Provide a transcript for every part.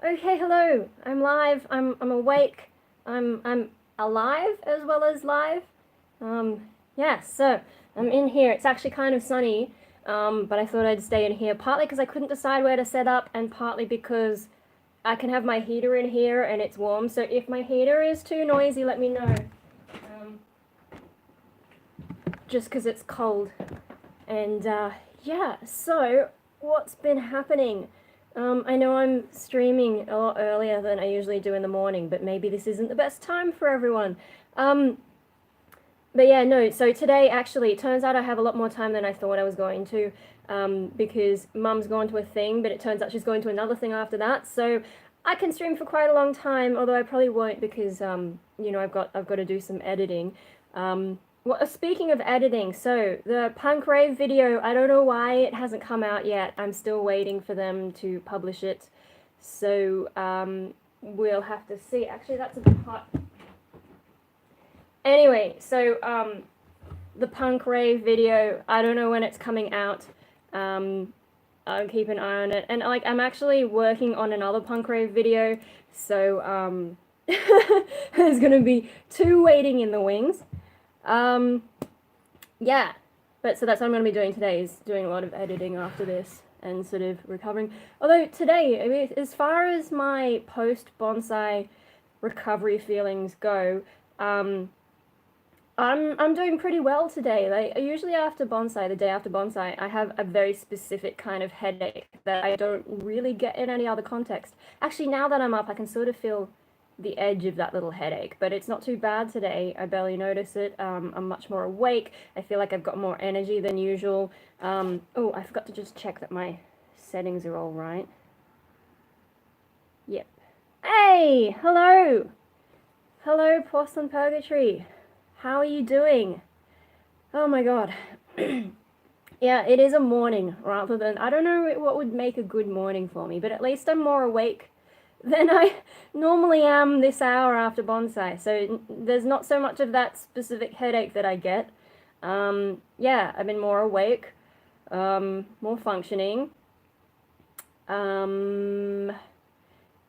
Okay, hello. I'm live. I'm awake. I'm alive as well as live. Yeah, so I'm in here. It's actually kind of sunny. But I thought I'd stay in here partly because I couldn't decide where to set up and partly because I can have my heater in here and it's warm. So if my heater is too noisy, let me know. Just because it's cold. And yeah, so what's been happening? I know I'm streaming a lot earlier than I usually do in the morning, but maybe this isn't the best time for everyone. Um, but yeah, no, so today actually, it turns out I have a lot more time than I thought I was going to, because mum's gone to a thing, but it turns out she's going to another thing after that. So I can stream for quite a long time, although I probably won't because, you know, I've got to do some editing. Well, speaking of editing, so the punk rave video, I don't know why it hasn't come out yet. I'm still waiting for them to publish it. So, we'll have to see. Actually, that's a bit hot. Anyway, so, the punk rave video, I don't know when it's coming out. I'll keep an eye on it. And, like, I'm actually working on another punk rave video, so, there's gonna be two waiting in the wings. Yeah, but so that's what I'm going to be doing today, is doing a lot of editing after this and sort of recovering. Although today, I mean, as far as my post-bonsai recovery feelings go, I'm doing pretty well today. Like usually after bonsai, the day after bonsai, I have a very specific kind of headache that I don't really get in any other context. Actually, now that I'm up, I can sort of feel the edge of that little headache, but it's not too bad today. I barely notice it. I'm much more awake. I feel like I've got more energy than usual. Oh, I forgot to just check that my settings are all right. Yep. Hey, hello. Hello, Porcelain Purgatory. How are you doing? Oh my god. Yeah, it is a morning rather than, I don't know what would make a good morning for me, but at least I'm more awake than I normally am this hour after bonsai. So there's not so much of that specific headache that I get. Yeah, I've been more awake, more functioning.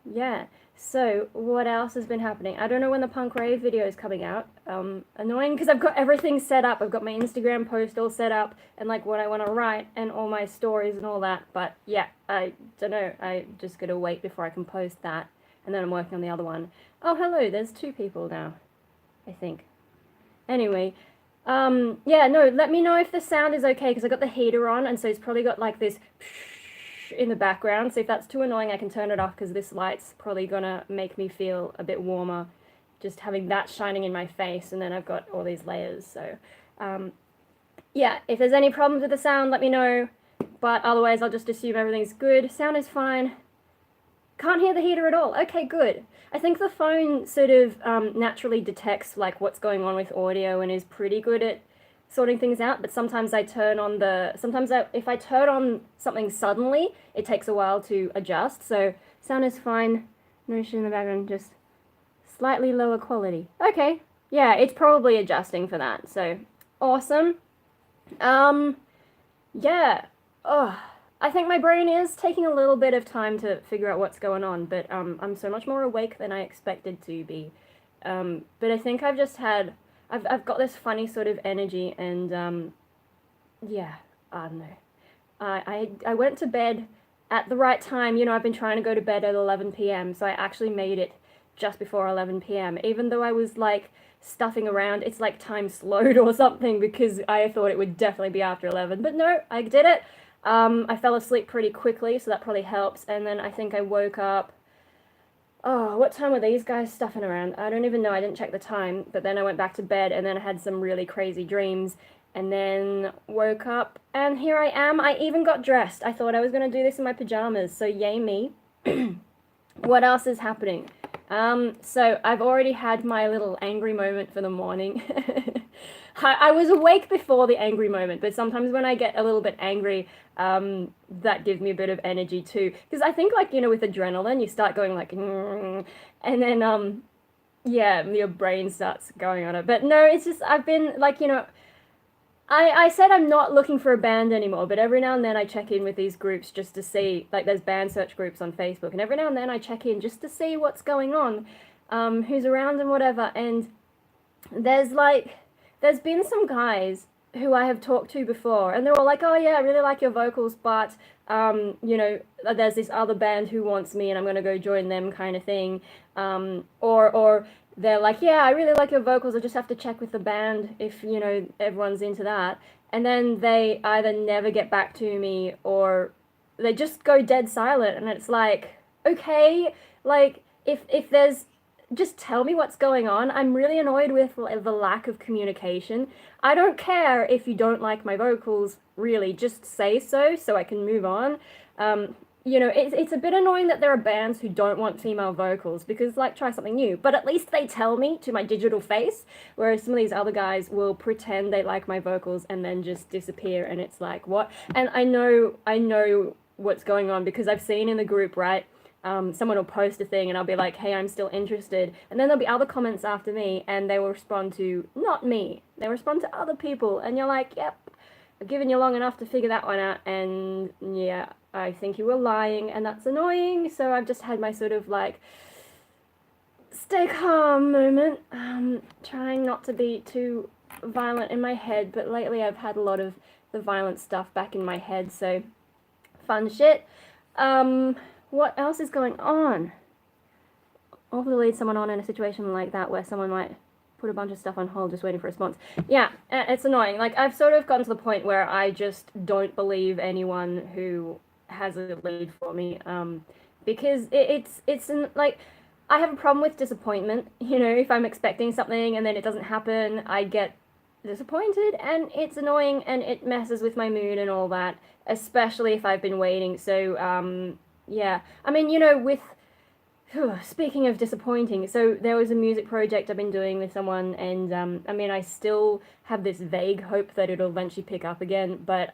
Yeah. So what else has been happening? I don't know when the punk rave video is coming out. Annoying because I've got everything set up. I've got my Instagram post all set up and like what I want to write and all my stories and all that. But yeah, I don't know. I just gotta wait before I can post that. And then I'm working on the other one. Oh, hello. There's two people now, I think. Anyway, yeah, no, let me know if the sound is okay because I got the heater on and so it's probably got like this in the background. So if that's too annoying, I can turn it off because this light's probably gonna make me feel a bit warmer just having that shining in my face, and then I've got all these layers. So yeah, if there's any problems with the sound, let me know, but otherwise I'll just assume everything's good. Sound is fine. Can't hear the heater at all. Okay, good. I think the phone sort of naturally detects like what's going on with audio and is pretty good at sorting things out, but sometimes I turn on the, if I turn on something suddenly, it takes a while to adjust. So sound is fine. No shit in the background, just slightly lower quality. Okay, yeah, it's probably adjusting for that. So awesome. Yeah. Oh, I think my brain is taking a little bit of time to figure out what's going on, but I'm so much more awake than I expected to be. But I think I've just had I've got this funny sort of energy, and yeah, I don't know. I went to bed at the right time. You know, I've been trying to go to bed at 11 p.m., so I actually made it just before 11 p.m. Even though I was like stuffing around, it's like time slowed or something because I thought it would definitely be after 11. But no, I did it. I fell asleep pretty quickly, so that probably helps. And then I think I woke up. Oh, what time were these guys stuffing around? I don't even know. I didn't check the time. But then I went back to bed and then I had some really crazy dreams. And then woke up and here I am. I even got dressed. I thought I was going to do this in my pajamas. So yay me. What else is happening? So I've already had my little angry moment for the morning. I was awake before the angry moment, but sometimes when I get a little bit angry, that gives me a bit of energy too. Because I think, like, you know, with adrenaline, you start going like, and then, yeah, your brain starts going on it. But no, it's just, I've been, like, you know, I said I'm not looking for a band anymore, but every now and then I check in with these groups just to see, like there's band search groups on Facebook, and every now and then I check in just to see what's going on, who's around and whatever, and there's been some guys who I have talked to before, and they're all like, oh yeah, I really like your vocals, but, you know, there's this other band who wants me and I'm gonna go join them kind of thing, or they're like, yeah, I really like your vocals, I just have to check with the band if, you know, everyone's into that. And then they either never get back to me or they just go dead silent. And it's like, okay, like, if there's, just tell me what's going on. I'm really annoyed with the lack of communication. I don't care if you don't like my vocals, really, just say so I can move on. You know, it's a bit annoying that there are bands who don't want female vocals because, like, try something new. But at least they tell me to my digital face, whereas some of these other guys will pretend they like my vocals and then just disappear, and it's like, what? And I know what's going on because I've seen in the group, right? Someone will post a thing and I'll be like, hey, I'm still interested. And then there'll be other comments after me and they will respond to, not me, they respond to other people. And you're like, yep, I've given you long enough to figure that one out. And yeah, I think you were lying and that's annoying. So I've just had my sort of like, stay calm moment. Trying not to be too violent in my head. But lately I've had a lot of the violent stuff back in my head. So fun shit. What else is going on? Awful to lead someone on in a situation like that where someone might put a bunch of stuff on hold just waiting for a response. Yeah, it's annoying. Like, I've sort of gotten to the point where I just don't believe anyone who has a lead for me, because like, I have a problem with disappointment. You know, if I'm expecting something and then it doesn't happen, I get disappointed and it's annoying and it messes with my mood and all that, especially if I've been waiting. So, yeah, I mean, you know, speaking of disappointing, so there was a music project I've been doing with someone, and I mean, I still have this vague hope that it'll eventually pick up again, but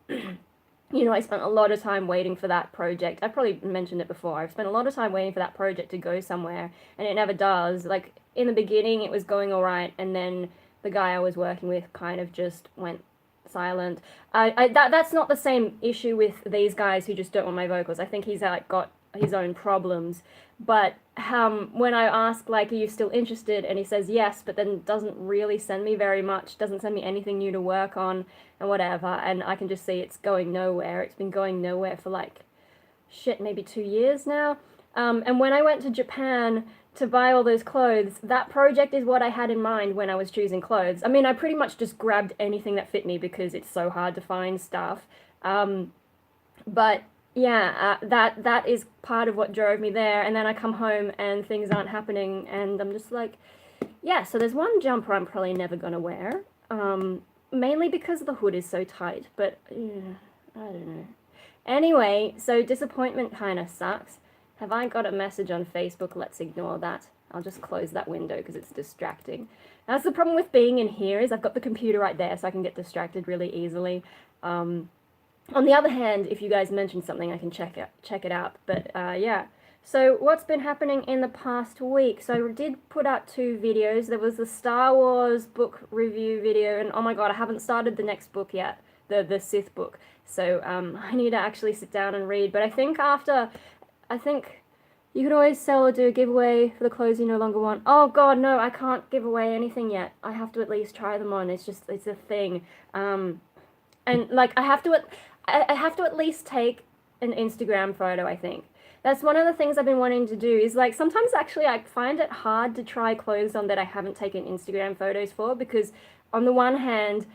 you know, I spent a lot of time waiting for that project. I've probably mentioned it before. I've spent a lot of time waiting for that project to go somewhere, and it never does. Like, in the beginning, it was going all right, and then the guy I was working with kind of just went silent. That's not the same issue with these guys who just don't want my vocals. I think he's like got his own problems. But when I ask, like, are you still interested, and he says yes, but then doesn't really send me very much, doesn't send me anything new to work on and whatever, and I can just see it's going nowhere. It's been going nowhere for like shit, maybe 2 years now. And when I went to Japan to buy all those clothes, that project is what I had in mind when I was choosing clothes. I mean, I pretty much just grabbed anything that fit me because it's so hard to find stuff. But yeah, that is part of what drove me there. And then I come home and things aren't happening, and I'm just like, yeah. So there's one jumper I'm probably never gonna wear, mainly because the hood is so tight. But yeah, I don't know. Anyway, so disappointment kind of sucks. Have I got a message on Facebook? Let's ignore that. I'll just close that window because it's distracting. That's the problem with being in here, is I've got the computer right there so I can get distracted really easily. On the other hand, if you guys mention something, I can check it out. But yeah. So what's been happening in the past week? So I did put out 2 videos. There was the Star Wars book review video, and oh my god, I haven't started the next book yet, the Sith book. So I need to actually sit down and read. But I think you could always sell or do a giveaway for the clothes you no longer want. Oh god, no, I can't give away anything yet. I have to at least try them on. It's a thing. And like, I have to at least take an Instagram photo, I think. That's one of the things I've been wanting to do, is like, sometimes actually I find it hard to try clothes on that I haven't taken Instagram photos for, because on the one hand,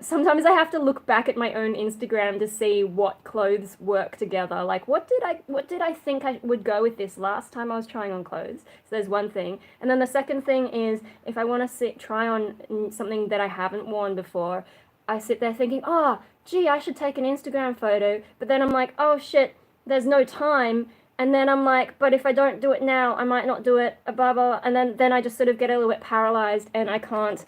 sometimes I have to look back at my own Instagram to see what clothes work together. Like, what did I think I would go with this last time I was trying on clothes? So there's one thing. And then the second thing is, if I want to try on something that I haven't worn before, I sit there thinking, oh, gee, I should take an Instagram photo. But then I'm like, oh shit, there's no time. And then I'm like, but if I don't do it now, I might not do it, blah, blah. And then I just sort of get a little bit paralyzed, and I can't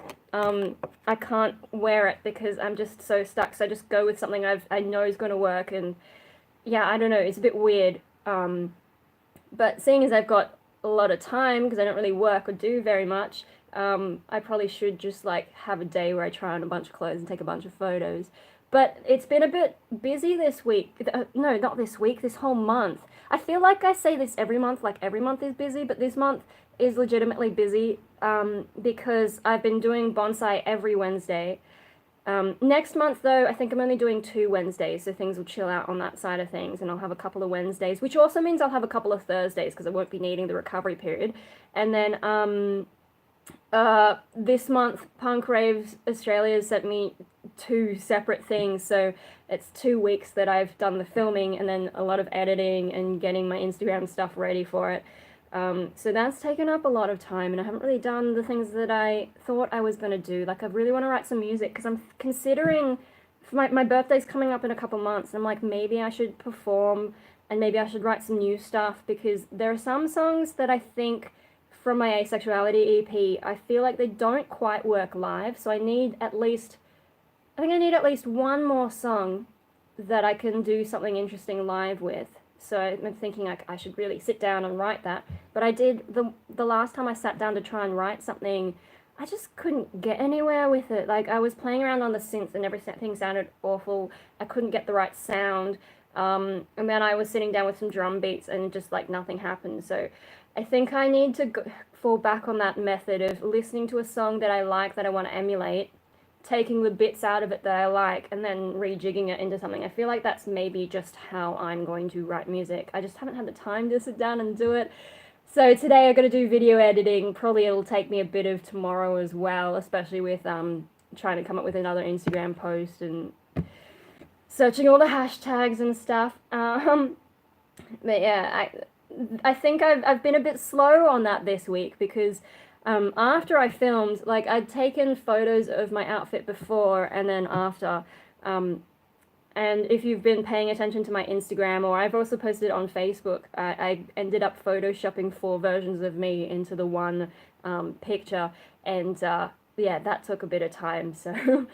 wear it because I'm just so stuck. So I just go with something I know is going to work. And yeah, I don't know, it's a bit weird. But seeing as I've got a lot of time, because I don't really work or do very much, I probably should just like have a day where I try on a bunch of clothes and take a bunch of photos. But it's been a bit busy this week. No, not this week, this whole month. I feel like I say this every month, like every month is busy, but this month is legitimately busy because I've been doing bonsai every Wednesday. Next month, though, I think I'm only doing 2 Wednesdays, so things will chill out on that side of things, and I'll have a couple of Wednesdays, which also means I'll have a couple of Thursdays because I won't be needing the recovery period. And then this month, Punk Raves Australia sent me 2 separate things, so it's 2 weeks that I've done the filming and then a lot of editing and getting my Instagram stuff ready for it. So that's taken up a lot of time, and I haven't really done the things that I thought I was going to do. Like, I really want to write some music because I'm considering, my birthday's coming up in a couple months, and I'm like, maybe I should perform and maybe I should write some new stuff because there are some songs that I think from my Asexuality EP, I feel like they don't quite work live, so I think I need at least one more song that I can do something interesting live with. So I'm thinking like I should really sit down and write that. But I did, the last time I sat down to try and write something, I just couldn't get anywhere with it. Like, I was playing around on the synth and everything sounded awful. I couldn't get the right sound. And then I was sitting down with some drum beats and just like nothing happened. So I think I need to fall back on that method of listening to a song that I like, that I want to emulate, taking the bits out of it that I like, and then rejigging it into something. I feel like that's maybe just how I'm going to write music. I just haven't had the time to sit down and do it. So today I've got to do video editing. Probably it'll take me a bit of tomorrow as well, especially with trying to come up with another Instagram post and searching all the hashtags and stuff. But yeah, I think I've been a bit slow on that this week because after I filmed, like, I'd taken photos of my outfit before and then after, and if you've been paying attention to my Instagram, or I've also posted on Facebook, I ended up photoshopping 4 versions of me into the one picture, and yeah, that took a bit of time, so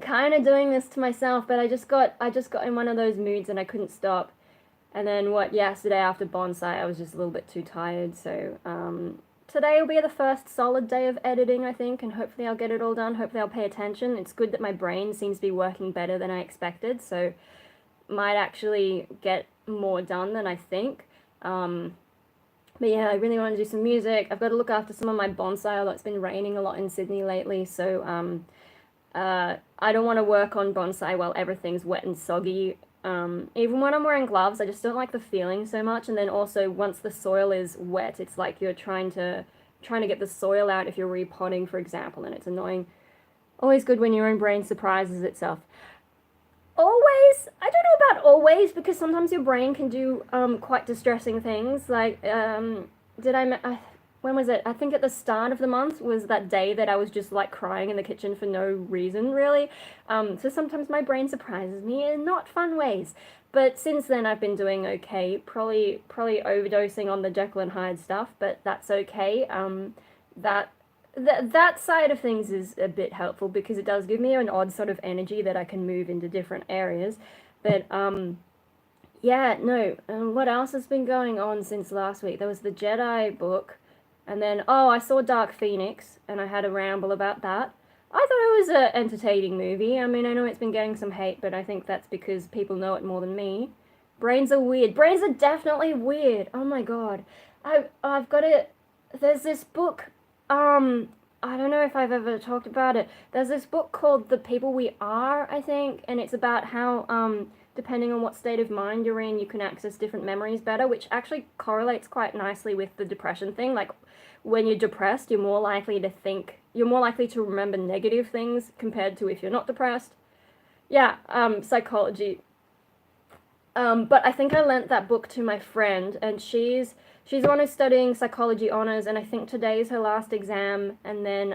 kind of doing this to myself, but I just got in one of those moods and I couldn't stop. And then yesterday after bonsai, I was just a little bit too tired, so today will be the first solid day of editing, I think, and hopefully I'll get it all done. Hopefully I'll pay attention. It's good that my brain seems to be working better than I expected, so might actually get more done than I think. But yeah, I really want to do some music. I've got to look after some of my bonsai, although it's been raining a lot in Sydney lately, so I don't want to work on bonsai while everything's wet and soggy. Even when I'm wearing gloves, I just don't like the feeling so much. And then also, once the soil is wet, it's like you're trying to get the soil out if you're repotting, for example, and it's annoying. Always good when your own brain surprises itself. Always, I don't know about always, because sometimes your brain can do quite distressing things. Like, when was it? I think at the start of the month was that day that I was just like crying in the kitchen for no reason, really. So sometimes my brain surprises me in not fun ways. But since then I've been doing okay, probably overdosing on the Jekyll and Hyde stuff, but that's okay. That side of things is a bit helpful because it does give me an odd sort of energy that I can move into different areas. But yeah, no. What else has been going on since last week? There was the Jedi book. And then, I saw Dark Phoenix, and I had a ramble about that. I thought it was an entertaining movie. I mean, I know it's been getting some hate, but I think that's because people know it more than me. Brains are weird. Brains are definitely weird. Oh my god. I've got it. There's this book, I don't know if I've ever talked about it. There's this book called The People We Are, I think, and it's about how, depending on what state of mind you're in, you can access different memories better, which actually correlates quite nicely with the depression thing. Like, when you're depressed, you're more likely to remember negative things compared to if you're not depressed. Yeah, psychology. But I think I lent that book to my friend, and she's the one who's studying psychology honors, and I think today's her last exam, and then,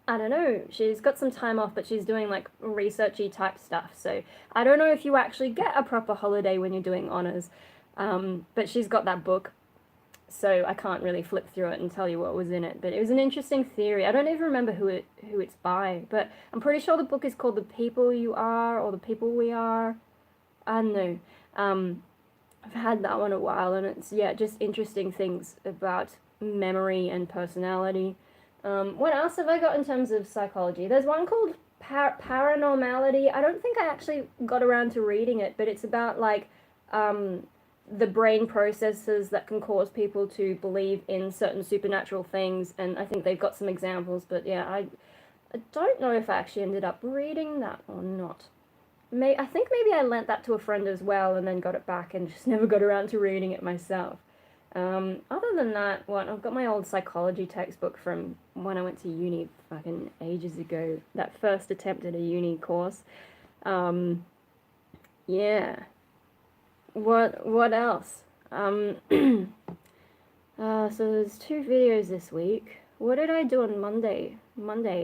I don't know, she's got some time off, but she's doing like researchy type stuff, so I don't know if you actually get a proper holiday when you're doing honors, but she's got that book, so I can't really flip through it and tell you what was in it, but it was an interesting theory. I don't even remember who it's by, but I'm pretty sure the book is called The People You Are, or The People We Are. I don't know. I've had that one a while, and it's, yeah, just interesting things about memory and personality. What else have I got in terms of psychology? There's one called Paranormality. I don't think I actually got around to reading it, but it's about like the brain processes that can cause people to believe in certain supernatural things, and I think they've got some examples, but yeah, I don't know if I actually ended up reading that or not. I think maybe I lent that to a friend as well and then got it back and just never got around to reading it myself. Other than that, I've got my old psychology textbook from when I went to uni fucking ages ago, that first attempt at a uni course. Yeah. What else? So there's 2 videos this week. What did I do on Monday?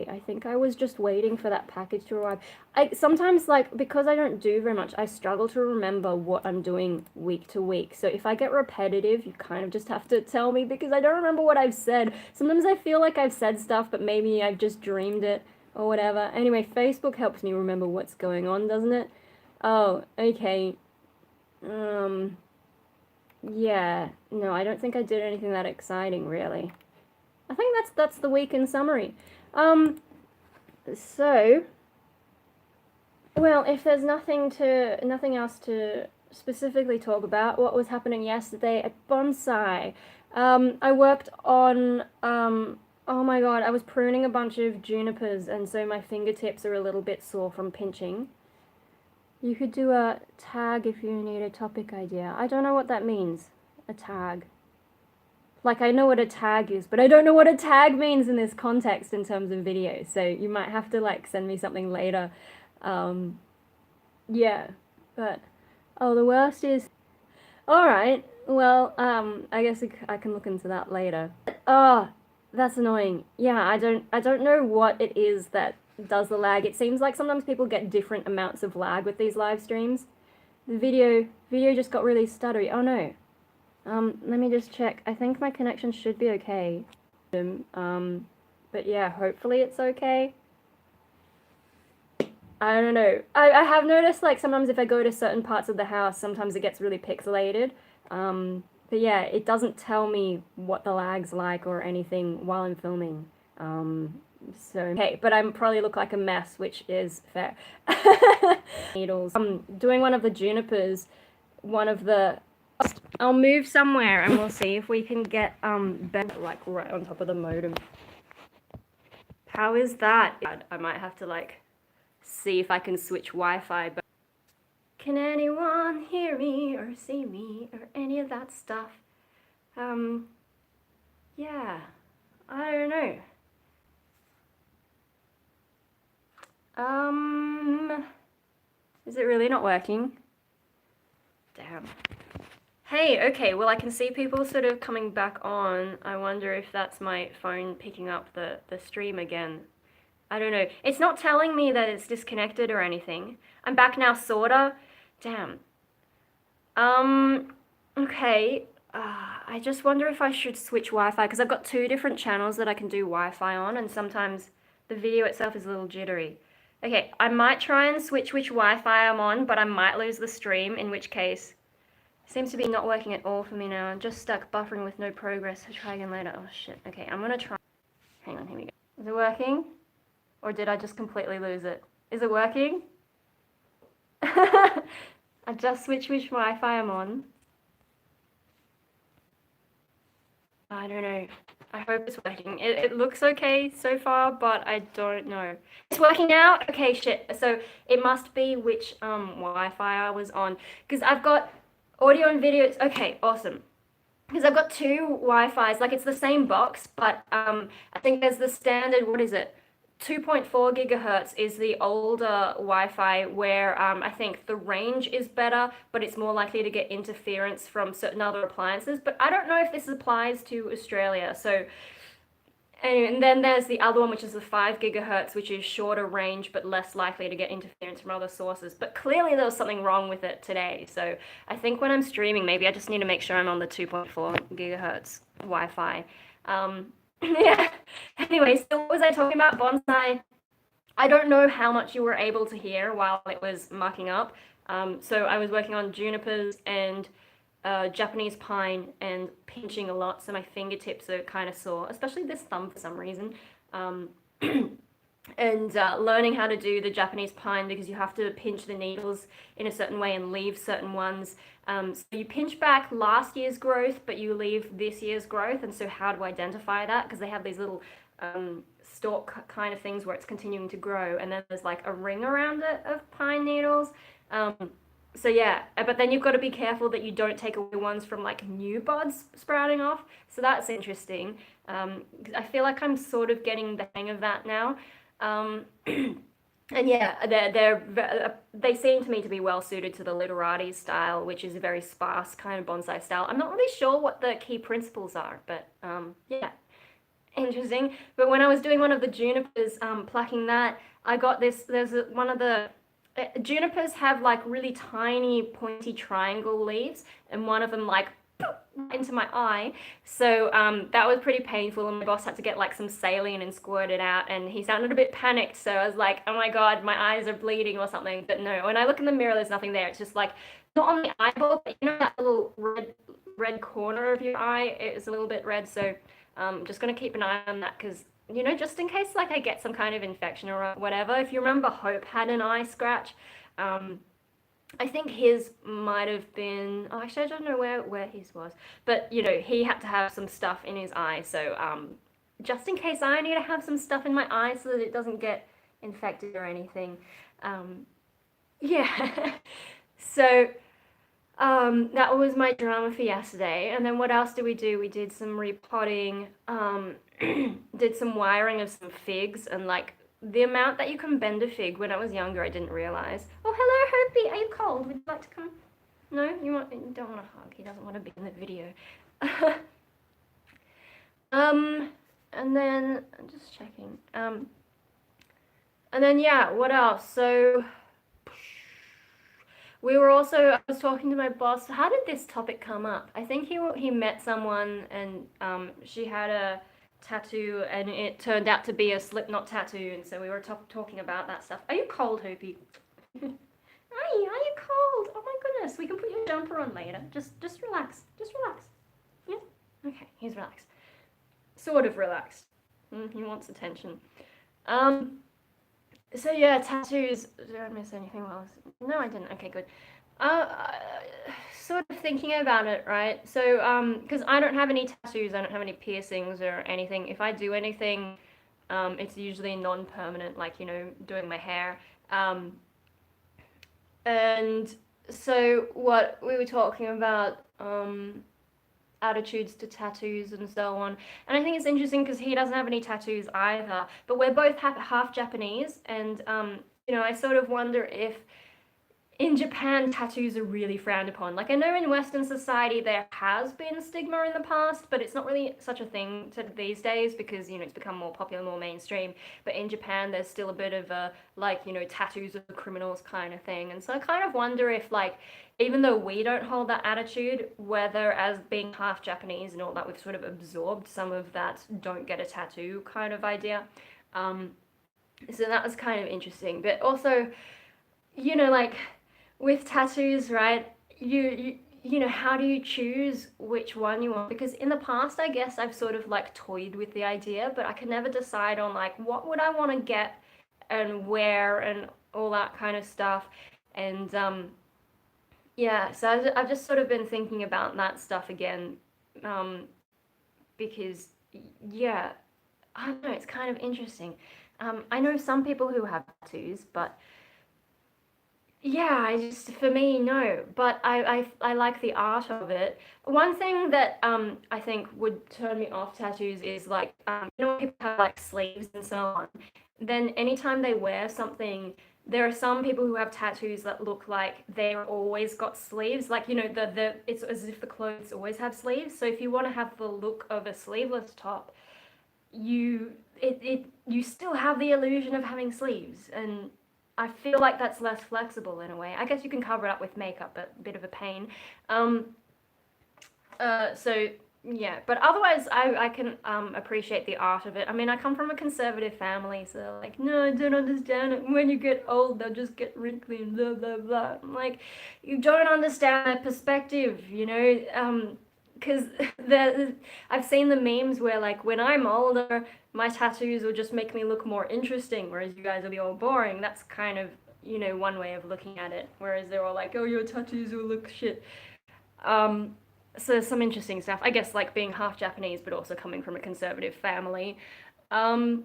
I think I was just waiting for that package to arrive. I sometimes, like, because I don't do very much, I struggle to remember what I'm doing week to week. So if I get repetitive, you kind of just have to tell me because I don't remember what I've said. Sometimes I feel like I've said stuff, but maybe I've just dreamed it or whatever. Anyway, Facebook helps me remember what's going on, doesn't it? Oh, okay. Yeah. No, I don't think I did anything that exciting, really. I think that's the week in summary. So, well, if there's nothing else to specifically talk about, what was happening yesterday at Bonsai? I worked on, oh my god, I was pruning a bunch of junipers, and so my fingertips are a little bit sore from pinching. You could do a tag if you need a topic idea. I don't know what that means, a tag. Like, I know what a tag is, but I don't know what a tag means in this context in terms of video, so you might have to, like, send me something later. Yeah, but, oh, the worst is, alright, well, I guess I can look into that later. Oh, that's annoying. Yeah, I don't know what it is that does the lag. It seems like sometimes people get different amounts of lag with these live streams. The video just got really stuttery. Oh no. Let me just check. I think my connection should be okay. But yeah, hopefully it's okay. I don't know. I have noticed, like, sometimes if I go to certain parts of the house, sometimes it gets really pixelated. But yeah, it doesn't tell me what the lag's like or anything while I'm filming. So, okay, but I probably look like a mess, which is fair. Needles. Doing one of the junipers, I'll move somewhere and we'll see if we can get, like, right on top of the modem. How is that? I might have to, like, see if I can switch Wi-Fi, but can anyone hear me or see me or any of that stuff? Yeah, I don't know. Is it really not working? Damn. Hey, okay, well, I can see people sort of coming back on. I wonder if that's my phone picking up the stream again. I don't know. It's not telling me that it's disconnected or anything. I'm back now, sorta. Damn. Okay. I just wonder if I should switch Wi-Fi, because I've got 2 different channels that I can do Wi-Fi on, and sometimes the video itself is a little jittery. Okay, I might try and switch which Wi-Fi I'm on, but I might lose the stream, in which case, seems to be not working at all for me now. I'm just stuck buffering with no progress. I'll try again later. Oh shit, okay, I'm gonna try. Hang on, here we go. Is it working? Or did I just completely lose it? Is it working? I just switched which Wi-Fi I'm on. I don't know. I hope it's working. It looks okay so far, but I don't know. It's working now? Okay, shit. So it must be which Wi-Fi I was on. Because I've got audio and videos. Okay, awesome. Because I've got 2 Wi-Fis. Like, it's the same box, but I think there's the standard, what is it? 2.4 gigahertz is the older Wi-Fi where I think the range is better, but it's more likely to get interference from certain other appliances. But I don't know if this applies to Australia. So, anyway, and then there's the other one, which is the 5 gigahertz, which is shorter range, but less likely to get interference from other sources. But clearly there was something wrong with it today. So I think when I'm streaming, maybe I just need to make sure I'm on the 2.4 gigahertz Wi-Fi. Yeah. Anyway, so what was I talking about? Bonsai. I don't know how much you were able to hear while it was mucking up. So I was working on junipers, and Japanese pine and pinching a lot, so my fingertips are kind of sore, especially this thumb for some reason. And learning how to do the Japanese pine, because you have to pinch the needles in a certain way and leave certain ones. So you pinch back last year's growth, but you leave this year's growth. And so how to identify that? Because they have these little stalk kind of things where it's continuing to grow, and then there's like a ring around it of pine needles. So yeah, but then you've got to be careful that you don't take away ones from like new buds sprouting off. So that's interesting. I feel like I'm sort of getting the hang of that now. And yeah, they seem to me to be well suited to the literati style, which is a very sparse kind of bonsai style. I'm not really sure what the key principles are, but yeah, interesting. But when I was doing one of the junipers, plucking that, I got this. One of the junipers have like really tiny pointy triangle leaves, and one of them like into my eye. So that was pretty painful, and my boss had to get like some saline and squirt it out, and he sounded a bit panicked. So I was like, oh my god, my eyes are bleeding or something. But no, when I look in the mirror, there's nothing there. It's just like not on the eyeball, but you know that little red corner of your eye, it's a little bit red. So I'm just gonna keep an eye on that, because you know, just in case like I get some kind of infection or whatever. If you remember, Hope had an eye scratch. I think his might have been, oh, actually I don't know where his was, but you know, he had to have some stuff in his eye. So just in case I need to have some stuff in my eye so that it doesn't get infected or anything. Yeah. So that was my drama for yesterday. And then what else did we do? We did some repotting, did some wiring of some figs, and like the amount that you can bend a fig, when I was younger, I didn't realize. Oh, hello, Hopi. Are you cold? Would you like to come? No? You don't want to hug. He doesn't want to be in the video. And then, I'm just checking. And then, yeah, what else? So, I was talking to my boss. How did this topic come up? I think he met someone, and she had a tattoo, and it turned out to be a Slipknot tattoo, and so we were talking about that stuff. Are you cold, Hoopy? Hi, are you cold? Oh my goodness, we can put your jumper on later. Just relax. Just relax. Yeah? Okay, he's relaxed. Sort of relaxed. He wants attention. So yeah, tattoos. Did I miss anything else? No, I didn't. Okay, good. Sort of thinking about it, right? So, because I don't have any tattoos, I don't have any piercings or anything. If I do anything, it's usually non-permanent, like, you know, doing my hair. And so what we were talking about, attitudes to tattoos and so on. And I think it's interesting because he doesn't have any tattoos either, but we're both half Japanese, and you know, I sort of wonder if in Japan tattoos are really frowned upon. Like, I know in Western society there has been stigma in the past, but it's not really such a thing these days, because, you know, it's become more popular, more mainstream. But in Japan there's still a bit of a, like, you know, tattoos of criminals kind of thing. And so I kind of wonder if, like, even though we don't hold that attitude, whether as being half Japanese and all that, we've sort of absorbed some of that don't get a tattoo kind of idea. So that was kind of interesting. But also, you know, like, with tattoos, right, you know, how do you choose which one you want? Because in the past, I guess I've sort of like toyed with the idea, but I can never decide on like what would I want to get and where and all that kind of stuff. And yeah, so I've just sort of been thinking about that stuff again, because yeah, I don't know, it's kind of interesting. I know some people who have tattoos, but yeah, for me, no. But I like the art of it. One thing that I think would turn me off tattoos is like, you know, when people have like sleeves and so on. Then anytime they wear something, there are some people who have tattoos that look like they've always got sleeves. Like, you know, it's as if the clothes always have sleeves. So if you want to have the look of a sleeveless top, you still have the illusion of having sleeves, and I feel like that's less flexible in a way. I guess you can cover it up with makeup, but a bit of a pain. So Yeah, but otherwise, I can appreciate the art of it. I mean, I come from a conservative family, so they're like, no, I don't understand it. When you get old, they'll just get wrinkly and blah blah blah. I'm like, you don't understand their perspective, you know? Because I've seen the memes where like when I'm older, my tattoos will just make me look more interesting, whereas you guys will be all boring. That's kind of, you know, one way of looking at it. Whereas they're all like, oh, your tattoos will look shit. Um, so some interesting stuff. I guess like being half Japanese, but also coming from a conservative family. Um,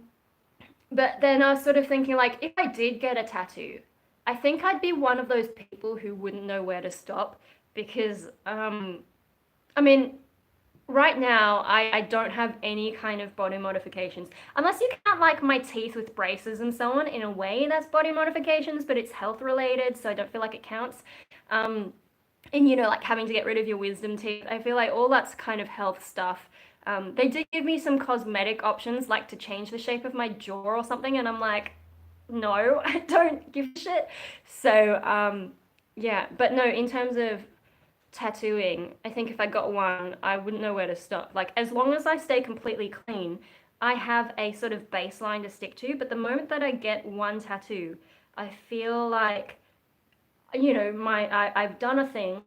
but then I was sort of thinking like, if I did get a tattoo, I think I'd be one of those people who wouldn't know where to stop because, I mean, right now I don't have any kind of body modifications unless you count like my teeth with braces and so on. In a way, that's body modifications, but it's health related, so I don't feel like it counts. Um, and you know, like having to get rid of your wisdom teeth, I feel like all that's kind of health stuff. They did give me some cosmetic options, like to change the shape of my jaw or something, and I'm like, no, I don't give a shit. So, yeah, but no, in terms of tattooing, I think if I got one, I wouldn't know where to stop. Like, as long as I stay completely clean, I have a sort of baseline to stick to, but the moment that I get one tattoo, I feel like you know, I've done a thing.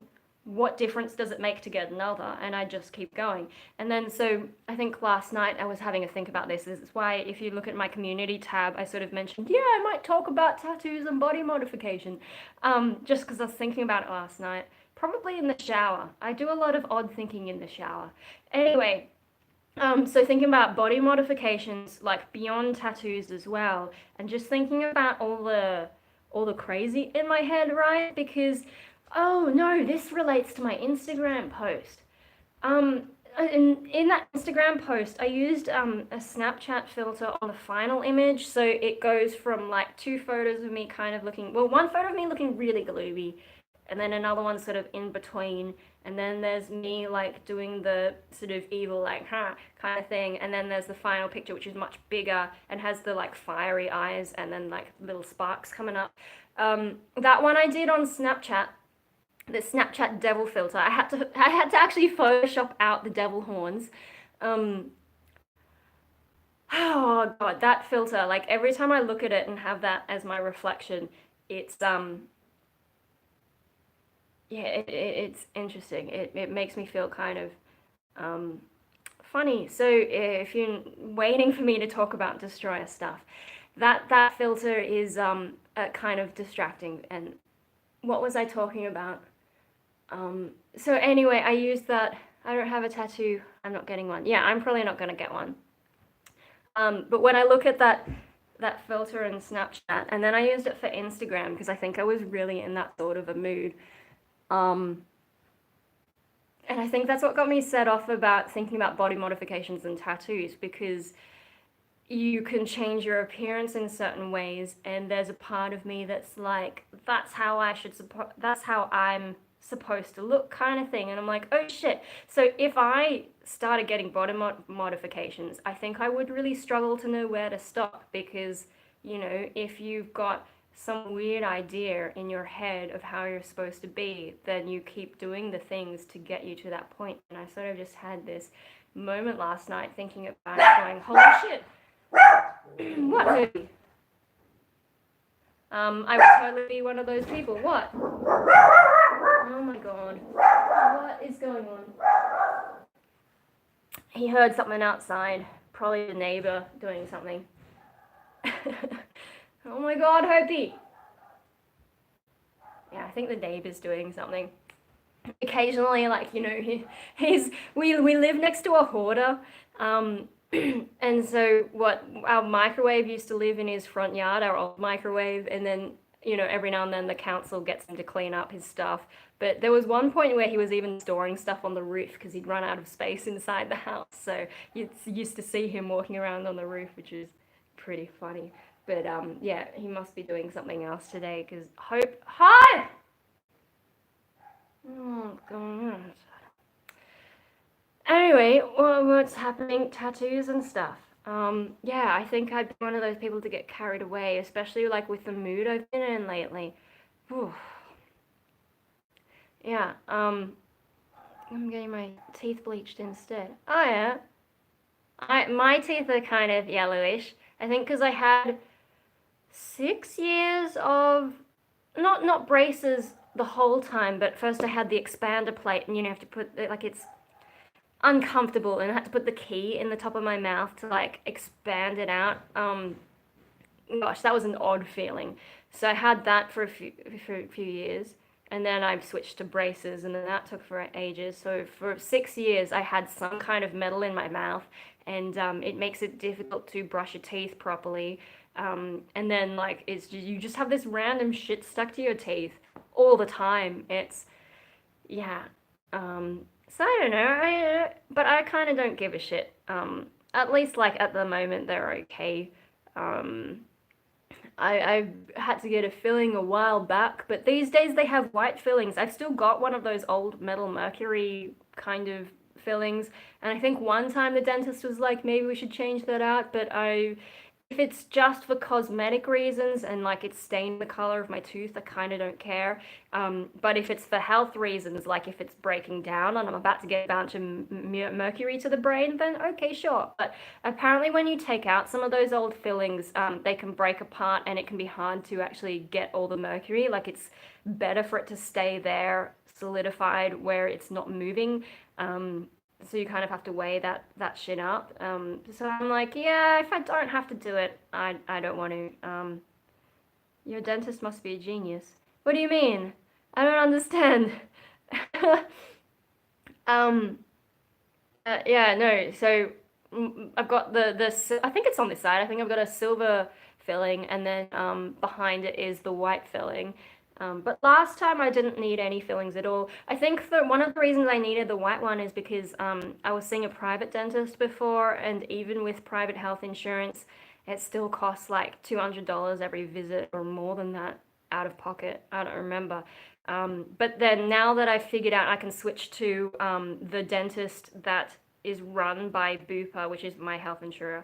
What difference does it make to get another? And I just keep going. And then, so I think last night I was having a think about this. This is why, if you look at my community tab, I sort of mentioned, yeah, I might talk about tattoos and body modification. Just because I was thinking about it last night. Probably in the shower. I do a lot of odd thinking in the shower. Anyway, so thinking about body modifications, like beyond tattoos as well, and just thinking about all the crazy in my head, right? Because, oh no, this relates to my Instagram post. Um, in that Instagram post, I used a Snapchat filter on the final image, so it goes from like two photos of me kind of looking, well, one photo of me looking really gloomy, and then another one sort of in between, and then there's me like doing the sort of evil like huh kind of thing, and then there's the final picture which is much bigger and has the like fiery eyes and then like little sparks coming up. That one I did on Snapchat, the Snapchat devil filter. I had to actually Photoshop out the devil horns. Um, oh god, that filter! Like every time I look at it and have that as my reflection, it's yeah, it's interesting. It makes me feel kind of um, funny. So if you're waiting for me to talk about destroyer stuff, that filter is kind of distracting. And what was I talking about? So anyway, I used that. I don't have a tattoo. I'm not getting one. Yeah, I'm probably not gonna get one. But when I look at that filter in Snapchat, and then I used it for Instagram because I think I was really in that sort of a mood. Um, and I think that's what got me set off about thinking about body modifications and tattoos because you can change your appearance in certain ways, and there's a part of me that's like, that's how that's how I'm supposed to look, kind of thing. And I'm like, oh shit. So if I started getting body modifications, I think I would really struggle to know where to stop because, you know, if you've got some weird idea in your head of how you're supposed to be, then you keep doing the things to get you to that point. And I sort of just had this moment last night thinking about it, going, holy shit. What movie? I would totally be one of those people. What? Oh my god. What is going on? He heard something outside. Probably the neighbor doing something. Oh my god, Hopi! Yeah, I think the neighbor's doing something. Occasionally, like, you know, we live next to a hoarder. And so what our microwave used to live in his front yard, our old microwave, and then you know every now and then the council gets him to clean up his stuff. But there was one point where he was even storing stuff on the roof because he'd run out of space inside the house. So you used to see him walking around on the roof, which is pretty funny. But yeah, he must be doing something else today because Hope, hi. Oh god. Anyway, what's happening? Tattoos and stuff. Yeah, I think I'd be one of those people to get carried away, especially like with the mood I've been in lately. Whew. Yeah. I'm getting my teeth bleached instead. Oh yeah. My teeth are kind of yellowish. I think because I had 6 years of not braces the whole time, but first I had the expander plate, and you have to put like it's uncomfortable, and I had to put the key in the top of my mouth to like expand it out. Gosh, that was an odd feeling. So I had that for a few years, and then I switched to braces, and then that took for ages. So for 6 years, I had some kind of metal in my mouth, and it makes it difficult to brush your teeth properly. And then like you just have this random shit stuck to your teeth all the time. It's yeah. So I don't know. But I kind of don't give a shit. At least like at the moment they're okay. Um, I had to get a filling a while back, but these days they have white fillings. I've still got one of those old metal mercury kind of fillings, and I think one time the dentist was like, maybe we should change that out, but if it's just for cosmetic reasons and like it's stained the color of my tooth, I kind of don't care. But if it's for health reasons, like if it's breaking down and I'm about to get a bunch of mercury to the brain, then okay, sure. But apparently, when you take out some of those old fillings, they can break apart and it can be hard to actually get all the mercury. Like it's better for it to stay there, solidified, where it's not moving. So you kind of have to weigh that shit up. So I'm like, yeah, if I don't have to do it, I don't want to. Your dentist must be a genius. What do you mean? I don't understand. um, yeah, no. So I've got I think it's on this side. I think I've got a silver filling, and then behind it is the white filling. But last time I didn't need any fillings at all. I think that one of the reasons I needed the white one is because I was seeing a private dentist before, and even with private health insurance, it still costs like $200 every visit or more than that out of pocket. I don't remember. But then now that I've figured out I can switch to the dentist that is run by Bupa, which is my health insurer,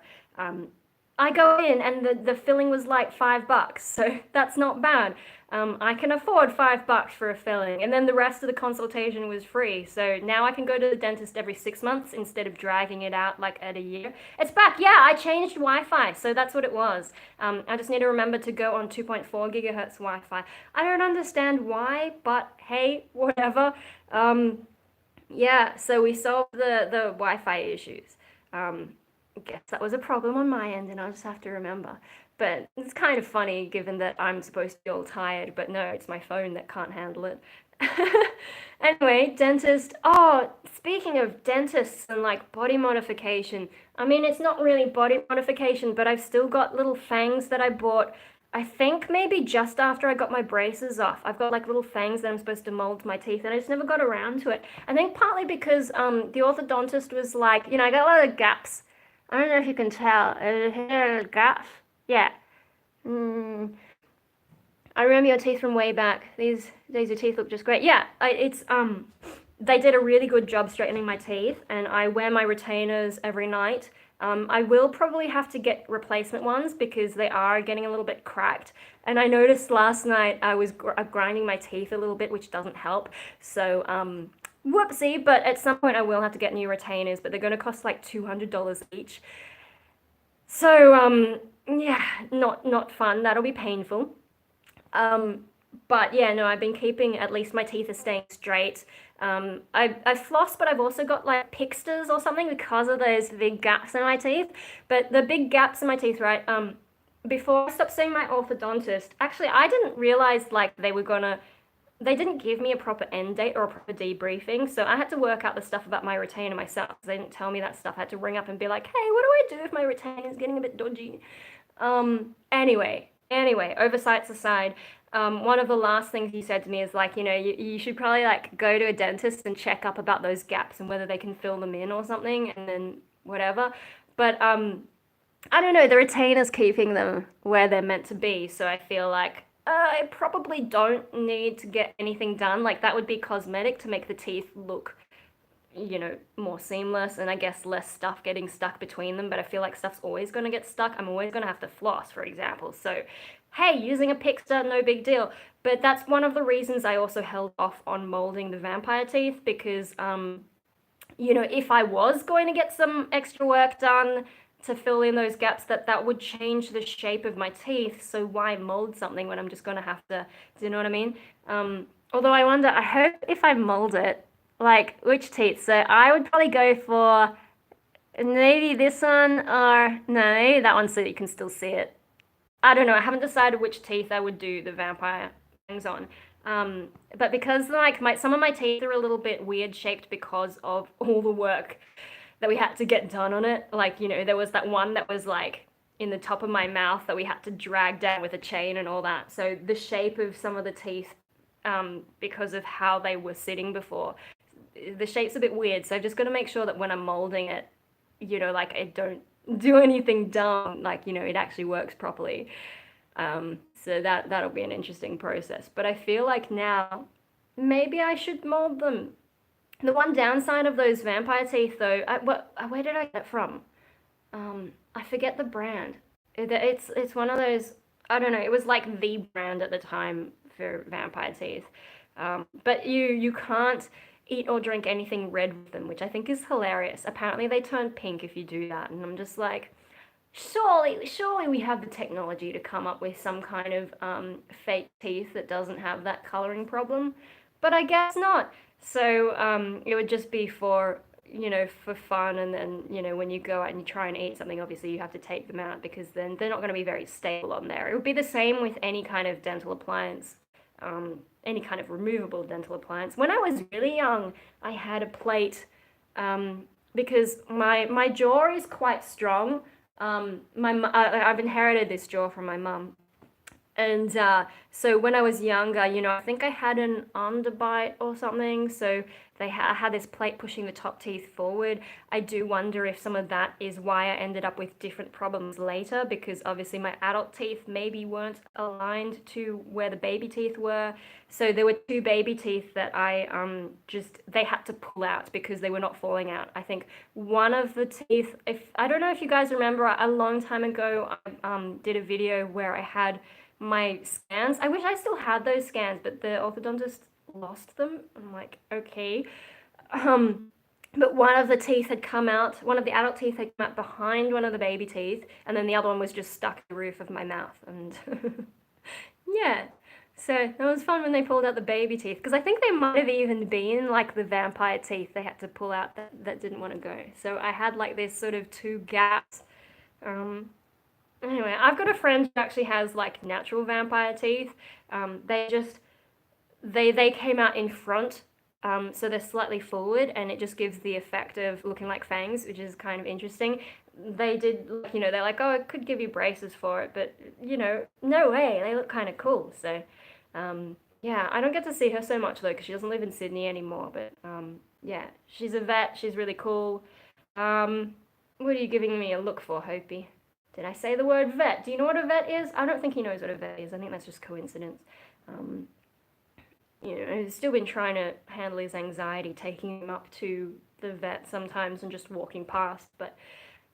I go in and the filling was like $5, so that's not bad. I can afford $5 for a filling, and then the rest of the consultation was free. So now I can go to the dentist every 6 months instead of dragging it out like at a year. It's back. Yeah, I changed Wi-Fi, so that's what it was. I just need to remember to go on 2.4 gigahertz Wi-Fi. I don't understand why, but hey, whatever. Yeah, so we solved the Wi-Fi issues. I guess that was a problem on my end, and I'll just have to remember. But it's kind of funny given that I'm supposed to be all tired, but no, it's my phone that can't handle it. Anyway, dentist. Oh, speaking of dentists and like body modification, I mean, it's not really body modification, but I've still got little fangs that I bought. I think maybe just after I got my braces off. I've got like little fangs that I'm supposed to mold to my teeth, and I just never got around to it. I think partly because the orthodontist was like, I got a lot of gaps. I don't know if you can tell. Gaps. Yeah. Mm, I remember your teeth from way back. These days your teeth look just great. Yeah, they did a really good job straightening my teeth, and I wear my retainers every night. I will probably have to get replacement ones because they are getting a little bit cracked. And I noticed last night I was grinding my teeth a little bit, which doesn't help. So, whoopsie, but at some point I will have to get new retainers, but they're going to cost like $200 each. So, yeah, not fun. That'll be painful. Um, but yeah, no, I've been keeping at least my teeth are staying straight. I floss, but I've also got like pixters or something because of those big gaps in my teeth. But the big gaps in my teeth, right? Before I stopped seeing my orthodontist, actually, I didn't realize like they didn't give me a proper end date or a proper debriefing, so I had to work out the stuff about my retainer myself. They didn't tell me that stuff. I had to ring up and be like, hey, what do I do if my retainer is getting a bit dodgy? Anyway, oversights aside, one of the last things he said to me is like, you should probably like go to a dentist and check up about those gaps and whether they can fill them in or something, and then whatever. But I don't know, the retainer's keeping them where they're meant to be, so I feel like I probably don't need to get anything done. Like that would be cosmetic to make the teeth look, more seamless, and I guess less stuff getting stuck between them. But I feel like stuff's always going to get stuck. I'm always going to have to floss, for example. So, hey, using a pixter, no big deal. But that's one of the reasons I also held off on molding the vampire teeth, because you know, if I was going to get some extra work done to fill in those gaps, that would change the shape of my teeth. So why mold something when I'm just going to have to, do you know what I mean? Although I wonder, I hope if I mold it, like which teeth. So I would probably go for maybe this one, or no, maybe that one so you can still see it. I don't know. I haven't decided which teeth I would do the vampire fangs on. But because like some of my teeth are a little bit weird shaped because of all the work that we had to get done on it. Like, you know, there was that one that was like in the top of my mouth that we had to drag down with a chain and all that. So the shape of some of the teeth, because of how they were sitting before, the shape's a bit weird. So I've just got to make sure that when I'm molding it, you know, like I don't do anything dumb, like, you know, it actually works properly. So that'll be an interesting process. But I feel like now maybe I should mold them. The one downside of those vampire teeth, though, where did I get it from? I forget the brand. It's one of those. I don't know. It was like the brand at the time for vampire teeth. But you can't eat or drink anything red with them, which I think is hilarious. Apparently they turn pink if you do that, and I'm just like, surely we have the technology to come up with some kind of fake teeth that doesn't have that coloring problem, but I guess not. So it would just be for, you know, for fun, and then, you know, when you go out and you try and eat something, obviously you have to take them out because then they're not going to be very stable on there. It would be the same with any kind of dental appliance, any kind of removable dental appliance. When I was really young, I had a plate, because my jaw is quite strong. I've inherited this jaw from my mum. And so when I was younger, you know, I think I had an underbite or something. So I had this plate pushing the top teeth forward. I do wonder if some of that is why I ended up with different problems later, because obviously my adult teeth maybe weren't aligned to where the baby teeth were. So there were two baby teeth that they had to pull out because they were not falling out. I think one of the teeth, if I don't know if you guys remember, a long time ago, I did a video where I had my scans. I wish I still had those scans, but the orthodontist lost them. I'm like, okay. But one of the teeth had come out, one of the adult teeth had come out behind one of the baby teeth, and then the other one was just stuck in the roof of my mouth. And yeah, so it was fun when they pulled out the baby teeth, because I think they might have even been like the vampire teeth they had to pull out that didn't want to go. So I had like this sort of two gaps. Anyway, I've got a friend who actually has like natural vampire teeth. They came out in front, so they're slightly forward, and it just gives the effect of looking like fangs, which is kind of interesting. They did, you know, they're like, oh, I could give you braces for it, but you know, no way. They look kind of cool. So, yeah, I don't get to see her so much though, because she doesn't live in Sydney anymore. But yeah, she's a vet. She's really cool. What are you giving me a look for, Hopi? Did I say the word vet? Do you know what a vet is? I don't think he knows what a vet is. I think that's just coincidence. You know, he's still been trying to handle his anxiety, taking him up to the vet sometimes and just walking past. But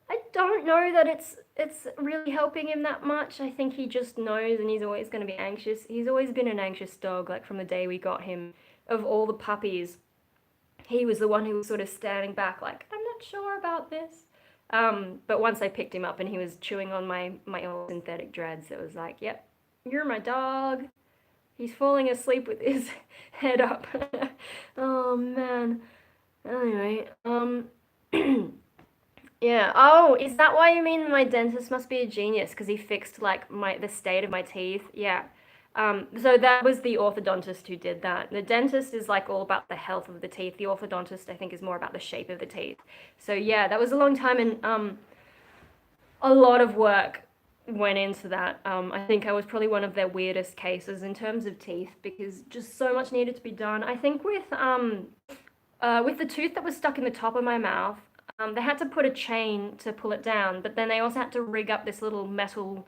I don't know that it's really helping him that much. I think he just knows, and he's always going to be anxious. He's always been an anxious dog, like from the day we got him. Of all the puppies, he was the one who was sort of standing back, like, I'm not sure about this. But once I picked him up and he was chewing on my old synthetic dreads, it was like, yep, you're my dog. He's falling asleep with his head up. Oh man. Anyway, yeah. Oh, is that why you mean my dentist must be a genius? Because he fixed like the state of my teeth? Yeah. So that was the orthodontist who did that. The dentist is like all about the health of the teeth. The orthodontist, I think, is more about the shape of the teeth. So yeah, that was a long time, and a lot of work went into that. I think I was probably one of their weirdest cases in terms of teeth, because just so much needed to be done. I think with the tooth that was stuck in the top of my mouth, they had to put a chain to pull it down, but then they also had to rig up this little metal,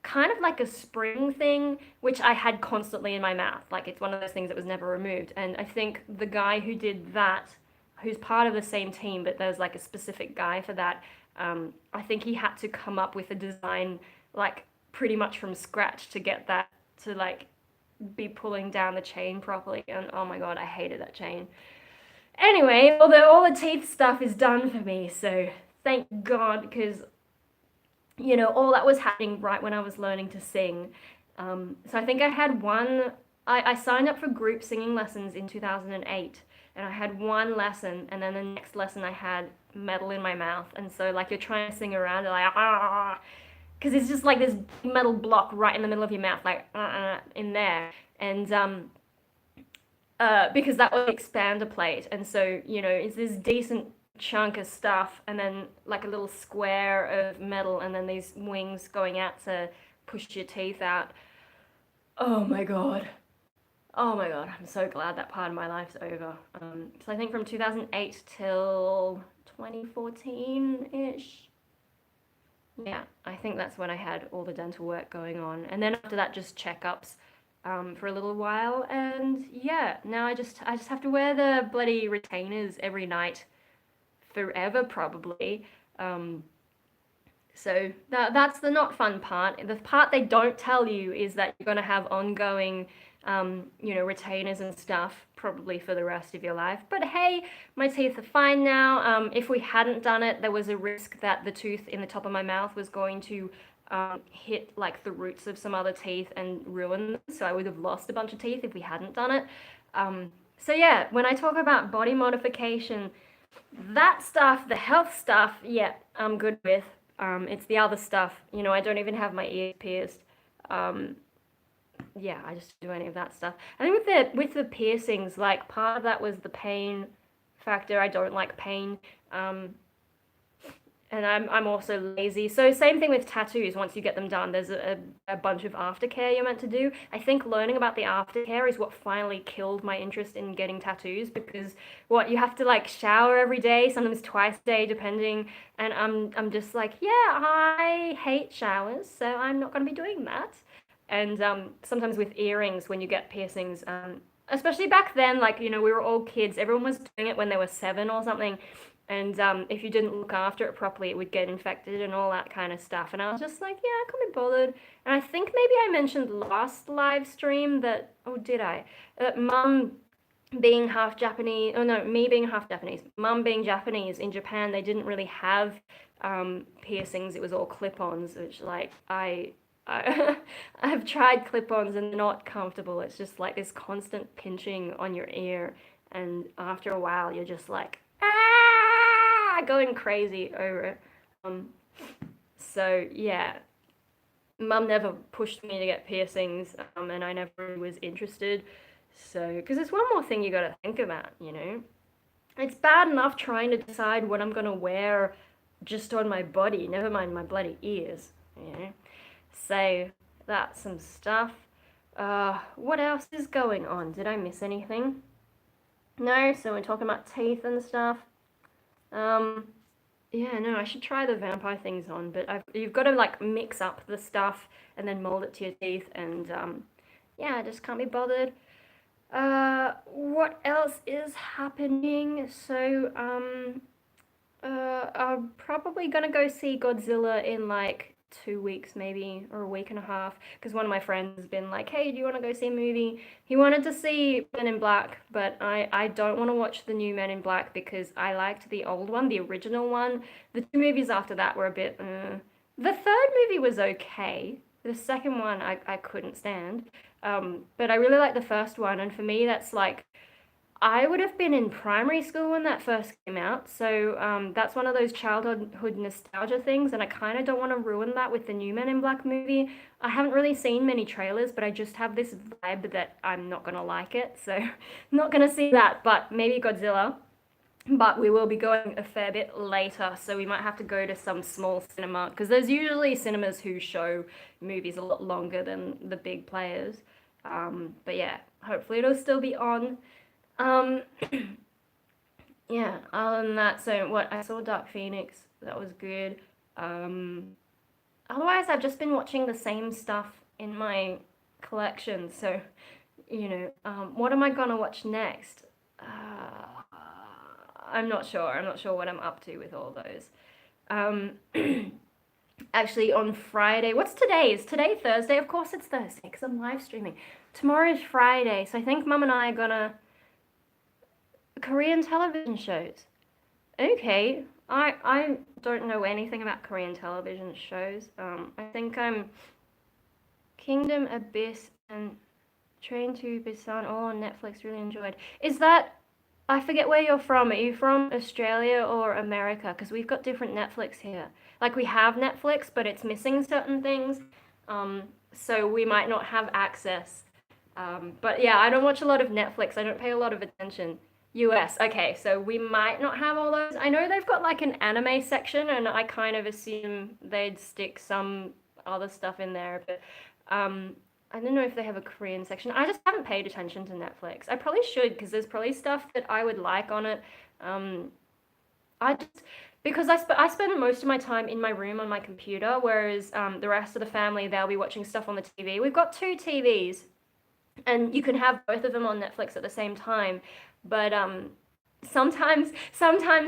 kind of like a spring thing, which I had constantly in my mouth. Like, it's one of those things that was never removed. And I think the guy who did that, who's part of the same team, but there's like a specific guy for that, I think he had to come up with a design like pretty much from scratch to get that to like be pulling down the chain properly, and oh my god, I hated that chain. Anyway, all the teeth stuff is done for me, so thank God, because you know, all that was happening right when I was learning to sing. So I think I had one, I signed up for group singing lessons in 2008, and I had one lesson, and then the next lesson I had metal in my mouth. And so, like, you're trying to sing around, you're like, ah, because it's just like this metal block right in the middle of your mouth, like, in there. And, because that was the expander plate. And so, you know, it's this decent chunk of stuff and then like a little square of metal and then these wings going out to push your teeth out. Oh my god. Oh my god, I'm so glad that part of my life's over. So I think from 2008 till 2014-ish. Yeah, I think that's when I had all the dental work going on. And then after that, just checkups for a little while. And yeah, now I just have to wear the bloody retainers every night forever probably. Um, so that's the not fun part. The part they don't tell you is that you're going to have ongoing, you know, retainers and stuff probably for the rest of your life. But hey, my teeth are fine now. If we hadn't done it, there was a risk that the tooth in the top of my mouth was going to hit like the roots of some other teeth and ruin them. So I would have lost a bunch of teeth if we hadn't done it. So yeah, when I talk about body modification, that stuff, the health stuff, yeah, I'm good with. It's the other stuff, you know, I don't even have my ears pierced. Yeah, I just don't do any of that stuff. I think with the piercings, like part of that was the pain factor. I don't like pain. And I'm also lazy. So same thing with tattoos. Once you get them done, there's a bunch of aftercare you're meant to do. I think learning about the aftercare is what finally killed my interest in getting tattoos because what you have to like shower every day, sometimes twice a day, depending. And I'm just like, yeah, I hate showers, so I'm not going to be doing that. And sometimes with earrings, when you get piercings, especially back then, like you know, we were all kids. Everyone was doing it when they were 7 or something. And if you didn't look after it properly, it would get infected and all that kind of stuff. And I was just like, yeah, I can't be bothered. And I think maybe I mentioned last live stream that, oh, did I? That mum being half Japanese, oh no, me being half Japanese, mum being Japanese, in Japan, they didn't really have piercings. It was all clip-ons, which like, I've tried clip-ons and they're not comfortable. It's just like this constant pinching on your ear. And after a while, you're just like, going crazy over it. So yeah, mum never pushed me to get piercings, and I never really was interested. So, because there's one more thing you got to think about, you know, it's bad enough trying to decide what I'm gonna wear just on my body, never mind my bloody ears, you know. So that's some stuff. What else is going on? Did I miss anything? No, so we're talking about teeth and stuff. Yeah, no, I should try the vampire things on, but you've got to like mix up the stuff and then mold it to your teeth, and yeah, I just can't be bothered. What else is happening? So, I'm probably gonna go see Godzilla in like 2 weeks maybe, or a week and a half, because one of my friends has been like, hey, do you want to go see a movie? He wanted to see Men in Black, but I don't want to watch the new Men in Black because I liked the old one, the original one. The 2 movies after that were a bit, The third movie was okay. The second one I couldn't stand. But I really like the first one, and for me that's like, I would have been in primary school when that first came out, so that's one of those childhood nostalgia things, and I kind of don't want to ruin that with the new Men in Black movie. I haven't really seen many trailers, but I just have this vibe that I'm not gonna like it, so not gonna see that, but maybe Godzilla. But we will be going a fair bit later, so we might have to go to some small cinema, because there's usually cinemas who show movies a lot longer than the big players. But yeah, hopefully it'll still be on. Um, yeah, other than that, so what, I saw Dark Phoenix, that was good. Otherwise, I've just been watching the same stuff in my collection, so, you know, what am I gonna watch next? I'm not sure what I'm up to with all those. Actually, on Friday, what's today? Is today Thursday? Of course it's Thursday, because I'm live streaming. tomorrow is Friday, so I think Mum and I are gonna Korean television shows. Okay, I don't know anything about Korean television shows. I think I'm Kingdom, Abyss, and Train to Busan all on Netflix. Really enjoyed. Is that I forget where you're from. Are you from Australia or America? Because we've got different Netflix here. Like we have Netflix, but it's missing certain things. So we might not have access. But yeah, I don't watch a lot of Netflix. I don't pay a lot of attention. US. Okay, so we might not have all those. I know they've got like an anime section, and I kind of assume they'd stick some other stuff in there, but I don't know if they have a Korean section. I just haven't paid attention to Netflix. I probably should because there's probably stuff that I would like on it. Um, I just because I spend most of my time in my room on my computer, whereas the rest of the family they'll be watching stuff on the TV. We've got two TVs, and you can have both of them on Netflix at the same time. But sometimes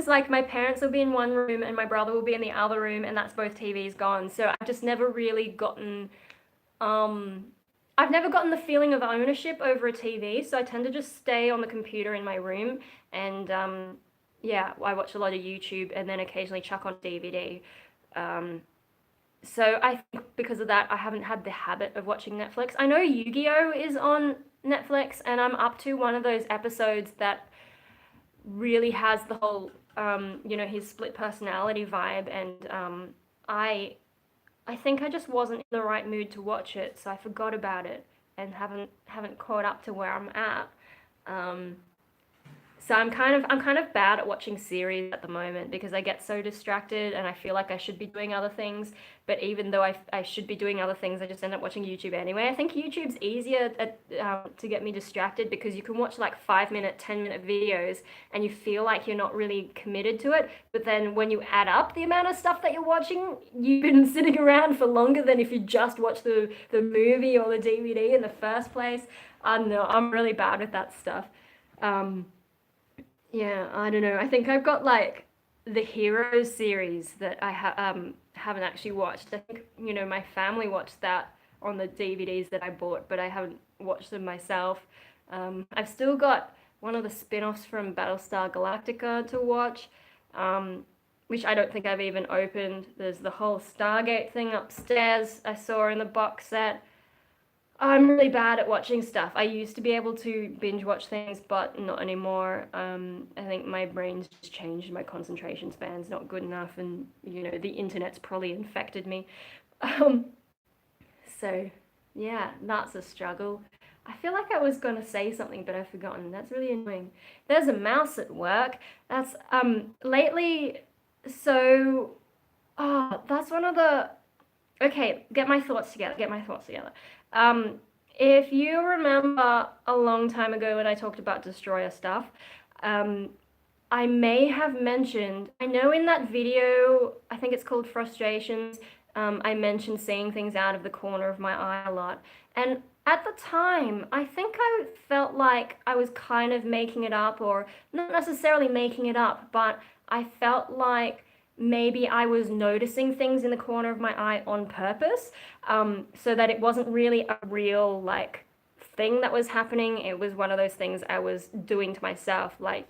like my parents will be in one room and my brother will be in the other room, and that's both TVs gone. So I've just never really gotten um I've never gotten the feeling of ownership over a TV, so I tend to just stay on the computer in my room and yeah, I watch a lot of YouTube and then occasionally chuck on DVD. Um, so I think because of that, I haven't had the habit of watching Netflix. I know Yu-Gi-Oh is on Netflix, and I'm up to one of those episodes that really has the whole, his split personality vibe, and I think I just wasn't in the right mood to watch it, so I forgot about it and haven't caught up to where I'm at. Um, so I'm kind of bad at watching series at the moment because I get so distracted and I feel like I should be doing other things. But even though I should be doing other things, I just end up watching YouTube anyway. I think YouTube's easier to get me distracted because you can watch like 5 minute, 10 minute videos and you feel like you're not really committed to it. But then when you add up the amount of stuff that you're watching, you've been sitting around for longer than if you just watched the movie or the DVD in the first place. I don't know, I'm really bad with that stuff. Um, yeah, I don't know. I think I've got like the Heroes series that haven't actually watched. I think, my family watched that on the DVDs that I bought, but I haven't watched them myself. I've still got one of the spin-offs from Battlestar Galactica to watch, which I don't think I've even opened. There's the whole Stargate thing upstairs I saw in the box set. I'm really bad at watching stuff. I used to be able to binge watch things, but not anymore. I think my brain's just changed. My concentration span's not good enough, and the internet's probably infected me. Um, so yeah, that's a struggle. I feel like I was gonna say something, but I've forgotten. That's really annoying. There's a mouse at work. That's lately. So, that's one of the okay, get my thoughts together. Get my thoughts together. Um, if you remember a long time ago when I talked about destroyer stuff, um, I may have mentioned, I know in that video, I think it's called Frustrations, I mentioned seeing things out of the corner of my eye a lot. And at the time, I think I felt like I was kind of making it up, or not necessarily making it up, but I felt like maybe I was noticing things in the corner of my eye on purpose, so that it wasn't really a real like thing that was happening. It was one of those things I was doing to myself, like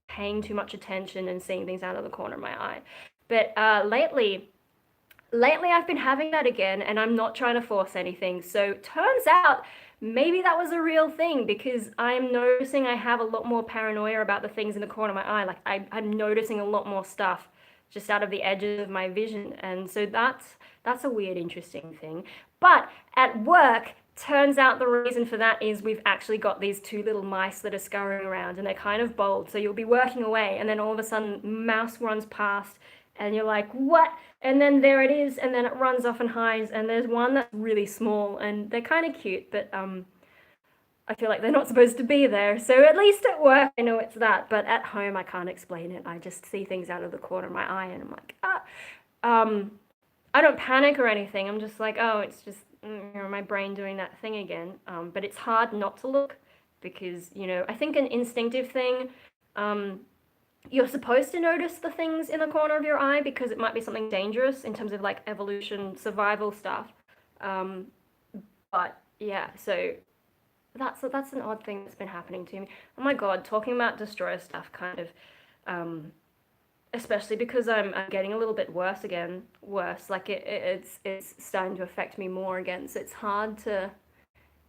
paying too much attention and seeing things out of the corner of my eye. But lately I've been having that again, and I'm not trying to force anything. So turns out maybe that was a real thing because I'm noticing I have a lot more paranoia about the things in the corner of my eye. Like I'm noticing a lot more stuff just out of the edges of my vision. And so that's a weird, interesting thing. But at work, turns out the reason for that is we've actually got these two little mice that are scurrying around and they're kind of bold. So you'll be working away and then all of a sudden mouse runs past and you're like, what? And then there it is, and then it runs off and hides, and there's one that's really small and they're kind of cute, but I feel like they're not supposed to be there. So at least at work, I know it's that. But at home, I can't explain it. I just see things out of the corner of my eye and I'm like, ah. I don't panic or anything. I'm just like, oh, it's just my brain doing that thing again. But it's hard not to look because, I think an instinctive thing, you're supposed to notice the things in the corner of your eye because it might be something dangerous in terms of like evolution, survival stuff. But yeah, so that's an odd thing that's been happening to me. Oh my God, talking about destroyer stuff kind of, especially because I'm getting a little bit worse. Like it's starting to affect me more again. So it's hard to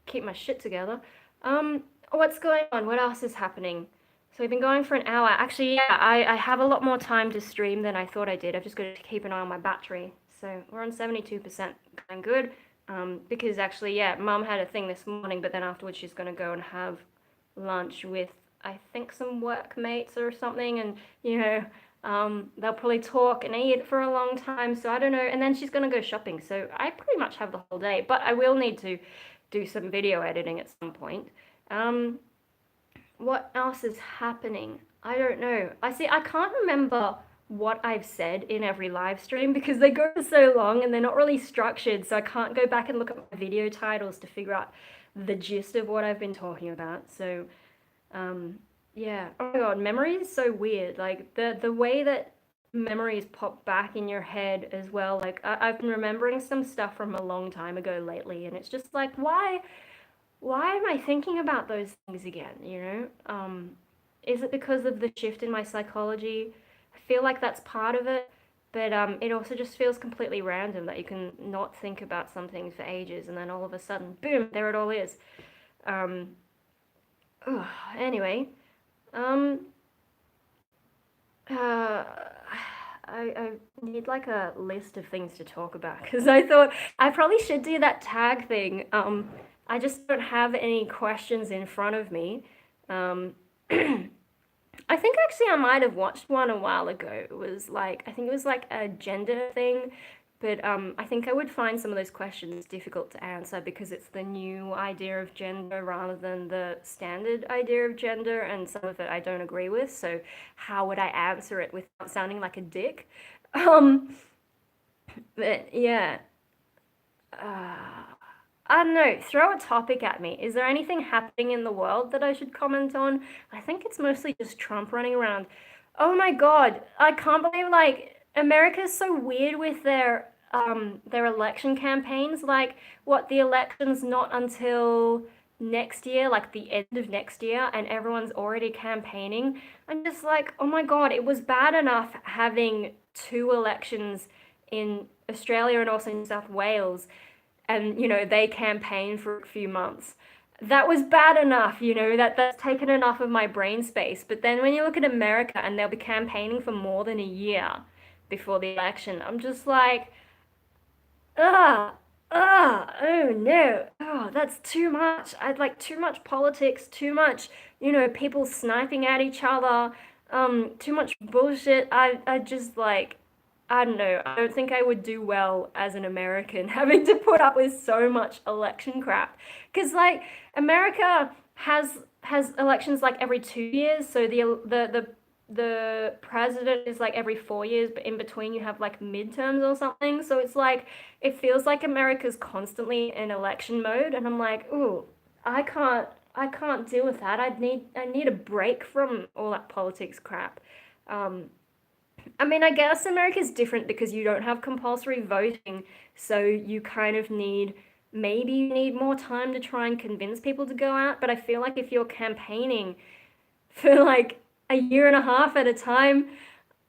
keep my shit together. What's going on? What else is happening? So we've been going for an hour. Actually, yeah, I have a lot more time to stream than I thought I did. I've just got to keep an eye on my battery. So we're on 72%, going good. Because actually, yeah, Mum had a thing this morning, but then afterwards she's gonna go and have lunch with, I think, some workmates or something, and they'll probably talk and eat for a long time. So I don't know. And then she's gonna go shopping. So I pretty much have the whole day, but I will need to do some video editing at some point. What else is happening? I don't know. I can't remember what I've said in every live stream because they go for so long and they're not really structured, so I can't go back and look at my video titles to figure out the gist of what I've been talking about. So, yeah. Oh my God, memory is so weird. Like the way that memories pop back in your head as well. Like I've been remembering some stuff from a long time ago lately, and it's just like, why am I thinking about those things again, you know? Is it because of the shift in my psychology? I feel like that's part of it, but it also just feels completely random that you can not think about something for ages and then all of a sudden, boom, there it all is. Um, anyway, um, uh, I need like a list of things to talk about because I thought I probably should do that tag thing. I just don't have any questions in front of me. Um, I think actually I might have watched one a while ago. It was like, I think it was like a gender thing, but I think I would find some of those questions difficult to answer because it's the new idea of gender rather than the standard idea of gender, and some of it I don't agree with. So how would I answer it without sounding like a dick? Um, but yeah. Uh, I don't know, throw a topic at me. Is there anything happening in the world that I should comment on? I think it's mostly just Trump running around. Oh my God, I can't believe like America's so weird with their election campaigns. Like what the election's not until next year, like the end of next year, and everyone's already campaigning. I'm just like, oh my God, it was bad enough having two elections in Australia and also in South Wales, and they campaign for a few months. That was bad enough, that's taken enough of my brain space. But then when you look at America and they'll be campaigning for more than a year before the election, I'm just like, ah, oh no, oh, that's too much. I'd like too much politics, too much, people sniping at each other, too much bullshit. I just like, I don't know. I don't think I would do well as an American having to put up with so much election crap. Because like America has elections like every 2 years, so the president is like every 4 years, but in between you have like midterms or something. So it's like it feels like America's constantly in election mode, and I'm like, ooh, I can't deal with that. I need a break from all that politics crap. Um, I mean, I guess America's different because you don't have compulsory voting, so you kind of maybe you need more time to try and convince people to go out. But I feel like if you're campaigning for like a year and a half at a time,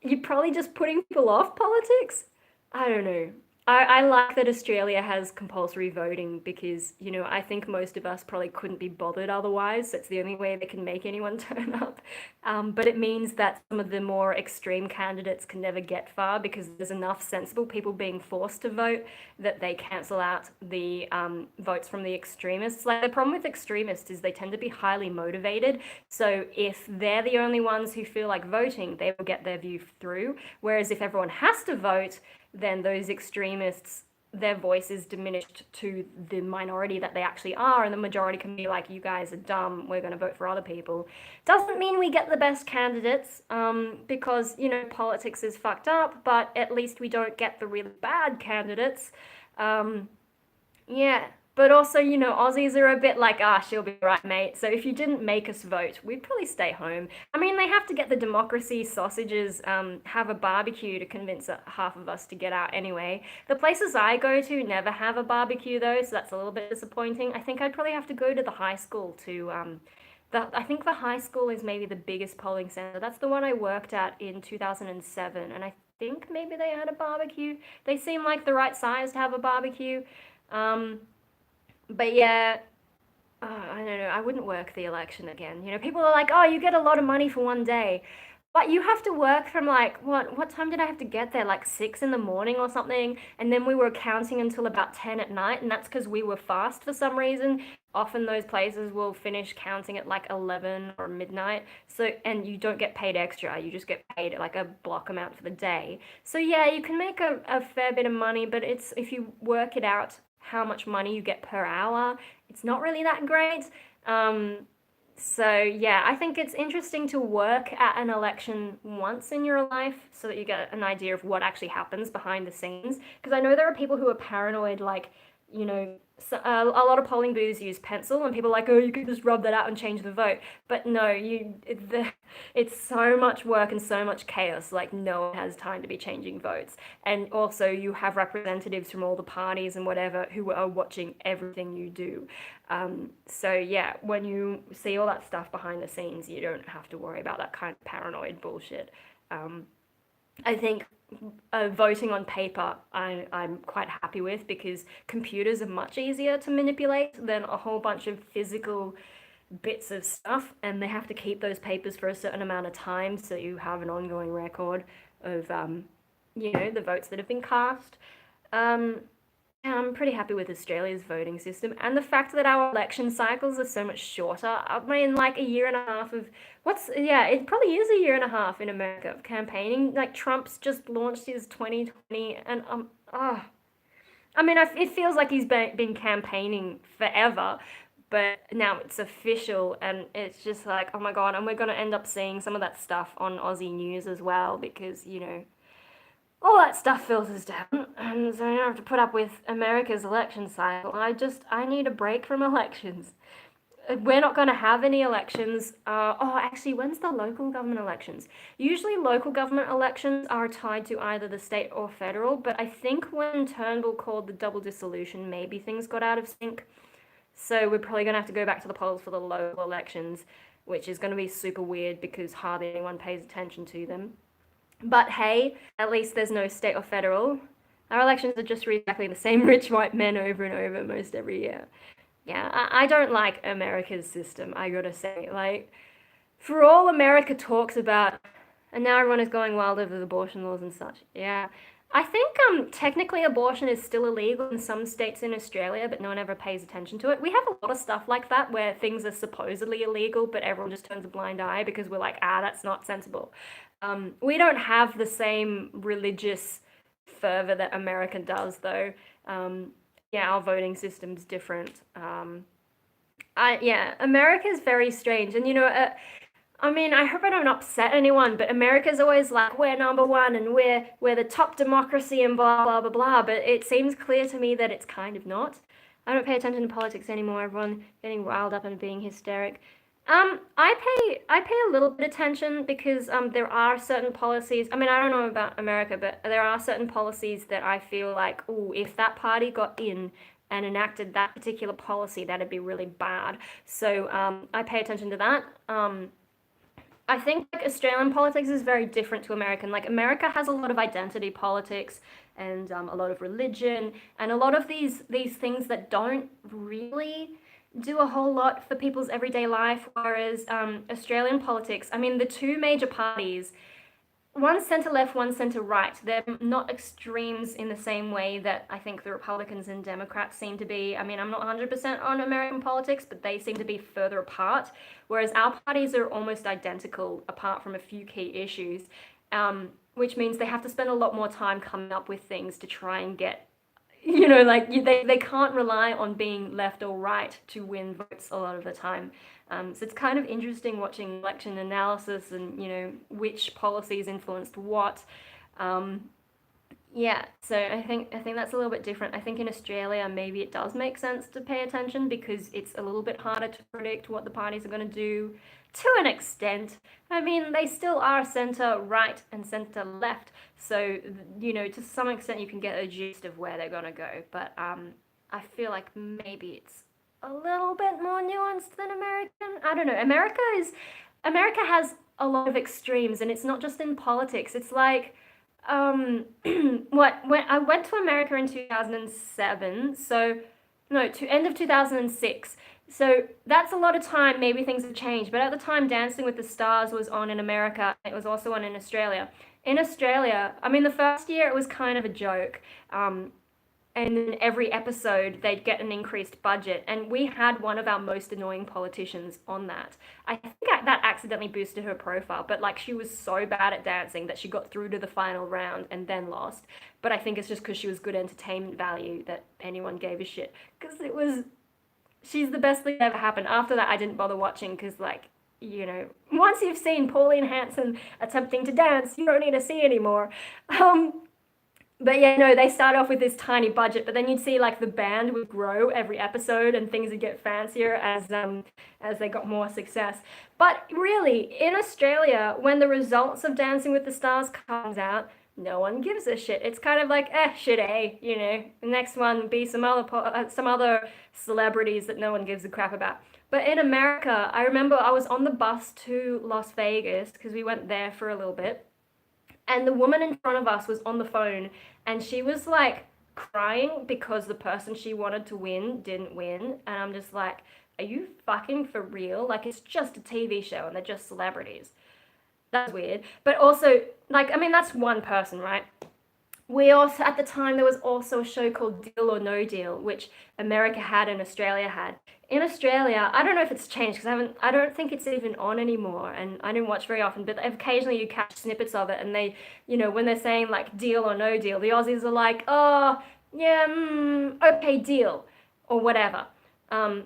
you're probably just putting people off politics. I don't know. I like that Australia has compulsory voting because, I think most of us probably couldn't be bothered otherwise. So it's the only way they can make anyone turn up. But it means that some of the more extreme candidates can never get far because there's enough sensible people being forced to vote that they cancel out the votes from the extremists. Like the problem with extremists is they tend to be highly motivated. So if they're the only ones who feel like voting, they will get their view through. Whereas if everyone has to vote, then those extremists, their voice is diminished to the minority that they actually are, and the majority can be like, you guys are dumb, we're going to vote for other people. Doesn't mean we get the best candidates, because, politics is fucked up, but at least we don't get the really bad candidates. Yeah. But also, you know, Aussies are a bit like, ah, she'll be right, mate. So if you didn't make us vote, we'd probably stay home. I mean, they have to get the democracy sausages, have a barbecue to convince half of us to get out anyway. The places I go to never have a barbecue though, so that's a little bit disappointing. I think I'd probably have to go to the high school to, I think the high school is maybe the biggest polling center. That's the one I worked at in 2007, and I think maybe they had a barbecue. They seem like the right size to have a barbecue. Um, but yeah, I don't know. I wouldn't work the election again. You know, people are like, "Oh, you get a lot of money for one day," but you have to work from like what time did I have to get there? Like 6 in the morning or something, and then we were counting until about 10 at night, and that's because we were fast for some reason. Often those places will finish counting at like 11 or midnight. So, and you don't get paid extra. You just get paid like a block amount for the day. So yeah, you can make a fair bit of money, but it's if you work it out how much money you get per hour, it's not really that great. Um, so yeah, I think it's interesting to work at an election once in your life so that you get an idea of what actually happens behind the scenes. Because I know there are people who are paranoid, like, you know, so, a lot of polling booths use pencil, and people are like, oh, you can just rub that out and change the vote. But no, it's so much work and so much chaos. Like no one has time to be changing votes. And also, you have representatives from all the parties and whatever who are watching everything you do. So yeah, when you see all that stuff behind the scenes, you don't have to worry about that kind of paranoid bullshit. Um, I think voting on paper, I'm quite happy with because computers are much easier to manipulate than a whole bunch of physical bits of stuff, and they have to keep those papers for a certain amount of time so you have an ongoing record of, you know, the votes that have been cast. Um, and I'm pretty happy with Australia's voting system and the fact that our election cycles are so much shorter. I mean, like a year and a half of yeah, it probably is a year and a half in America of campaigning. Like Trump's just launched his 2020, and I mean, it feels like he's been campaigning forever, but now it's official, and it's just like, oh my God, and we're gonna end up seeing some of that stuff on Aussie news as well because, you know, all that stuff filters down, and so I don't have to put up with America's election cycle. I need a break from elections. We're not going to have any elections. Actually, when's the local government elections? Usually, local government elections are tied to either the state or federal, but I think when Turnbull called the double dissolution, maybe things got out of sync. So we're probably going to have to go back to the polls for the local elections, which is going to be super weird because hardly anyone pays attention to them. But hey, at least there's no state or federal. Our elections are just exactly the same rich white men over and over most every year. Yeah, I don't like America's system, I gotta say. Like, for all America talks about, and now everyone is going wild over the abortion laws and such. Yeah. I think technically abortion is still illegal in some states in Australia, but no one ever pays attention to it. We have a lot of stuff like that where things are supposedly illegal, but everyone just turns a blind eye because we're like, that's not sensible. We don't have the same religious fervor that America does, though. Yeah, our voting system's different. Yeah, America's very strange, and you know, I mean, I hope I don't upset anyone, but America's always like, we're number one and we're the top democracy and blah blah blah blah. But it seems clear to me that it's kind of not. I don't pay attention to politics anymore. Everyone getting riled up and being hysteric. I pay a little bit attention because there are certain policies. I mean, I don't know about America, but there are certain policies that I feel like, oh, if that party got in and enacted that particular policy, that'd be really bad. So I pay attention to that. I think like Australian politics is very different to American. Like America has a lot of identity politics and a lot of religion and a lot of these things that don't really do a whole lot for people's everyday life. Whereas Australian politics, I mean, the two major parties, one's centre left, one's centre right. They're not extremes in the same way that I think the Republicans and Democrats seem to be. I mean, I'm not 100% on American politics, but they seem to be further apart. Whereas our parties are almost identical, apart from a few key issues, which means they have to spend a lot more time coming up with things to try and get, you know, like they can't rely on being left or right to win votes a lot of the time. So it's kind of interesting watching election analysis and, you know, which policies influenced what. Yeah, so I think that's a little bit different. I think in Australia maybe it does make sense to pay attention because it's a little bit harder to predict what the parties are going to do to an extent. I mean, they still are center right and center left, so to some extent you can get a gist of where they're going to go. But I feel like maybe it's a little bit more nuanced than American. I don't know. America has a lot of extremes, and it's not just in politics. It's like what when I went to America in 2007, so no, to end of 2006. So that's a lot of time. Maybe things have changed, but at the time, Dancing with the Stars was on in America. It was also on in Australia. In Australia, I mean, the first year it was kind of a joke. And in every episode they'd get an increased budget, and we had one of our most annoying politicians on that. I think that accidentally boosted her profile, but like she was so bad at dancing that she got through to the final round and then lost. But I think it's just because she was good entertainment value that anyone gave a shit, because it was she's the best thing that ever happened. After that I didn't bother watching because once you've seen Pauline Hanson attempting to dance, you don't need to see anymore. But yeah, no, they start off with this tiny budget, but then you'd see like the band would grow every episode and things would get fancier as they got more success. But really, in Australia, when the results of Dancing with the Stars comes out, no one gives a shit. It's kind of like, shit, The next one be some other celebrities that no one gives a crap about. But in America, I remember I was on the bus to Las Vegas because we went there for a little bit, and the woman in front of us was on the phone, and she was like crying because the person she wanted to win didn't win. And I'm just like, are you fucking for real? Like, it's just a TV show and they're just celebrities. That's weird. But also, like, I mean, that's one person, right? We also, at the time, there was also a show called Deal or No Deal, which America had and Australia had. In Australia, I don't know if it's changed because I don't think it's even on anymore, and I didn't watch very often. But occasionally you catch snippets of it, and they, when they're saying like deal or no deal, the Aussies are like, oh yeah, okay, deal, or whatever.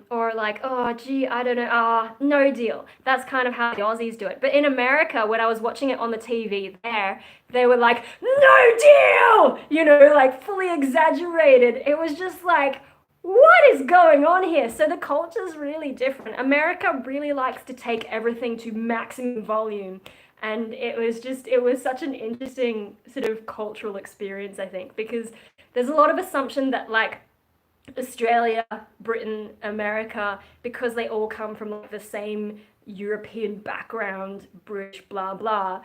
Or like, oh, gee, I don't know, no deal. That's kind of how the Aussies do it. But in America, when I was watching it on the TV there, they were like, no deal! Like fully exaggerated. It was just like, what is going on here? So the culture's really different. America really likes to take everything to maximum volume. And it was such an interesting sort of cultural experience, I think, because there's a lot of assumption that like Australia, Britain, America, because they all come from like the same European background, British, blah blah.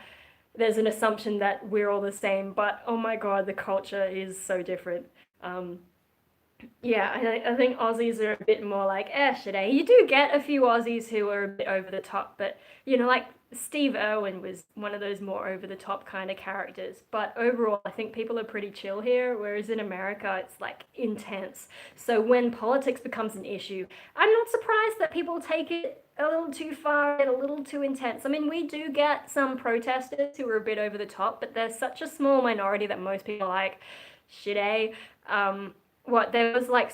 There's an assumption that we're all the same, but oh my god, the culture is so different. Um, yeah, I think Aussies are a bit more like, shit, eh? You do get a few Aussies who are a bit over the top, but like Steve Irwin was one of those more over the top kind of characters. But overall, I think people are pretty chill here, whereas in America, it's like intense. So when politics becomes an issue, I'm not surprised that people take it a little too far and a little too intense. I mean, we do get some protesters who are a bit over the top, but they're such a small minority that most people are like, shit, eh? What there was like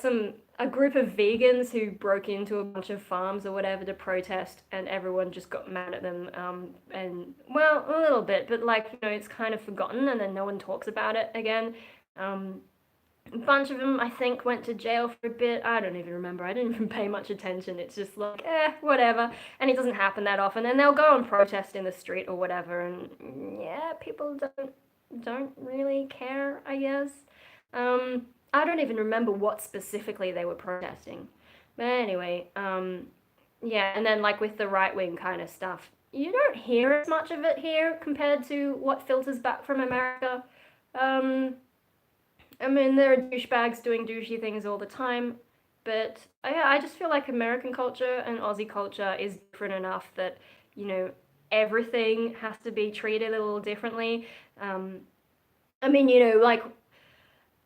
a group of vegans who broke into a bunch of farms or whatever to protest, and everyone just got mad at them. And well, a little bit, but like it's kind of forgotten, and then no one talks about it again. A bunch of them, I think, went to jail for a bit. I don't even remember. I didn't even pay much attention. It's just like, whatever. And it doesn't happen that often. And they'll go and protest in the street or whatever. And yeah, people don't really care, I guess. I don't even remember what specifically they were protesting. But anyway, yeah, and then like with the right wing kind of stuff, you don't hear as much of it here compared to what filters back from America. Um, I mean, there are douchebags doing douchey things all the time, but yeah, I just feel like American culture and Aussie culture is different enough that, you know, everything has to be treated a little differently. Um, I mean, like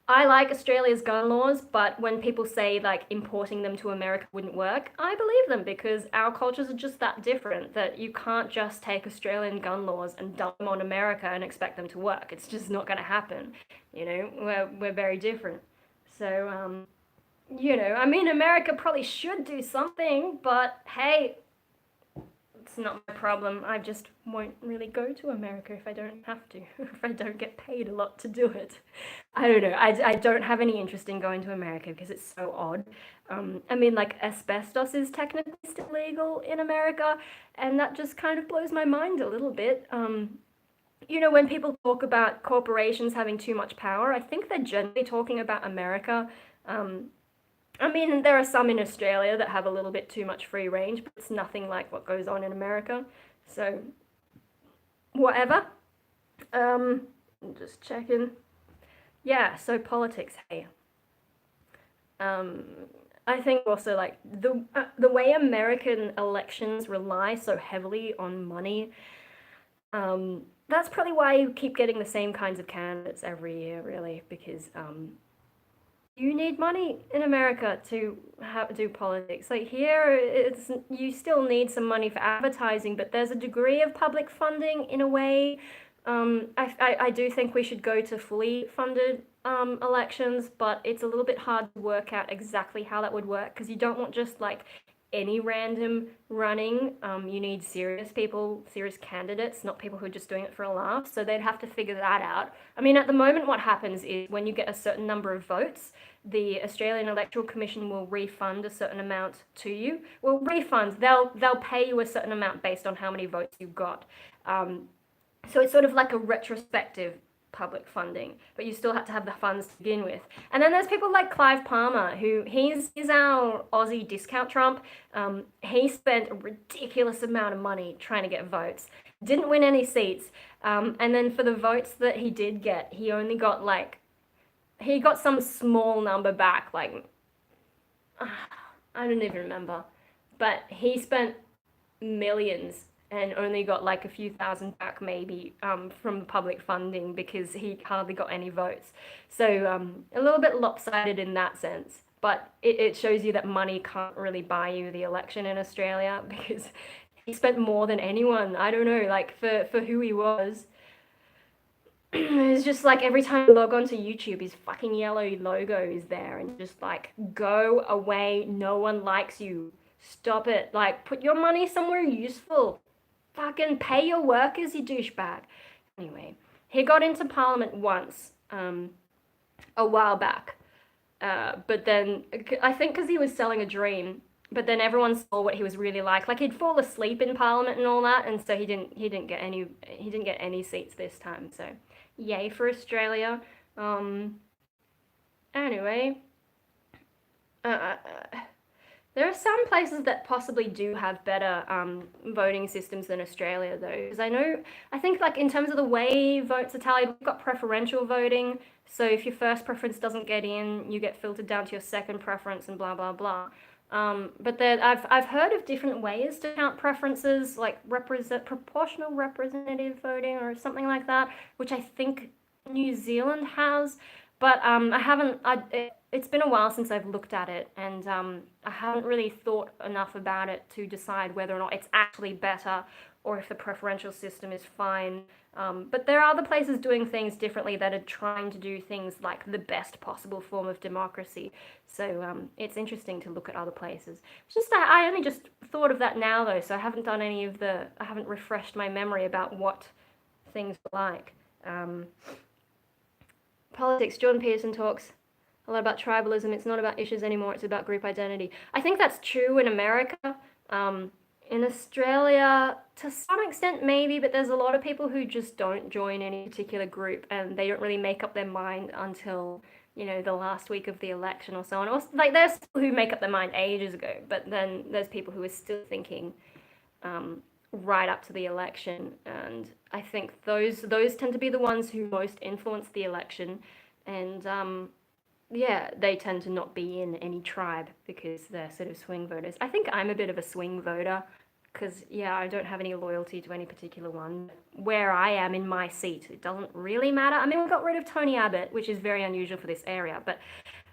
I like Australia's gun laws, but when people say like importing them to America wouldn't work, I believe them because our cultures are just that different that you can't just take Australian gun laws and dump them on America and expect them to work. It's just not going to happen. We're very different. So, I mean, America probably should do something, but hey, it's not my problem. I just won't really go to America if I don't have to, if I don't get paid a lot to do it. I don't know. I don't have any interest in going to America because it's so odd. I mean, like, asbestos is technically still legal in America, and that just kind of blows my mind a little bit. You know, when people talk about corporations having too much power, I think they're generally talking about America. Um, I mean, there are some in Australia that have a little bit too much free range, but it's nothing like what goes on in America. So, whatever. Just checking. Yeah, so politics, hey. Um, I think also like the way American elections rely so heavily on money, that's probably why you keep getting the same kinds of candidates every year, really, because you need money in America to do politics. Like here, it's you still need some money for advertising, but there's a degree of public funding in a way. I do think we should go to fully funded elections, but it's a little bit hard to work out exactly how that would work because you don't want just like any random running. You need serious people, serious candidates, not people who are just doing it for a laugh. So they'd have to figure that out. I mean, at the moment, what happens is when you get a certain number of votes, the Australian Electoral Commission will refund a certain amount to you. Well, refunds, they'll pay you a certain amount based on how many votes you got. So it's sort of like a retrospective public funding, but you still have to have the funds to begin with. And then there's people like Clive Palmer, who he's our Aussie discount Trump. He spent a ridiculous amount of money trying to get votes, didn't win any seats. And then for the votes that he did get, he only got he got some small number back, like, I don't even remember. But he spent millions and only got like a few thousand back maybe from the public funding because he hardly got any votes. So a little bit lopsided in that sense. But it shows you that money can't really buy you the election in Australia because he spent more than anyone. I don't know, like for who he was. It's just like every time you log onto YouTube, his fucking yellow logo is there and just like, go away, no one likes you. Stop it. Like, put your money somewhere useful. Fucking pay your workers, you douchebag. Anyway, he got into Parliament once, a while back. But then, I think because he was selling a dream, but then everyone saw what he was really like. Like, he'd fall asleep in Parliament and all that, and so he didn't get any seats this time, so yay for Australia. Anyway, there are some places that possibly do have better voting systems than Australia, though. Because I think like in terms of the way votes are tallied, we've got preferential voting. So if your first preference doesn't get in, you get filtered down to your second preference and blah, blah, blah. But then I've heard of different ways to count preferences, like proportional representative voting or something like that, which I think New Zealand has. But it's been a while since I've looked at it, and I haven't really thought enough about it to decide whether or not it's actually better or if the preferential system is fine. But there are other places doing things differently that are trying to do things like the best possible form of democracy. So it's interesting to look at other places. It's just I only just thought of that now, though, so I haven't done I haven't refreshed my memory about what things were like. Politics, Jordan Peterson talks a lot about tribalism. It's not about issues anymore, it's about group identity. I think that's true in America. In Australia, to some extent maybe, but there's a lot of people who just don't join any particular group and they don't really make up their mind until, the last week of the election or so on. Or, like, there's people who make up their mind ages ago, but then there's people who are still thinking right up to the election, and I think those tend to be the ones who most influence the election, and they tend to not be in any tribe because they're sort of swing voters. I think I'm a bit of a swing voter because, I don't have any loyalty to any particular one. Where I am in my seat, it doesn't really matter. I mean, we got rid of Tony Abbott, which is very unusual for this area, but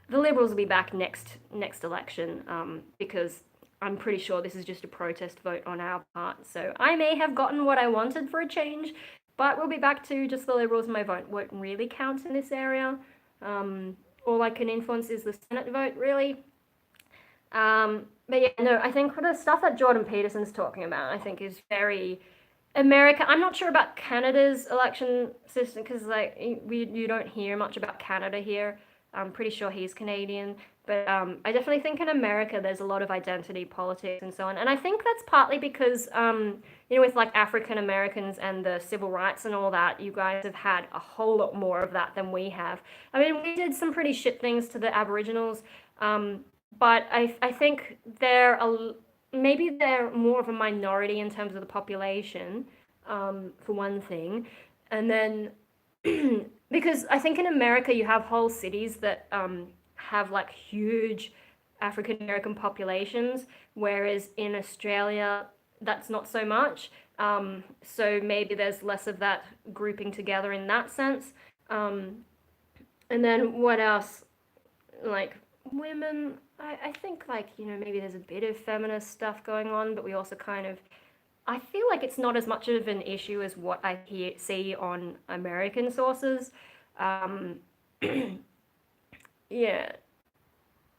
the Liberals will be back next election because I'm pretty sure this is just a protest vote on our part. So I may have gotten what I wanted for a change, but we'll be back to just the Liberals. My vote won't really count in this area. All I can influence is the Senate vote, really. But yeah, no, I think the stuff that Jordan Peterson's talking about, I think is very America. I'm not sure about Canada's election system because like you don't hear much about Canada here. I'm pretty sure he's Canadian, but I definitely think in America there's a lot of identity politics and so on, and I think that's partly because with like African Americans and the civil rights and all that, you guys have had a whole lot more of that than we have. I mean, we did some pretty shit things to the Aboriginals, but I think maybe they're more of a minority in terms of the population, for one thing. And then, because I think in America you have whole cities that have like huge African American populations, whereas in Australia, that's not so much. So maybe there's less of that grouping together in that sense. Um, and then what else? Like women, I think like, maybe there's a bit of feminist stuff going on, but we also kind of, I feel like it's not as much of an issue as what see on American sources. Um, yeah,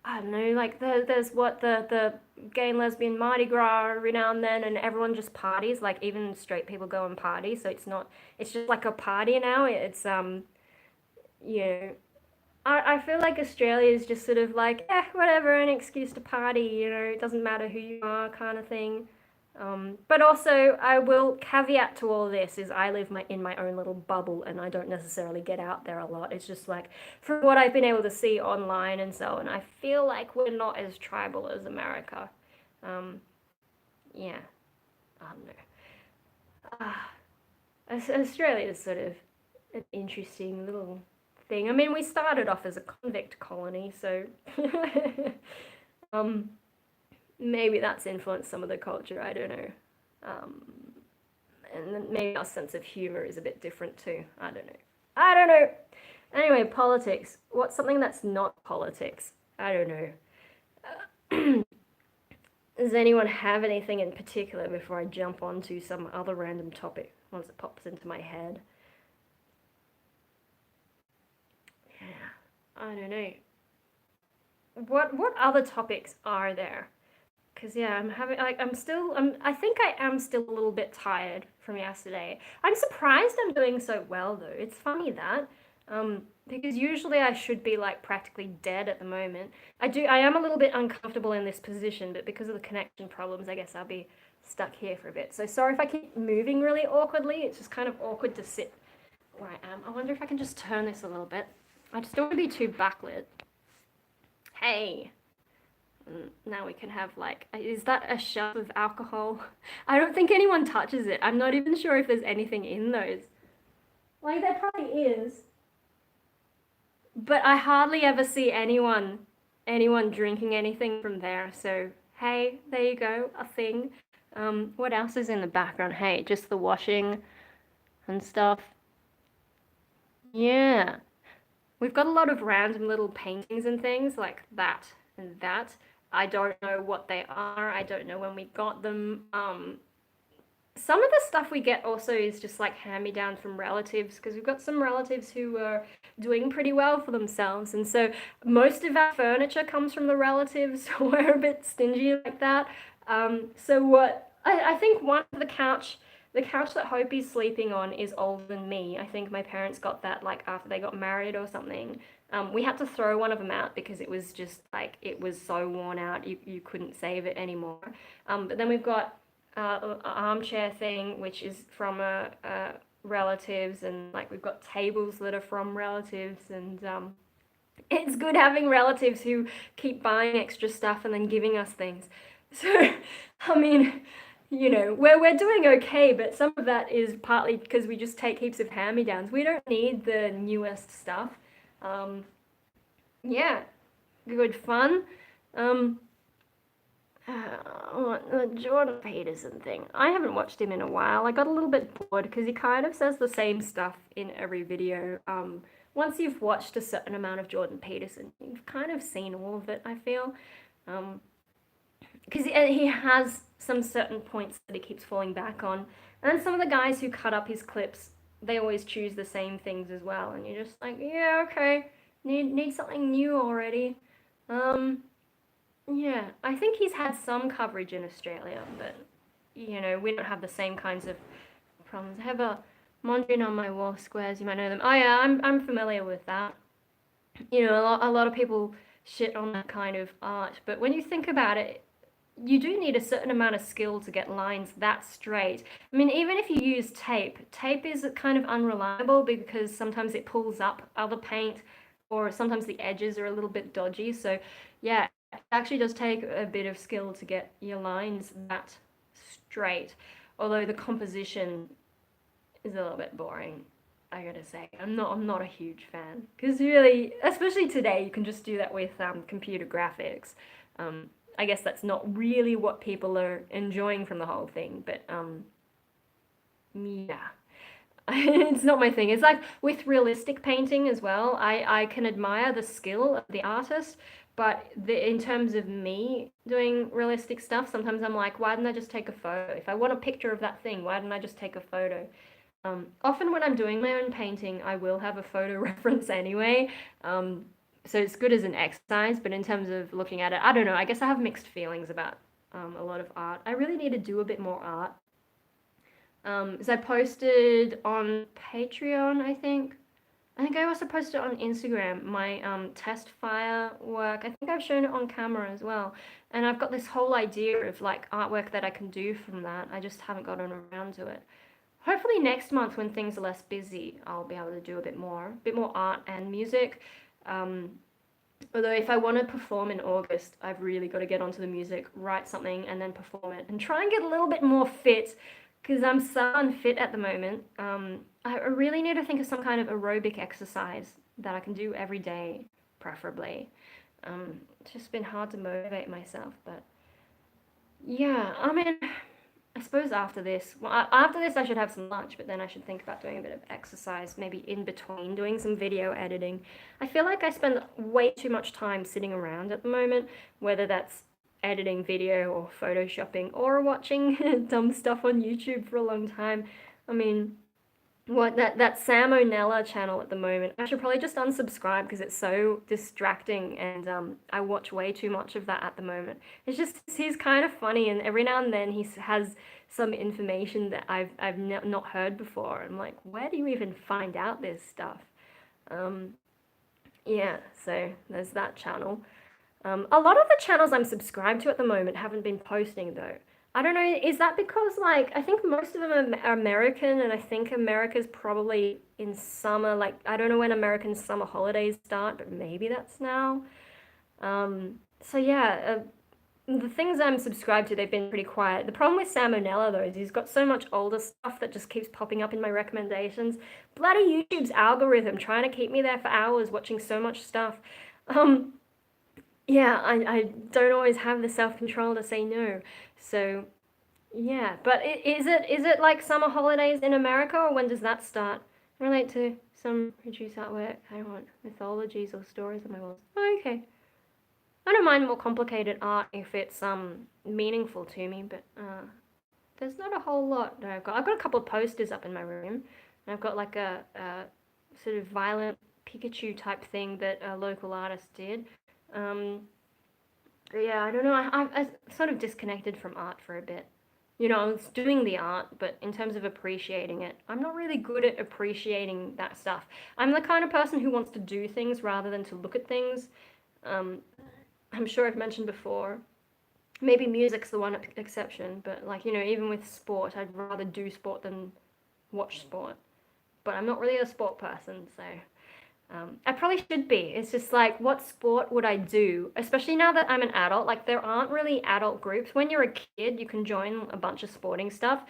I don't know, like there's what the gay and lesbian Mardi Gras every now and then, and everyone just parties, like even straight people go and party, so it's just like a party now. It's, you know, I feel like Australia is just sort of like, whatever, an excuse to party, it doesn't matter who you are, kind of thing. But also, I will caveat to all this is I live in my own little bubble and I don't necessarily get out there a lot. It's just like, from what I've been able to see online and so on, I feel like we're not as tribal as America. Um, yeah, I don't know. Australia is sort of an interesting little thing. I mean, we started off as a convict colony, so um, maybe that's influenced some of the culture. I don't know. Um, and maybe our sense of humor is a bit different too. I don't know. I don't know. Anyway, politics. What's something that's not politics? I don't know. Does anyone have anything in particular before I jump on to some other random topic once it pops into my head? Yeah, I don't know. What other topics are there? Because yeah, I think I am still a little bit tired from yesterday. I'm surprised I'm doing so well though. It's funny that, because usually I should be like practically dead at the moment. I am a little bit uncomfortable in this position, but because of the connection problems, I guess I'll be stuck here for a bit. So sorry if I keep moving really awkwardly. It's just kind of awkward to sit where I am. I wonder if I can just turn this a little bit. I just don't want to be too backlit. Hey. Now we can have like, is that a shelf of alcohol? I don't think anyone touches it. I'm not even sure if there's anything in those. Like there probably is, but I hardly ever see anyone drinking anything from there. So hey, there you go, a thing. What else is in the background? Hey, just the washing and stuff. Yeah. We've got a lot of random little paintings and things like that and that. I don't know what they are. I don't know when we got them. Some of the stuff we get also is just like hand-me-down from relatives because we've got some relatives who are doing pretty well for themselves. And so most of our furniture comes from the relatives. We're a bit stingy like that. So what I think one of the couch that Hopi's sleeping on is older than me. I think my parents got that like after they got married or something. We had to throw one of them out because it was just like it was so worn out you couldn't save it anymore. But then we've got an armchair thing which is from relatives, and like we've got tables that are from relatives, and it's good having relatives who keep buying extra stuff and then giving us things. So I mean, we're doing okay, but some of that is partly because we just take heaps of hand-me-downs. We don't need the newest stuff. Um, yeah, good fun. Um, the Jordan Peterson thing. I haven't watched him in a while. I got a little bit bored because he kind of says the same stuff in every video. Once you've watched a certain amount of Jordan Peterson, you've kind of seen all of it, I feel. Because he has some certain points that he keeps falling back on. And then some of the guys who cut up his clips, they always choose the same things as well. And you're just like, yeah, okay, need something new already. Yeah, I think he's had some coverage in Australia, but we don't have the same kinds of problems. I have a Mondrian on my wall squares. You might know them. Oh yeah, I'm familiar with that. A lot of people shit on that kind of art, but when you think about it, you do need a certain amount of skill to get lines that straight. I mean, even if you use tape is kind of unreliable because sometimes it pulls up other paint or sometimes the edges are a little bit dodgy. So, yeah, it actually does take a bit of skill to get your lines that straight. Although the composition is a little bit boring, I gotta say. I'm not a huge fan because really, especially today, you can just do that with computer graphics. Um, I guess that's not really what people are enjoying from the whole thing, but yeah, it's not my thing. It's like with realistic painting as well. I can admire the skill of the artist, but in terms of me doing realistic stuff, sometimes I'm like, why didn't I just take a photo? If I want a picture of that thing, why didn't I just take a photo? Often when I'm doing my own painting, I will have a photo reference anyway. Um, so it's good as an exercise, but in terms of looking at it, I don't know. I guess I have mixed feelings about a lot of art. I really need to do a bit more art. So I posted on Patreon, I think. I think I also posted on Instagram my test fire work. I think I've shown it on camera as well. And I've got this whole idea of like artwork that I can do from that. I just haven't gotten around to it. Hopefully next month when things are less busy, I'll be able to do a bit more art and music. Um, Although if I want to perform in August, I've really got to get onto the music, write something, and then perform it, and try and get a little bit more fit, because I'm so unfit at the moment. I really need to think of some kind of aerobic exercise that I can do every day, preferably. It's just been hard to motivate myself, but yeah, I mean, I suppose after this, after this, I should have some lunch, but then I should think about doing a bit of exercise, maybe in between, doing some video editing. I feel like I spend way too much time sitting around at the moment, whether that's editing video or photoshopping or watching dumb stuff on YouTube for a long time. I mean, what that Sam O'Nella channel at the moment. I should probably just unsubscribe because it's so distracting and I watch way too much of that at the moment. It's just he's kind of funny and every now and then he has some information that I've not heard before. I'm like, where do you even find out this stuff? Um, yeah, so there's that channel. A lot of the channels I'm subscribed to at the moment haven't been posting though. I don't know, is that because like I think most of them are American and I think America's probably in summer, like I don't know when American summer holidays start, but maybe that's now. So yeah, the things I'm subscribed to, they've been pretty quiet. The problem with Sam O'Nella though is he's got so much older stuff that just keeps popping up in my recommendations. Bloody YouTube's algorithm trying to keep me there for hours watching so much stuff. Um, yeah, I don't always have the self-control to say no. So, yeah. But is it like summer holidays in America, or when does that start? Relate to some produce artwork. I want mythologies or stories on my walls. Oh, okay. I don't mind more complicated art if it's meaningful to me, but there's not a whole lot that I've got a couple of posters up in my room, and I've got like a sort of violent Pikachu type thing that a local artist did. Um, yeah, I don't know. I sort of disconnected from art for a bit. I was doing the art, but in terms of appreciating it, I'm not really good at appreciating that stuff. I'm the kind of person who wants to do things rather than to look at things. Um, I'm sure I've mentioned before. Maybe music's the one exception, but like, even with sport, I'd rather do sport than watch sport. But I'm not really a sport person, so I probably should be. It's just like, what sport would I do? Especially now that I'm an adult. Like, there aren't really adult groups. When you're a kid, you can join a bunch of sporting stuff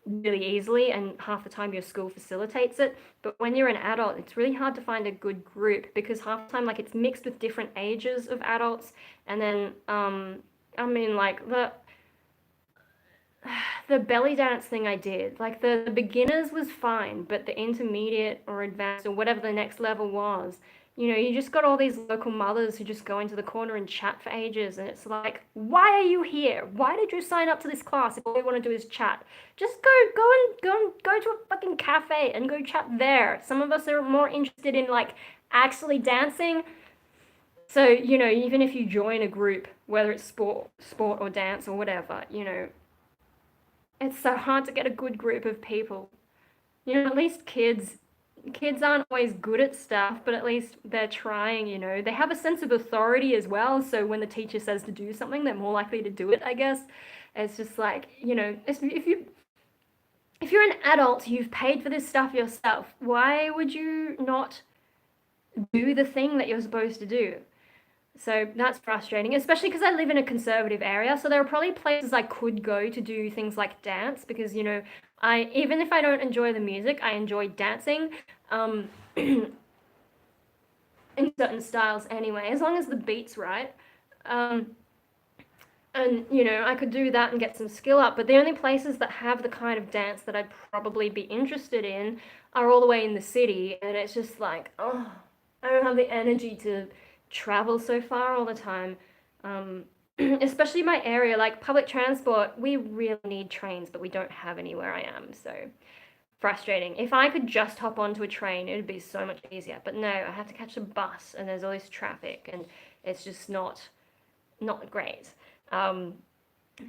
really easily, and half the time your school facilitates it. But when you're an adult, it's really hard to find a good group because half the time, like, it's mixed with different ages of adults. And then, I mean, like, the belly dance thing I did, like the beginners was fine, but the intermediate or advanced or whatever the next level was, you just got all these local mothers who just go into the corner and chat for ages, and it's like, why are you here? Why did you sign up to this class if all you want to do is chat? Just go to a fucking cafe and go chat there. Some of us are more interested in like actually dancing. So, you know, even if you join a group, whether it's sport or dance or whatever, you know, it's so hard to get a good group of people. You know, at least kids aren't always good at stuff, but at least they're trying, you know. They have a sense of authority as well, so when the teacher says to do something, they're more likely to do it, I guess. It's just like, you know, if you're an adult, you've paid for this stuff yourself. Why would you not do the thing that you're supposed to do? So that's frustrating, especially because I live in a conservative area. So there are probably places I could go to do things like dance because, you know, even if I don't enjoy the music, I enjoy dancing in certain styles anyway, as long as the beat's right. And, you know, I could do that and get some skill up. But the only places that have the kind of dance that I'd probably be interested in are all the way in the city. And it's just like, oh, I don't have the energy to travel so far all the time. Especially my area, like public transport, we really need trains, but we don't have any where I am. So frustrating. If I could just hop onto a train, it would be so much easier. But no, I have to catch a bus and there's all this traffic and it's just not great. Um,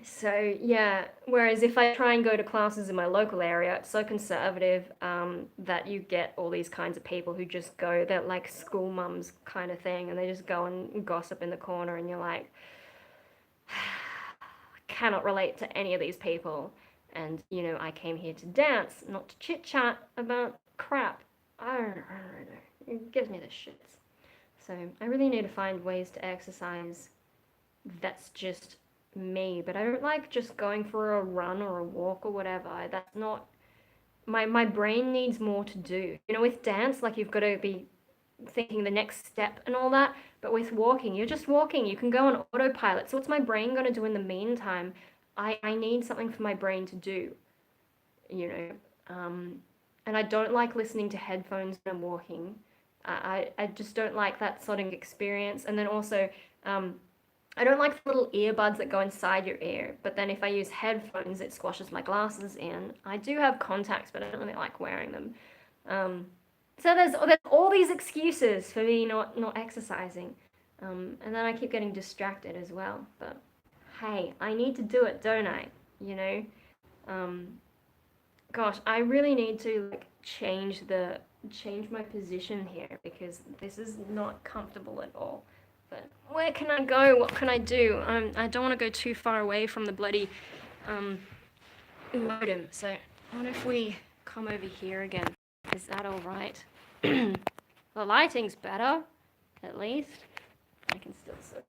so yeah, whereas if I try and go to classes in my local area, it's so conservative that you get all these kinds of people who just go, they're like school mums kind of thing, and they just go and gossip in the corner, and you're like, I cannot relate to any of these people. And you know, I came here to dance, not to chit chat about crap. I don't know. It gives me the shits. So I really need to find ways to exercise that's just me, but I don't like just going for a run or a walk or whatever. That's not my brain needs more to do. You know, with dance, like you've got to be thinking the next step and all that, but with walking, you're just walking. You can go on autopilot. So what's my brain going to do in the meantime? I need something for my brain to do, you know. And I don't like listening to headphones when I'm walking. I just don't like that sort of experience. And then also, I don't like the little earbuds that go inside your ear, but then if I use headphones, it squashes my glasses in. I do have contacts, but I don't really like wearing them. So there's all these excuses for me not exercising. And then I keep getting distracted as well. But hey, I need to do it, don't I? You know? Gosh, I really need to like change my position here because this is not comfortable at all. But where can I go? What can I do? I don't want to go too far away from the bloody modem. So what if we come over here again? Is that all right? The lighting's better, at least. I can still sort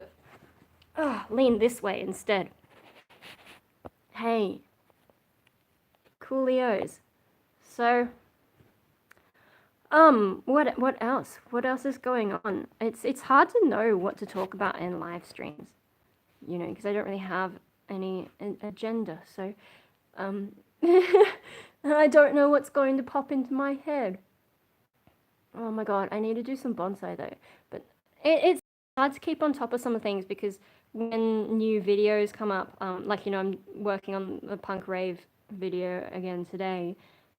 of lean this way instead. Hey, coolios. So, what else? What else is going on? It's hard to know what to talk about in live streams, you know, because I don't really have any agenda. So, and I don't know what's going to pop into my head. Oh my god, I need to do some bonsai though. But it's hard to keep on top of some of things because when new videos come up, like, you know, I'm working on the punk rave video again today.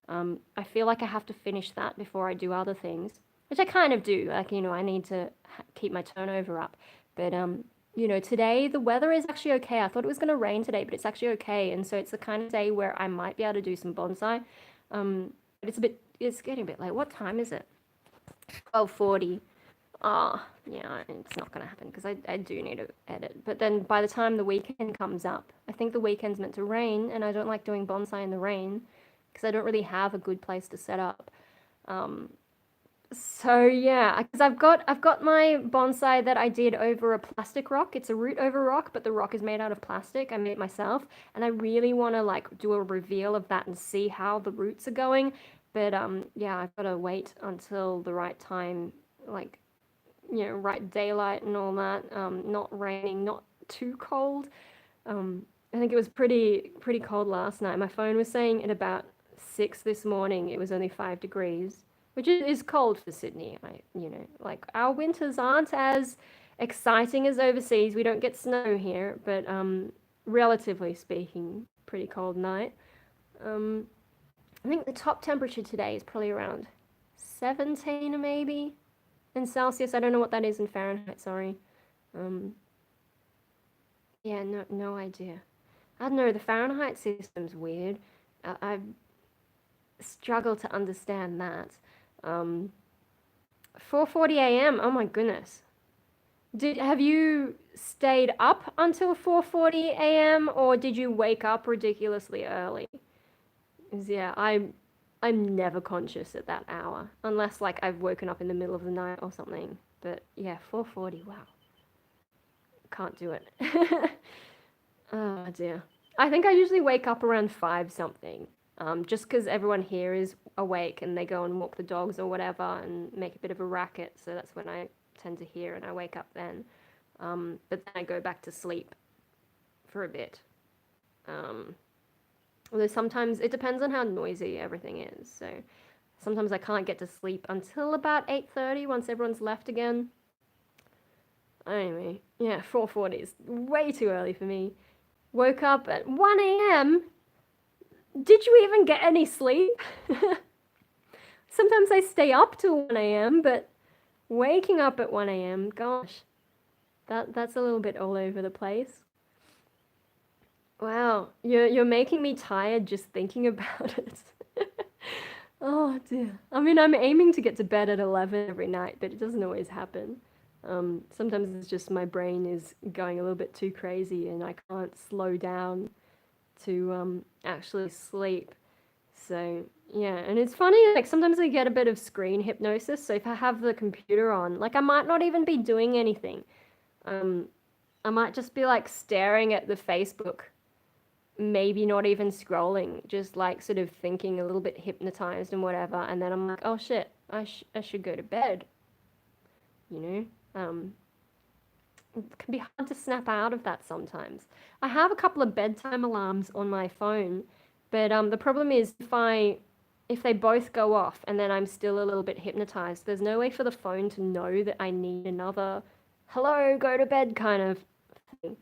I feel like I have to finish that before I do other things, which I kind of do. Like, you know, I need to keep my turnover up. But, you know, today the weather is actually okay. I thought it was going to rain today, but it's actually okay. And so it's the kind of day where I might be able to do some bonsai. But it's getting a bit late. What time is it? 12:40. Ah, yeah, it's not going to happen because I do need to edit. But then by the time the weekend comes up, I think the weekend's meant to rain, and I don't like doing bonsai in the rain because I don't really have a good place to set up. So yeah, because I've got my bonsai that I did over a plastic rock. It's a root over rock, but the rock is made out of plastic. I made it myself, and I really want to like do a reveal of that and see how the roots are going. But yeah, I've got to wait until the right time, like, you know, right daylight and all that. Not raining, not too cold. I think it was pretty cold last night. My phone was saying at about 6 this morning it was only 5 degrees, which is cold for Sydney. You know, like our winters aren't as exciting as overseas. We don't get snow here, but relatively speaking, pretty cold night. I think the top temperature today is probably around 17 maybe. in Celsius. I don't know what that is in Fahrenheit, sorry. Yeah, no idea. I don't know, the Fahrenheit system's weird. I struggle to understand that. 4:40 a.m. Oh my goodness. Have you stayed up until 4:40 a.m. or did you wake up ridiculously early? 'Cause, yeah, I'm never conscious at that hour unless like I've woken up in the middle of the night or something. But yeah, 4:40. Wow. Can't do it. Oh dear. I think I usually wake up around 5 something. Just because everyone here is awake and they go and walk the dogs or whatever and make a bit of a racket. So that's when I tend to hear and I wake up then. But then I go back to sleep for a bit. Although sometimes it depends on how noisy everything is. So sometimes I can't get to sleep until about 8:30 once everyone's left again. Anyway, yeah, 4:40 is way too early for me. Woke up at 1 a.m. Did you even get any sleep? Sometimes I stay up till 1 a.m., but waking up at 1 a.m., gosh, that's a little bit all over the place. Wow, you're making me tired just thinking about it. Oh dear. I mean, I'm aiming to get to bed at 11 every night, but it doesn't always happen. Sometimes it's just my brain is going a little bit too crazy and I can't slow down to actually sleep. So yeah, and it's funny, like sometimes I get a bit of screen hypnosis. So if I have the computer on, like I might not even be doing anything. I might just be like staring at the Facebook, maybe not even scrolling, just like sort of thinking a little bit hypnotized and whatever. And then I'm like, oh shit, I should go to bed. You know, it can be hard to snap out of that sometimes. I have a couple of bedtime alarms on my phone, but the problem is if they both go off and then I'm still a little bit hypnotized, there's no way for the phone to know that I need another hello, go to bed kind of thing.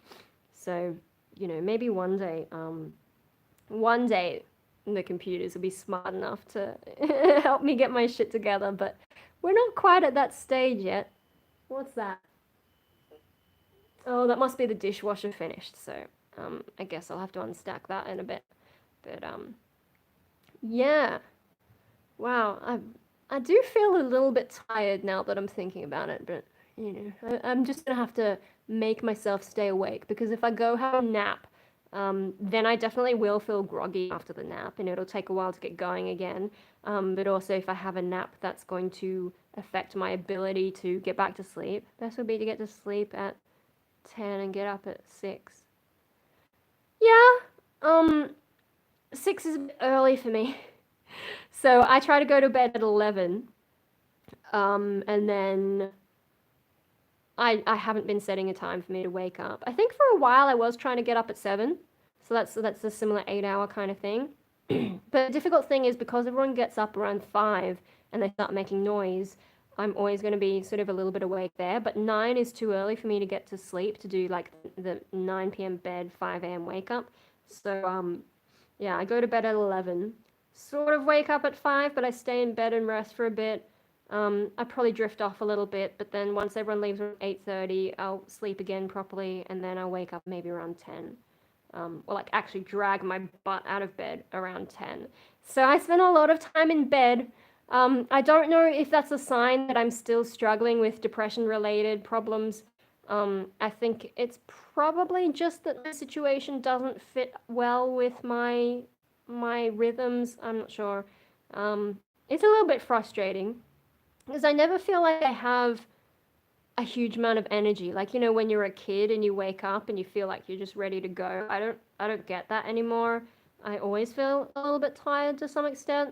So, you know, maybe one day the computers will be smart enough to help me get my shit together, but we're not quite at that stage yet. What's that? Oh, that must be the dishwasher finished, so I guess I'll have to unstack that in a bit. But yeah. Wow, I do feel a little bit tired now that I'm thinking about it, but you know, I'm just gonna have to make myself stay awake because if I go have a nap, then I definitely will feel groggy after the nap and it'll take a while to get going again. But also if I have a nap, that's going to affect my ability to get back to sleep. Best would be to get to sleep at 10 and get up at 6. Yeah, 6 is a bit early for me. So I try to go to bed at 11, and then I haven't been setting a time for me to wake up. I think for a while I was trying to get up at 7, so that's a similar 8-hour kind of thing. But the difficult thing is because everyone gets up around 5 and they start making noise, I'm always going to be sort of a little bit awake there. But 9 is too early for me to get to sleep to do like the 9 p.m. bed, 5 a.m. wake up. So yeah, I go to bed at 11. Sort of wake up at 5, but I stay in bed and rest for a bit. I probably drift off a little bit, but then once everyone leaves around 8:30, I'll sleep again properly, and then I'll wake up maybe around 10. Or like actually drag my butt out of bed around 10. So I spend a lot of time in bed. I don't know if that's a sign that I'm still struggling with depression-related problems. I think it's probably just that my situation doesn't fit well with my rhythms. I'm not sure. It's a little bit frustrating because I never feel like I have a huge amount of energy. Like, you know, when you're a kid and you wake up and you feel like you're just ready to go. I don't get that anymore. I always feel a little bit tired to some extent.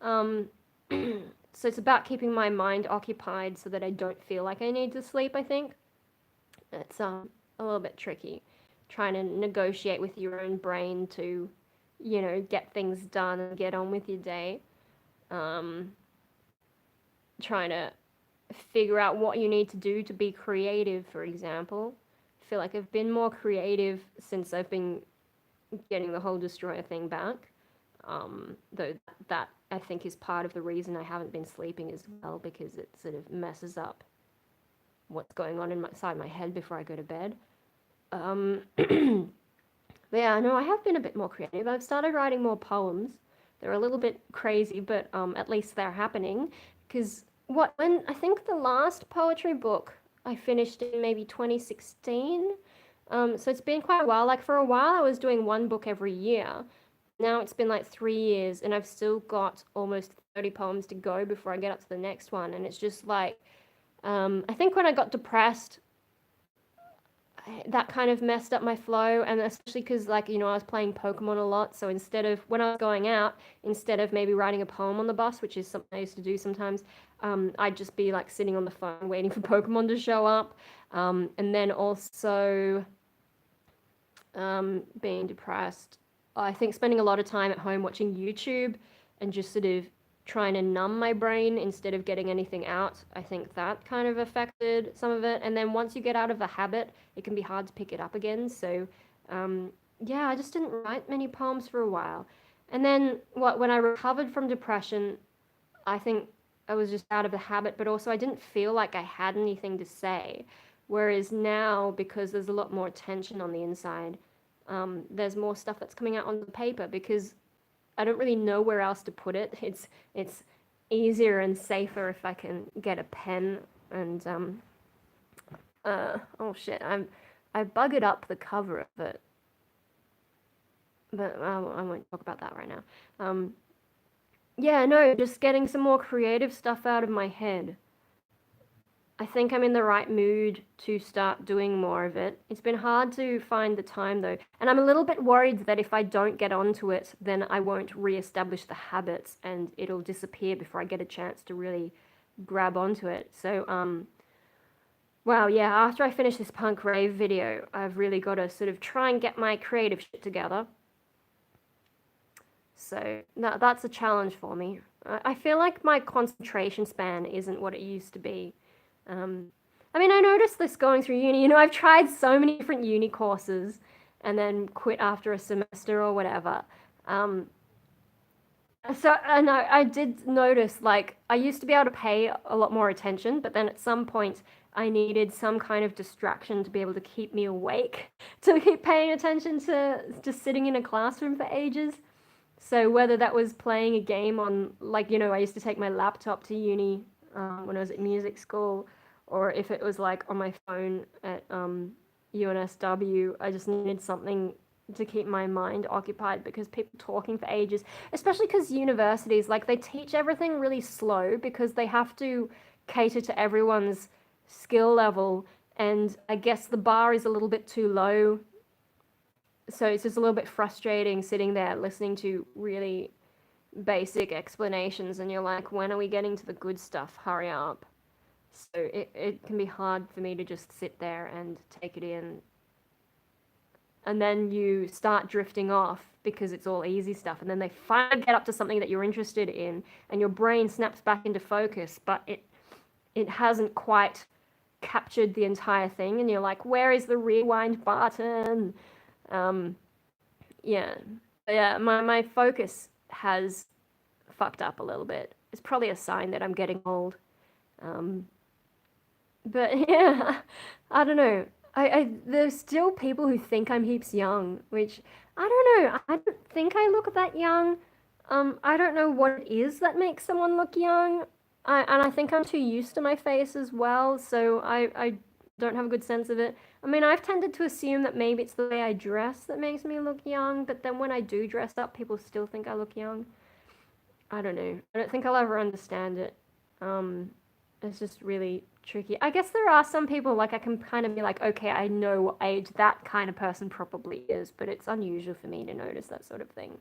So it's about keeping my mind occupied so that I don't feel like I need to sleep, I think. It's a little bit tricky trying to negotiate with your own brain to, you know, get things done and get on with your day. Trying to figure out what you need to do to be creative, for example. I feel like I've been more creative since I've been getting the whole destroyer thing back. Though that I think is part of the reason I haven't been sleeping as well, because it sort of messes up what's going on inside my head before I go to bed. But yeah, no, I have been a bit more creative. I've started writing more poems. They're a little bit crazy, but at least they're happening. Because when I think the last poetry book I finished in maybe 2016. So it's been quite a while. Like for a while, I was doing one book every year. Now it's been like 3 years, and I've still got almost 30 poems to go before I get up to the next one. And it's just like, I think when I got depressed, that kind of messed up my flow, and especially because, like, I was playing Pokemon a lot, so instead of when I was going out, instead of maybe writing a poem on the bus, which is something I used to do sometimes, I'd just be like sitting on the phone waiting for Pokemon to show up. And then also being depressed, I think spending a lot of time at home watching YouTube and just sort of trying to numb my brain instead of getting anything out. I think that kind of affected some of it. And then once you get out of the habit, it can be hard to pick it up again. So, yeah, I just didn't write many poems for a while. And then when I recovered from depression, I think I was just out of the habit, but also I didn't feel like I had anything to say. Whereas now, because there's a lot more tension on the inside, there's more stuff that's coming out on the paper because I don't really know where else to put it. It's easier and safer if I can get a pen and oh shit, I buggered up the cover of it, but I won't talk about that right now. Yeah, no, just getting some more creative stuff out of my head. I think I'm in the right mood to start doing more of it. It's been hard to find the time though, and I'm a little bit worried that if I don't get onto it, then I won't re-establish the habits and it'll disappear before I get a chance to really grab onto it. So, well, yeah, after I finish this punk rave video, I've really got to sort of try and get my creative shit together. So that's a challenge for me. I feel like my concentration span isn't what it used to be. I mean, I noticed this going through uni. I've tried so many different uni courses and then quit after a semester or whatever. Um, so, and I did notice, like, I used to be able to pay a lot more attention, but then at some point, I needed some kind of distraction to be able to keep me awake, to keep paying attention to just sitting in a classroom for ages. So whether that was playing a game on, like, I used to take my laptop to uni when I was at music school, or if it was like on my phone at UNSW, I just needed something to keep my mind occupied because people talking for ages, especially because universities, like, they teach everything really slow because they have to cater to everyone's skill level, and I guess the bar is a little bit too low, so it's just a little bit frustrating sitting there listening to really basic explanations, and you're like, when are we getting to the good stuff? Hurry up. So it can be hard for me to just sit there and take it in. And then you start drifting off because it's all easy stuff. And then they finally get up to something that you're interested in, and your brain snaps back into focus, but it hasn't quite captured the entire thing. And you're like, where is the rewind button? Yeah. Yeah, my focus has fucked up a little bit. It's probably a sign that I'm getting old. But yeah, I don't know. There's still people who think I'm heaps young, which I don't know. I don't think I look that young. I don't know what it is that makes someone look young. And I think I'm too used to my face as well, so I don't have a good sense of it. I mean, I've tended to assume that maybe it's the way I dress that makes me look young, but then when I do dress up, people still think I look young. I don't know. I don't think I'll ever understand it. It's just really tricky. I guess there are some people, like, I can kind of be like, okay, I know what age that kind of person probably is, but it's unusual for me to notice that sort of thing.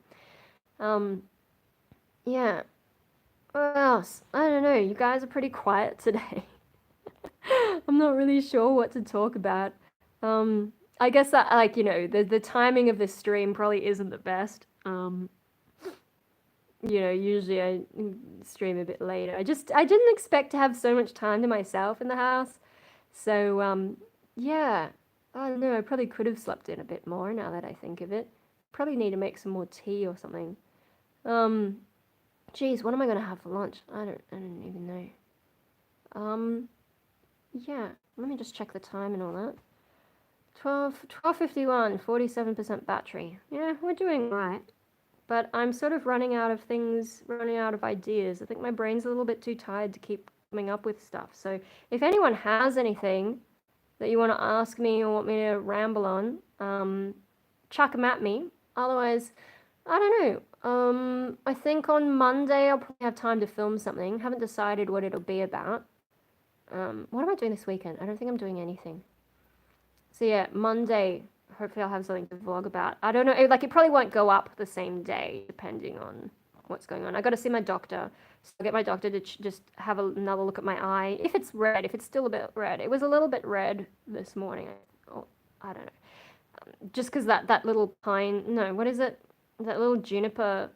Yeah. What else? I don't know. You guys are pretty quiet today. I'm not really sure what to talk about. I guess that, like, the timing of this stream probably isn't the best. Usually I stream a bit later. I didn't expect to have so much time to myself in the house. So, yeah. I don't know, I probably could have slept in a bit more now that I think of it. Probably need to make some more tea or something. Geez, what am I gonna have for lunch? I don't even know. Yeah, let me just check the time and all that. 12:51, 47% battery. Yeah, we're doing right. But I'm sort of running out of things, running out of ideas. I think my brain's a little bit too tired to keep coming up with stuff. So if anyone has anything that you want to ask me or want me to ramble on, chuck them at me. Otherwise, I don't know. I think on Monday I'll probably have time to film something. Haven't decided what it'll be about. What am I doing this weekend? I don't think I'm doing anything. So yeah, Monday, hopefully I'll have something to vlog about. I don't know, like it probably won't go up the same day, depending on what's going on. I got to see my doctor, so I'll get my doctor to just have another look at my eye. If it's red, if it's still a bit red. It was a little bit red this morning. Oh, I don't know. Just because that little pine, no, what is it? That little juniper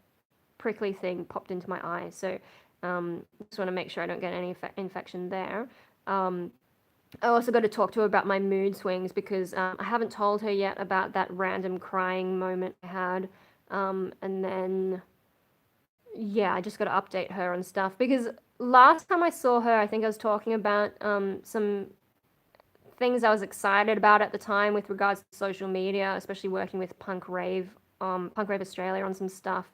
prickly thing popped into my eye. So just want to make sure I don't get any infection there. I also got to talk to her about my mood swings because I haven't told her yet about that random crying moment I had. And then, yeah, I just got to update her on stuff because last time I saw her, I think I was talking about some things I was excited about at the time with regards to social media, especially working with Punk Rave Australia on some stuff.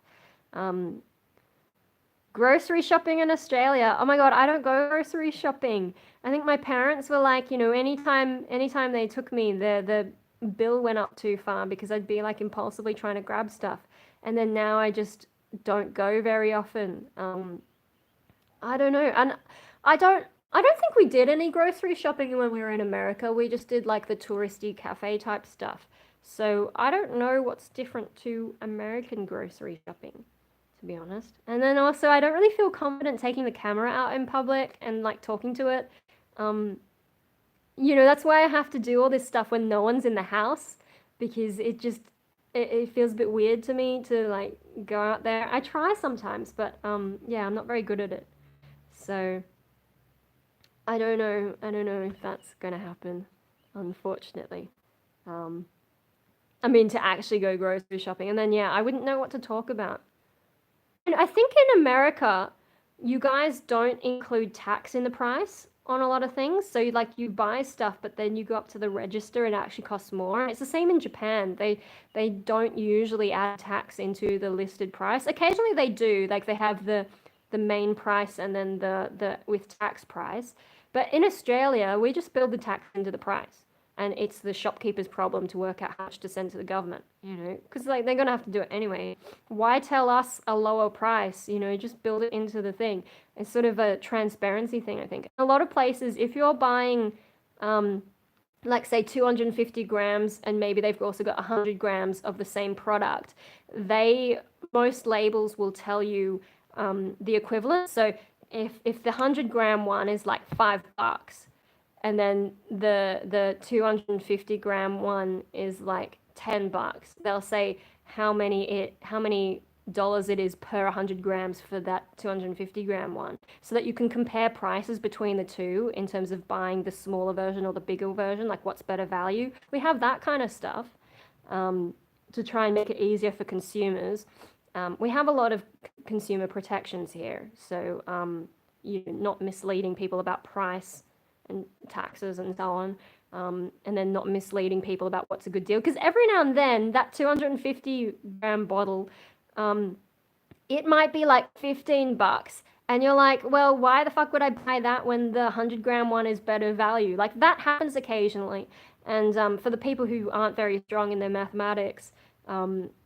Grocery shopping in Australia. Oh my God, I don't go grocery shopping. I think my parents were like, anytime they took me, the bill went up too far because I'd be like impulsively trying to grab stuff. And then now I just don't go very often. I don't know. And I don't think we did any grocery shopping when we were in America. We just did like the touristy cafe type stuff. So I don't know what's different to American grocery shopping, to be honest. And then also, I don't really feel confident taking the camera out in public and like talking to it. Um, that's why I have to do all this stuff when no one's in the house because it feels a bit weird to me to like go out there. I try sometimes, but yeah, I'm not very good at it. So I don't know. I don't know if that's gonna happen, unfortunately. Um, I mean, to actually go grocery shopping, and then yeah, I wouldn't know what to talk about. And I think in America, you guys don't include tax in the price on a lot of things. So you buy stuff, but then you go up to the register and it actually costs more. It's the same in Japan. They don't usually add tax into the listed price. Occasionally they do, like they have the main price and then the with tax price. But in Australia, we just build the tax into the price and it's the shopkeeper's problem to work out how much to send to the government, because like they're gonna have to do it anyway. Why tell us a lower price? Just build it into the thing. It's sort of a transparency thing, I think. A lot of places, if you're buying, like say 250 grams, and maybe they've also got 100 grams of the same product, most labels will tell you the equivalent. So if the 100-gram one is like $5 and then the 250-gram one is like $10. They'll say how many dollars it is per 100 grams for that 250-gram one, so that you can compare prices between the two in terms of buying the smaller version or the bigger version, like what's better value. We have that kind of stuff to try and make it easier for consumers. We have a lot of consumer protections here, so you're not misleading people about price and taxes and so on, and then not misleading people about what's a good deal. Because every now and then, that 250-gram bottle, it might be like $15, and you're like, well, why the fuck would I buy that when the 100-gram one is better value? Like that happens occasionally, and for the people who aren't very strong in their mathematics,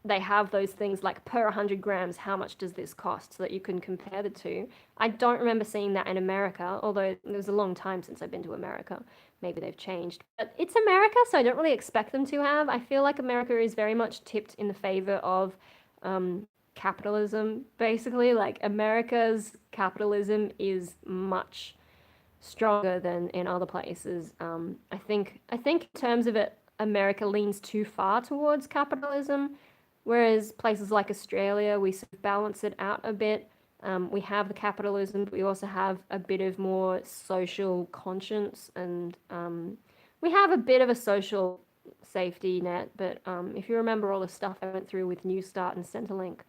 they have those things like per 100 grams, how much does this cost, so that you can compare the two. I don't remember seeing that in America, although it was a long time since I've been to America. Maybe they've changed. But it's America, so I don't really expect them to have. I feel like America is very much tipped in the favor of capitalism, basically. Like America's capitalism is much stronger than in other places. I think in terms of it, America leans too far towards capitalism, whereas places like Australia, we sort of balance it out a bit. We have the capitalism, but we also have a bit of more social conscience, and we have a bit of a social safety net. But if you remember all the stuff I went through with New Start and Centrelink,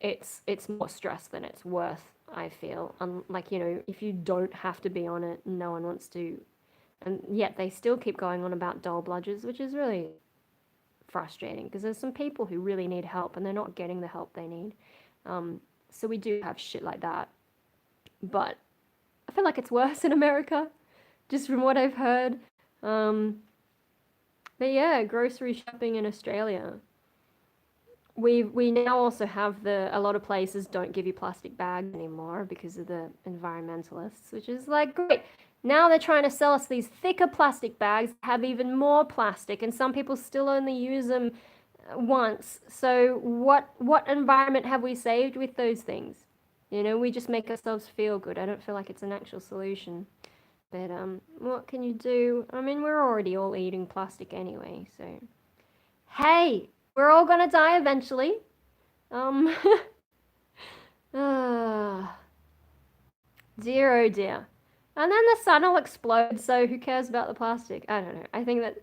it's more stress than it's worth, I feel. Like, if you don't have to be on it, no one wants to. And yet they still keep going on about dole bludgers, which is really frustrating because there's some people who really need help and they're not getting the help they need. So we do have shit like that. But I feel like it's worse in America, just from what I've heard. But yeah, grocery shopping in Australia. We now also have a lot of places don't give you plastic bags anymore because of the environmentalists, which is like great. Now they're trying to sell us these thicker plastic bags that have even more plastic, and some people still only use them once. So what environment have we saved with those things? We just make ourselves feel good. I don't feel like it's an actual solution. But what can you do? I mean, we're already all eating plastic anyway, so hey, we're all gonna die eventually. Um, dear, oh dear. And then the sun will explode, so who cares about the plastic? I don't know. I think that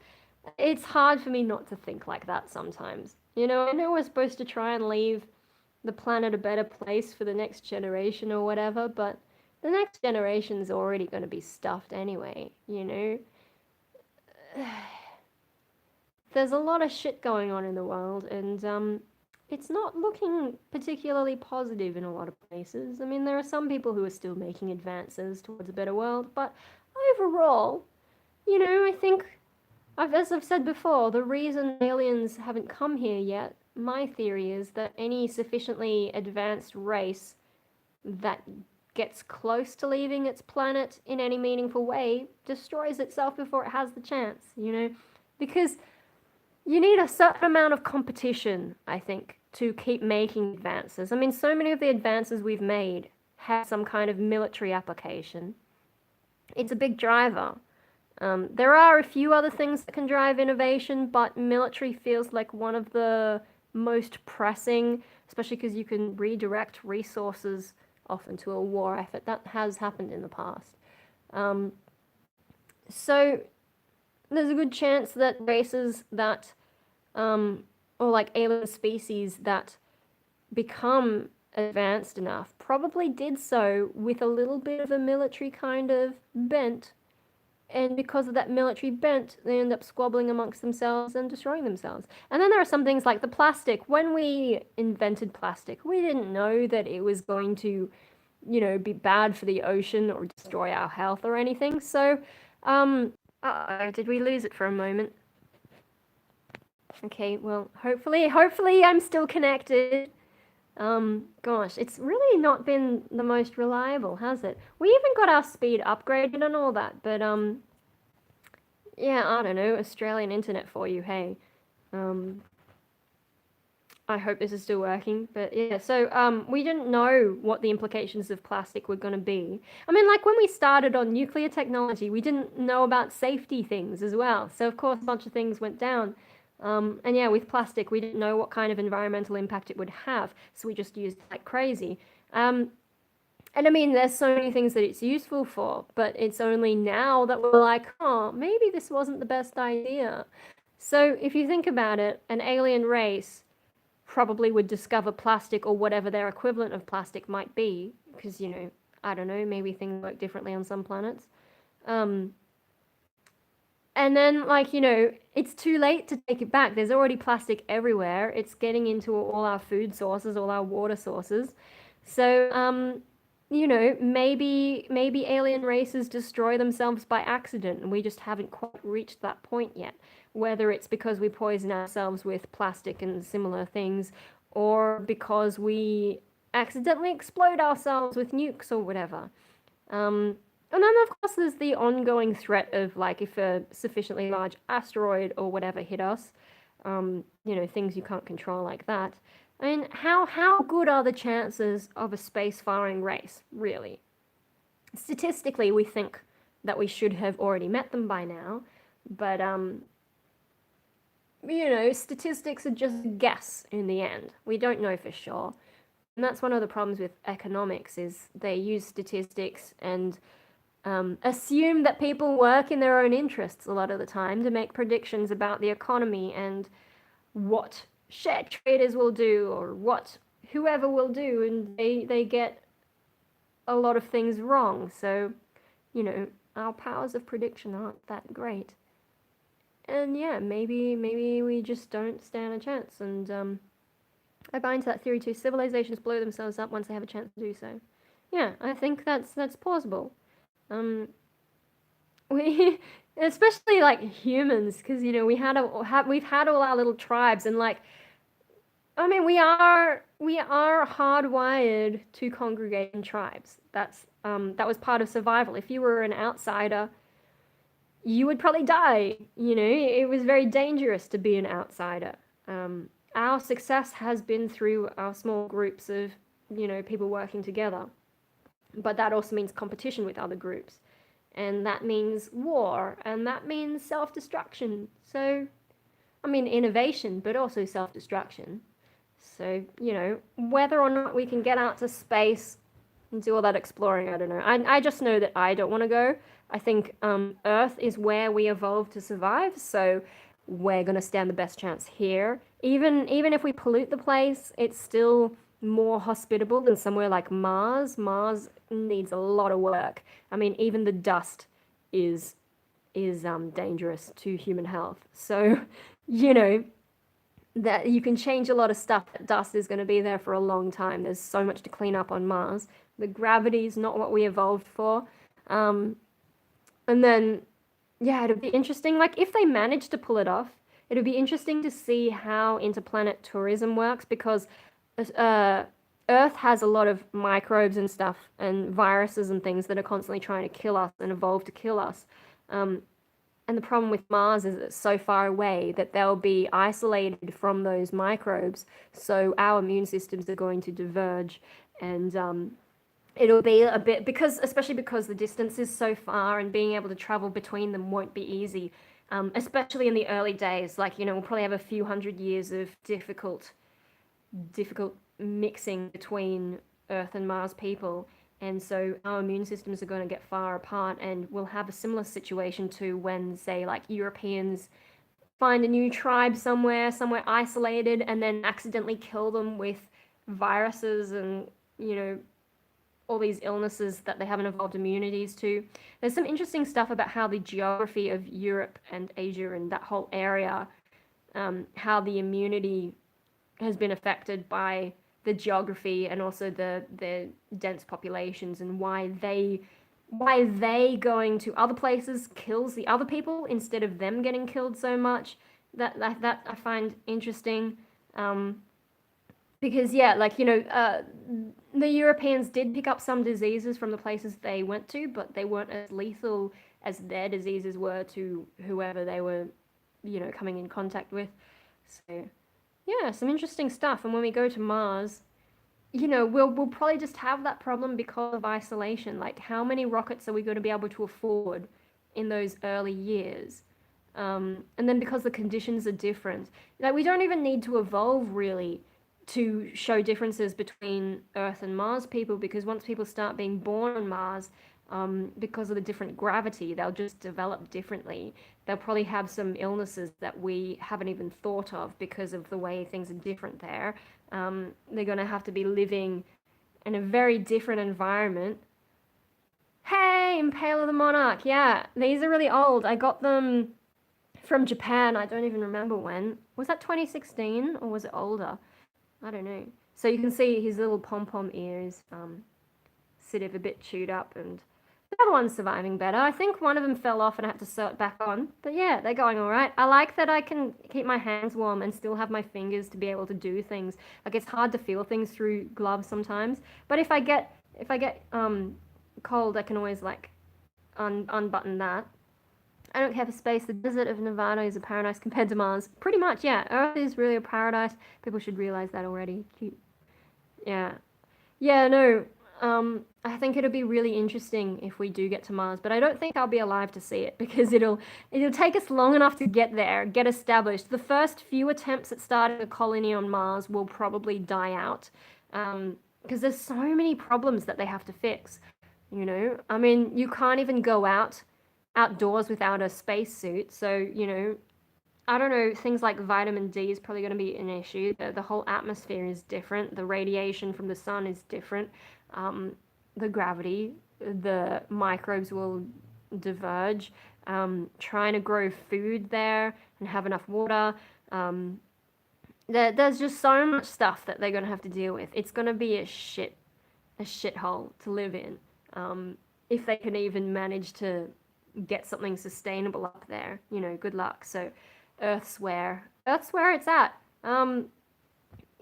it's hard for me not to think like that sometimes. I know we're supposed to try and leave the planet a better place for the next generation or whatever, but the next generation's already going to be stuffed anyway, There's a lot of shit going on in the world, and it's not looking particularly positive in a lot of places. I mean, there are some people who are still making advances towards a better world, but overall, I think, as I've said before, the reason aliens haven't come here yet, my theory is that any sufficiently advanced race that gets close to leaving its planet in any meaningful way destroys itself before it has the chance, Because you need a certain amount of competition, I think, to keep making advances. I mean, so many of the advances we've made have some kind of military application. It's a big driver. There are a few other things that can drive innovation, but military feels like one of the most pressing, especially because you can redirect resources often to a war effort. That has happened in the past. So there's a good chance that races that, or like alien species that become advanced enough probably did so with a little bit of a military kind of bent. And because of that military bent, they end up squabbling amongst themselves and destroying themselves. And then there are some things like the plastic. When we invented plastic, we didn't know that it was going to, be bad for the ocean or destroy our health or anything. So, did we lose it for a moment? Okay, well, hopefully I'm still connected. Gosh, it's really not been the most reliable, has it? We even got our speed upgraded and all that, but, yeah, I don't know, Australian internet for you, hey. I hope this is still working, but yeah, so, we didn't know what the implications of plastic were gonna be. I mean, like, when we started on nuclear technology, we didn't know about safety things as well, so of course a bunch of things went down. And yeah, with plastic, we didn't know what kind of environmental impact it would have, so we just used it like crazy. And I mean, there's so many things that it's useful for, but it's only now that we're like, oh, maybe this wasn't the best idea. So if you think about it, an alien race probably would discover plastic or whatever their equivalent of plastic might be, because, I don't know, maybe things work differently on some planets. And then, like, it's too late to take it back. There's already plastic everywhere. It's getting into all our food sources, all our water sources. So, maybe alien races destroy themselves by accident, and we just haven't quite reached that point yet. Whether it's because we poison ourselves with plastic and similar things, or because we accidentally explode ourselves with nukes or whatever. And then, of course, there's the ongoing threat of, like, if a sufficiently large asteroid or whatever hit us, things you can't control like that. I mean, how good are the chances of a spacefaring race, really? Statistically, we think that we should have already met them by now, but, statistics are just a guess in the end. We don't know for sure. And that's one of the problems with economics, is they use statistics and assume that people work in their own interests a lot of the time to make predictions about the economy and what share traders will do, or what whoever will do, and they get a lot of things wrong. So, our powers of prediction aren't that great. And yeah, maybe we just don't stand a chance. And I buy into that theory too. Civilizations blow themselves up once they have a chance to do so. Yeah, I think that's plausible. Um, we especially like humans, because we've had all our little tribes, and like, I mean, we are hardwired to congregate in tribes. That was part of survival. If you were an outsider, you would probably die. It was very dangerous to be an outsider. Our success has been through our small groups of, people working together. But that also means competition with other groups. And that means war. And that means self destruction. So, I mean, innovation, but also self destruction. So, whether or not we can get out to space and do all that exploring, I don't know. I just know that I don't want to go. I think Earth is where we evolved to survive, so we're going to stand the best chance here. Even if we pollute the place, it's still more hospitable than somewhere like Mars. Mars needs a lot of work. I mean, even the dust is dangerous to human health. So, you know, that you can change a lot of stuff. That dust is going to be there for a long time. There's so much to clean up on Mars. The gravity is not what we evolved for. And then, yeah, it'd be interesting. Like, if they manage to pull it off, it'd be interesting to see how interplanet tourism works, because Earth has a lot of microbes and stuff and viruses and things that are constantly trying to kill us and evolve to kill us. And the problem with Mars is it's so far away that they'll be isolated from those microbes. So our immune systems are going to diverge, and it'll be a bit, especially because the distance is so far and being able to travel between them won't be easy. Especially in the early days, like, we'll probably have a few hundred years of difficult mixing between Earth and Mars people. And so our immune systems are going to get far apart, and we'll have a similar situation to when, say, like, Europeans find a new tribe somewhere isolated, and then accidentally kill them with viruses and, all these illnesses that they haven't evolved immunities to. There's some interesting stuff about how the geography of Europe and Asia and that whole area, how the immunity has been affected by the geography and also the dense populations, and why they going to other places kills the other people instead of them getting killed so much. That I find interesting. Because yeah, like, the Europeans did pick up some diseases from the places they went to, but they weren't as lethal as their diseases were to whoever they were, coming in contact with. So yeah, some interesting stuff. And when we go to Mars, we'll probably just have that problem because of isolation. Like, how many rockets are we going to be able to afford in those early years? And then because the conditions are different, like, we don't even need to evolve really to show differences between Earth and Mars people, because once people start being born on Mars, because of the different gravity, they'll just develop differently. They'll probably have some illnesses that we haven't even thought of because of the way things are different there. They're going to have to be living in a very different environment. Hey, Impaler the Monarch. Yeah, these are really old. I got them from Japan. I don't even remember when. Was that 2016 or was it older? I don't know. So you can see his little pom-pom ears, sort of a bit chewed up, and the other one's surviving better. I think one of them fell off and I had to sew it back on. But yeah, they're going all right. I like that I can keep my hands warm and still have my fingers to be able to do things. Like, it's hard to feel things through gloves sometimes. But if I get cold, I can always, like, unbutton that. I don't care for space. The desert of Nevada is a paradise compared to Mars. Pretty much, yeah. Earth is really a paradise. People should realize that already. Cute. Yeah. Yeah, no. I think it'll be really interesting if we do get to Mars, but I don't think I'll be alive to see it, because it'll take us long enough to get there, get established. The first few attempts at starting a colony on Mars will probably die out, because there's so many problems that they have to fix. I mean, you can't even go outdoors without a spacesuit. So, I don't know, things like vitamin D is probably going to be an issue. The whole atmosphere is different. The radiation from the sun is different. The gravity, the microbes will diverge. Trying to grow food there and have enough water. There's just so much stuff that they're going to have to deal with. It's going to be a shithole to live in. If they can even manage to get something sustainable up there, good luck. So Earth's where it's at. I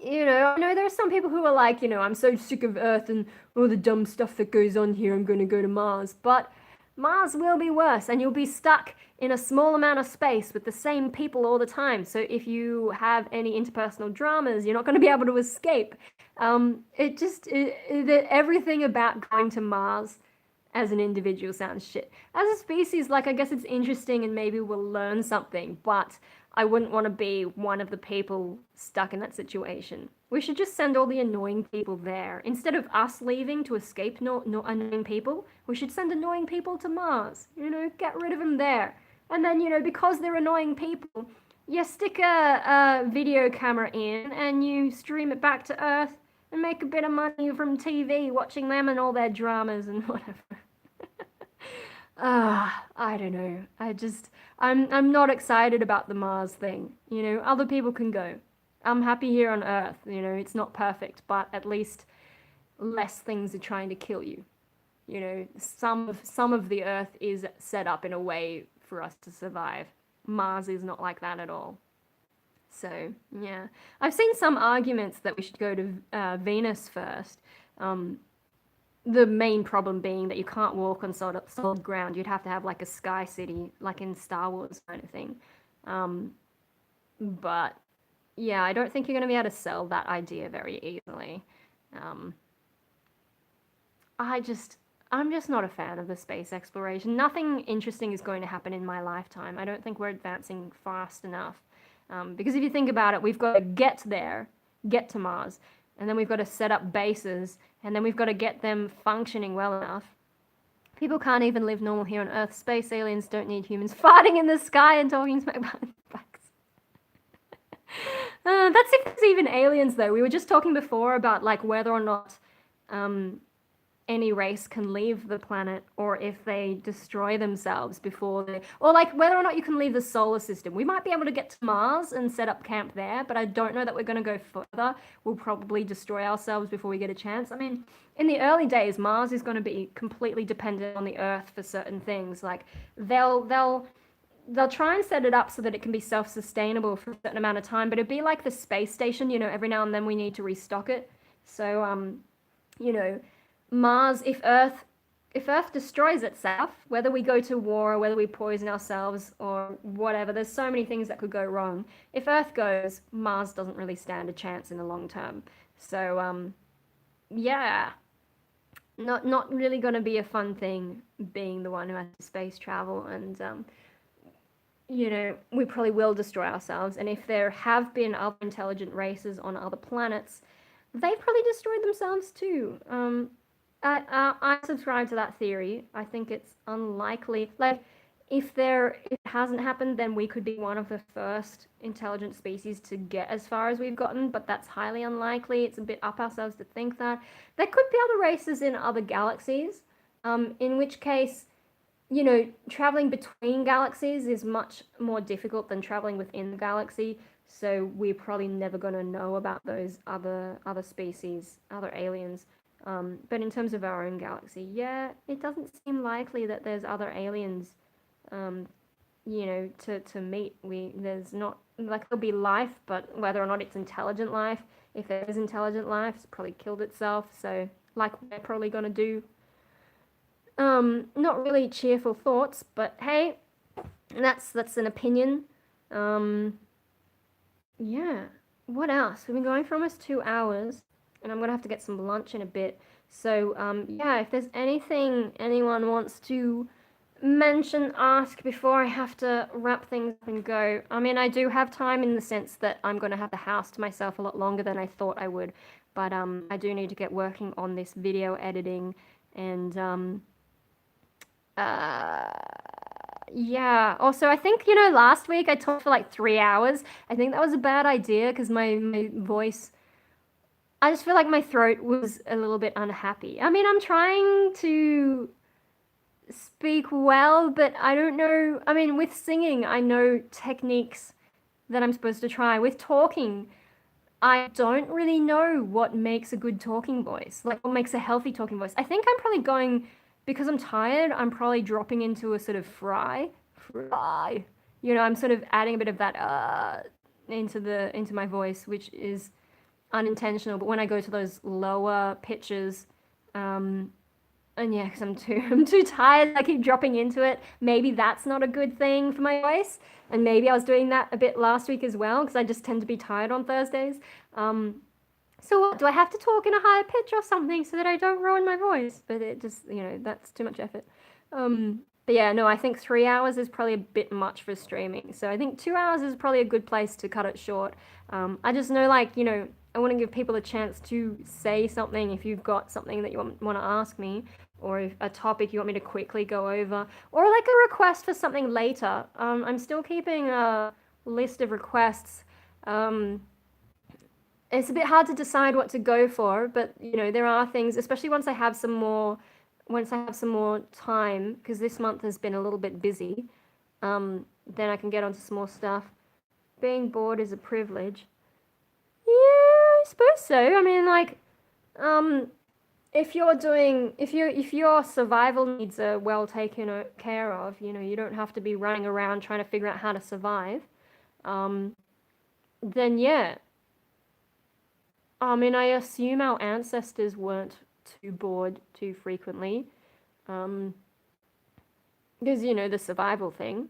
know there are some people who are like, I'm so sick of Earth and all the dumb stuff that goes on here, I'm going to go to Mars. But Mars will be worse, and you'll be stuck in a small amount of space with the same people all the time. So if you have any interpersonal dramas, you're not going to be able to escape. Everything about going to Mars as an individual sounds shit. As a species, I guess it's interesting and maybe we'll learn something, but I wouldn't want to be one of the people stuck in that situation. We should just send all the annoying people there. Instead of us leaving to escape not annoying people, we should send annoying people to Mars. Get rid of them there. And then, because they're annoying people, you stick a video camera in and you stream it back to Earth and make a bit of money from TV watching them and all their dramas and whatever. I don't know. I'm not excited about the Mars thing. Other people can go. I'm happy here on Earth. It's not perfect, but at least less things are trying to kill you. Some of the Earth is set up in a way for us to survive. Mars is not like that at all. So, yeah. I've seen some arguments that we should go to Venus first. The main problem being that you can't walk on solid ground. You'd have to have a sky city, like in Star Wars kind of thing. But yeah, I don't think you're going to be able to sell that idea very easily. I'm just not a fan of the space exploration. Nothing interesting is going to happen in my lifetime. I don't think we're advancing fast enough. Because if you think about it, we've got to get to Mars, and then we've got to set up bases, and then we've got to get them functioning well enough. People can't even live normal here on Earth. Space aliens don't need humans farting in the sky and talking smack behind their backs. That's if there's even aliens, though. We were just talking before about whether or not any race can leave the planet, or if they destroy themselves before they, or whether or not you can leave the solar system. We might be able to get to Mars and set up camp there, but I don't know that we're going to go further. We'll probably destroy ourselves before we get a chance. I mean, in the early days, Mars is going to be completely dependent on the Earth for certain things. They'll try and set it up so that it can be self-sustainable for a certain amount of time, but it'd be like the space station, every now and then we need to restock it. So, Mars, if Earth destroys itself, whether we go to war or whether we poison ourselves or whatever, there's so many things that could go wrong. If Earth goes, Mars doesn't really stand a chance in the long term. So, yeah, not really going to be a fun thing being the one who has to space travel, and we probably will destroy ourselves. And if there have been other intelligent races on other planets, they've probably destroyed themselves too. I subscribe to that theory. I think it's unlikely. If it hasn't happened, then we could be one of the first intelligent species to get as far as we've gotten, but that's highly unlikely. It's a bit up ourselves to think that. There could be other races in other galaxies, in which case, traveling between galaxies is much more difficult than traveling within the galaxy, so we're probably never going to know about those other species, other aliens. But in terms of our own galaxy, yeah, it doesn't seem likely that there's other aliens, to meet. There's not, there'll be life, but whether or not it's intelligent life, if there is intelligent life, it's probably killed itself, so we're probably gonna do. Not really cheerful thoughts, but hey, that's an opinion. Yeah, what else? We've been going for almost 2 hours. And I'm going to have to get some lunch in a bit. So, yeah, if there's anything anyone wants to mention, ask before I have to wrap things up and go. I mean, I do have time in the sense that I'm going to have the house to myself a lot longer than I thought I would. But I do need to get working on this video editing. And, Yeah. Also, I think, last week I talked for like 3 hours. I think that was a bad idea because my voice, I just feel like my throat was a little bit unhappy. I mean, I'm trying to speak well, but I don't know. I mean, with singing, I know techniques that I'm supposed to try. With talking, I don't really know what makes a good talking voice, like what makes a healthy talking voice. I think I'm probably going, because I'm tired, I'm probably dropping into a sort of fry. I'm sort of adding a bit of that into my voice, which is unintentional. But when I go to those lower pitches, um, and yeah, because I'm too tired. I keep dropping into it. Maybe that's not a good thing for my voice. And maybe I was doing that a bit last week as well, because I just tend to be tired on Thursdays. So what, do I have to talk in a higher pitch or something so that I don't ruin my voice? But it just, that's too much effort. But yeah, no, I think 3 hours is probably a bit much for streaming. So I think 2 hours is probably a good place to cut it short. I just know, like, I want to give people a chance to say something if you've got something that you want to ask me, or if a topic you want me to quickly go over, or like a request for something later. I'm still keeping a list of requests. It's a bit hard to decide what to go for, but there are things, especially once I have some more time, because this month has been a little bit busy. Then I can get onto some more stuff. Being bored is a privilege. Yeah, I suppose so. I mean, like, if your survival needs are well taken care of, you don't have to be running around trying to figure out how to survive. Then yeah. I mean, I assume our ancestors weren't too bored too frequently. Because, the survival thing.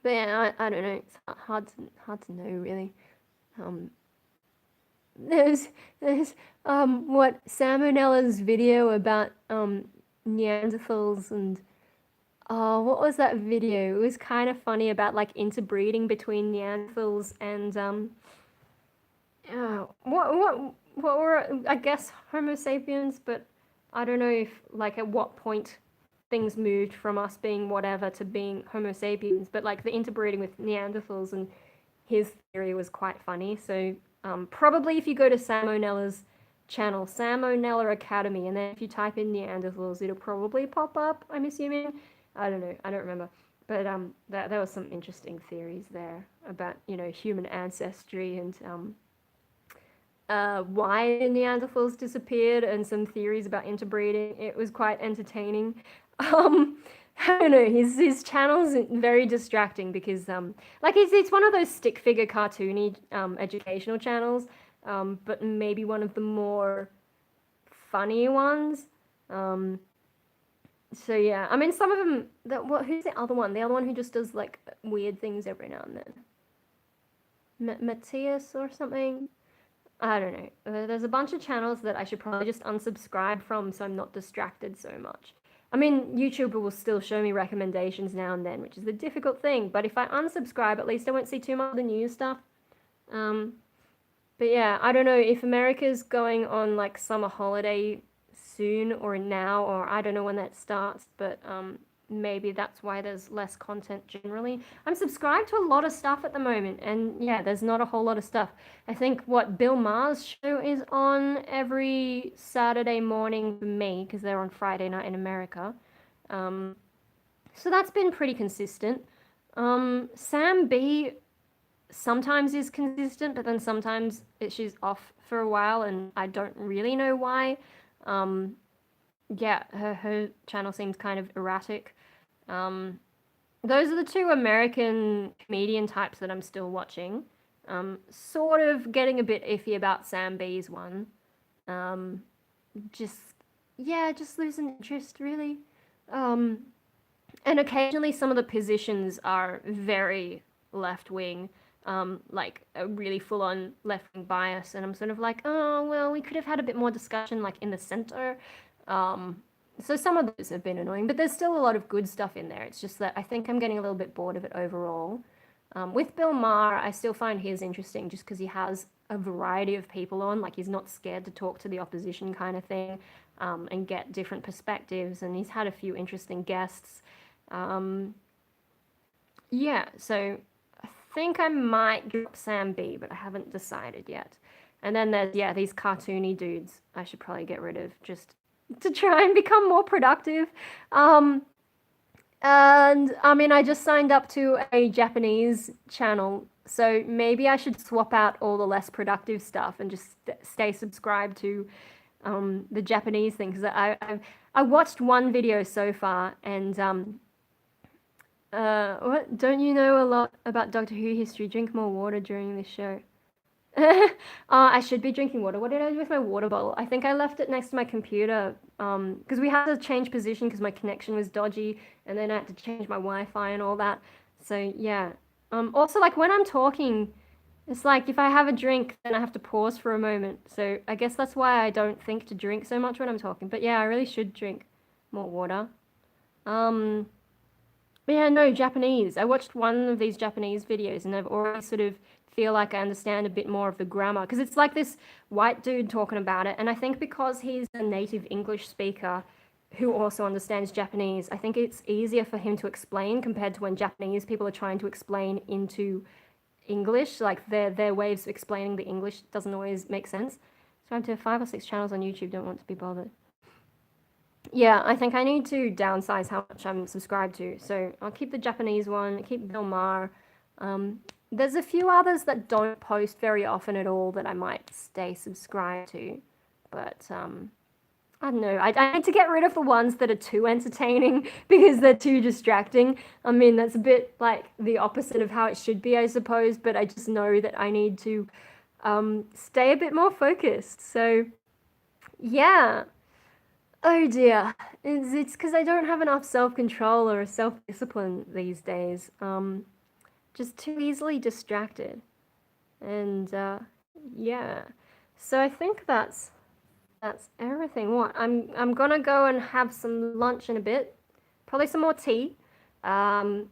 But yeah, I don't know. It's hard to know, really. Um, there's what Salmonella's video about Neanderthals and oh, what was that video? It was kind of funny about like interbreeding between Neanderthals and what were, I guess, Homo sapiens, but I don't know if like at what point things moved from us being whatever to being Homo sapiens, but like the interbreeding with Neanderthals and his theory was quite funny. So probably if you go to Salmonella's channel, Salmonella Academy, and then if you type in Neanderthals, it'll probably pop up, I'm assuming. I don't know, I don't remember. But there was some interesting theories there about, human ancestry and why Neanderthals disappeared and some theories about interbreeding. It was quite entertaining. I don't know, his channel's very distracting because like it's one of those stick figure cartoony educational channels, but maybe one of the more funny ones. So yeah, I mean some of them. Who's the other one? The other one who just does like weird things every now and then. Matthias or something. I don't know. There's a bunch of channels that I should probably just unsubscribe from so I'm not distracted so much. I mean, YouTube will still show me recommendations now and then, which is the difficult thing. But if I unsubscribe, at least I won't see too much of the news stuff. But yeah, I don't know if America's going on like summer holiday soon or now, or I don't know when that starts, but maybe that's why there's less content generally. I'm subscribed to a lot of stuff at the moment, and yeah, there's not a whole lot of stuff. I think what Bill Maher's show is on every Saturday morning for me, because they're on Friday night in America. So that's been pretty consistent. Sam B sometimes is consistent, but then sometimes she's off for a while, and I don't really know why. Yeah, her channel seems kind of erratic. Those are the two American comedian types that I'm still watching. Sort of getting a bit iffy about Sam B's one. Just losing interest really. And occasionally some of the positions are very left wing, like a really full on left wing bias, and I'm sort of like, oh well, we could have had a bit more discussion like in the center. So some of those have been annoying, but there's still a lot of good stuff in there. It's just that I think I'm getting a little bit bored of it overall. With Bill Maher, I still find his interesting just because he has a variety of people on. Like he's not scared to talk to the opposition kind of thing. and get different perspectives. And he's had a few interesting guests. Yeah, so I think I might drop Sam B, but I haven't decided yet. And then there's, yeah, these cartoony dudes I should probably get rid of just to try and become more productive. And I mean, I just signed up to a Japanese channel, so maybe I should swap out all the less productive stuff and just stay subscribed to the Japanese thing. Because I watched one video so far, and what? Don't you know a lot about Doctor Who history? Drink more water during this show. I should be drinking water. What did I do with my water bottle? I think I left it next to my computer because we had to change position because my connection was dodgy, and then I had to change my Wi-Fi and all that. So yeah. Also, like when I'm talking, it's like if I have a drink, then I have to pause for a moment. So I guess that's why I don't think to drink so much when I'm talking. But yeah, I really should drink more water. But yeah, no, Japanese. I watched one of these Japanese videos and I've already sort of feel like I understand a bit more of the grammar because it's like this white dude talking about it. And I think because he's a native English speaker who also understands Japanese, I think it's easier for him to explain compared to when Japanese people are trying to explain into English. Like their ways of explaining the English doesn't always make sense. So I'm to 5 or 6 channels on YouTube, don't want to be bothered. Yeah, I think I need to downsize how much I'm subscribed to. So I'll keep the Japanese one, keep Bill Maher. There's a few others that don't post very often at all that I might stay subscribed to. But I don't know. I need to get rid of the ones that are too entertaining because they're too distracting. I mean, that's a bit like the opposite of how it should be, I suppose. But I just know that I need to stay a bit more focused. So yeah. Oh dear, it's because I don't have enough self-control or self-discipline these days. Just too easily distracted, and yeah. So I think that's everything. What I'm gonna go and have some lunch in a bit, probably some more tea. I'll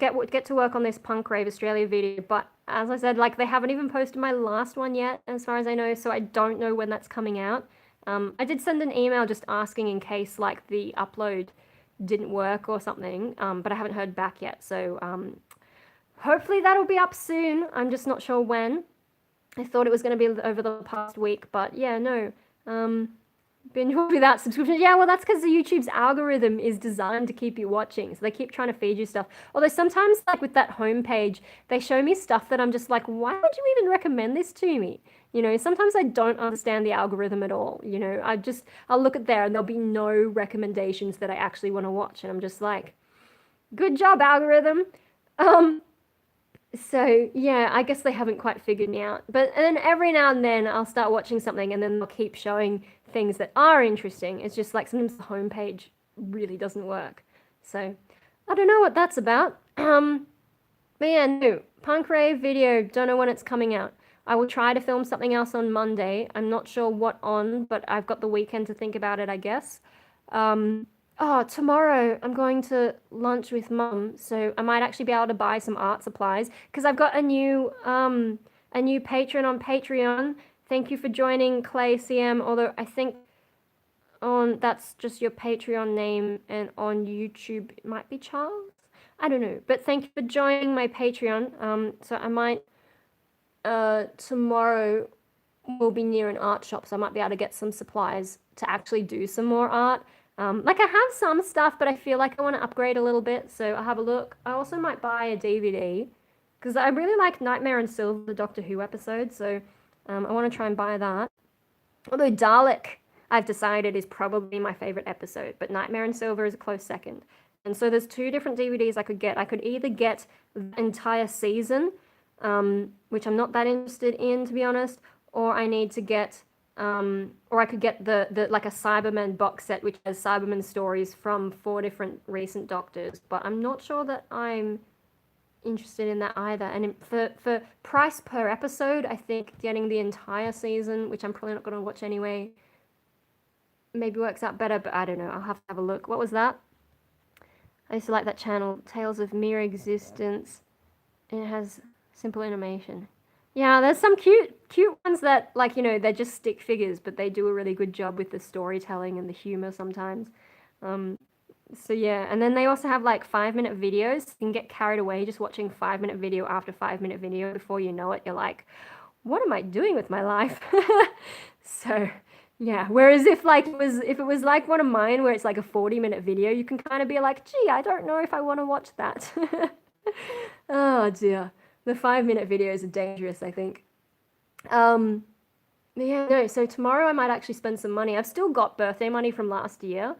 get to work on this Punk Rave Australia video, but as I said, like they haven't even posted my last one yet, as far as I know, so I don't know when that's coming out. I did send an email just asking in case like the upload didn't work or something, but I haven't heard back yet. So hopefully that'll be up soon. I'm just not sure when. I thought it was going to be over the past week, but yeah, no. Binge without subscription. Yeah, well, that's because the YouTube's algorithm is designed to keep you watching. So they keep trying to feed you stuff. Although sometimes, like with that homepage, they show me stuff that I'm just like, why would you even recommend this to me? You know, sometimes I don't understand the algorithm at all. You know, I'll look at there and there'll be no recommendations that I actually want to watch. And I'm just like, good job, algorithm. So yeah, I guess they haven't quite figured me out. But then every now and then I'll start watching something and then they'll keep showing things that are interesting. It's just like sometimes the homepage really doesn't work. So I don't know what that's about. But yeah, no, Punk Rave video, don't know when it's coming out. I will try to film something else on Monday. I'm not sure what on, but I've got the weekend to think about it, I guess. Tomorrow I'm going to lunch with Mum, so I might actually be able to buy some art supplies because I've got a new patron on Patreon. Thank you for joining, Clay CM. Although I think that's just your Patreon name, and on YouTube it might be Charles. I don't know, but thank you for joining my Patreon. So I might tomorrow will be near an art shop, so I might be able to get some supplies to actually do some more art. Like I have some stuff, but I feel like I want to upgrade a little bit, so I'll have a look. I also might buy a DVD because I really like Nightmare in Silver, the Doctor Who episode, so I want to try and buy that. Although Dalek, I've decided, is probably my favorite episode, but Nightmare in Silver is a close second. And so there's 2 different DVDs I could get. I could either get the entire season, which I'm not that interested in, to be honest, or I need to get, or I could get the like a Cybermen box set, which has Cybermen stories from 4 different recent Doctors, but I'm not sure that I'm interested in that either. And for price per episode, I think getting the entire season, which I'm probably not going to watch anyway, maybe works out better, but I don't know. I'll have to have a look. What was that? I used to like that channel, Tales of Mere Existence. It has simple animation. Yeah, there's some cute ones that like, they're just stick figures, but they do a really good job with the storytelling and the humor sometimes. Um, so yeah, and then they also have like 5-minute videos. You can get carried away just watching 5-minute video after 5-minute video. Before you know it, you're like, what am I doing with my life? So yeah, whereas if it was like one of mine where it's like a 40-minute video, you can kind of be like, gee, I don't know if I want to watch that. Oh dear. The 5-minute videos are dangerous, I think. Um, yeah, no, so tomorrow I might actually spend some money. I've still got birthday money from last year,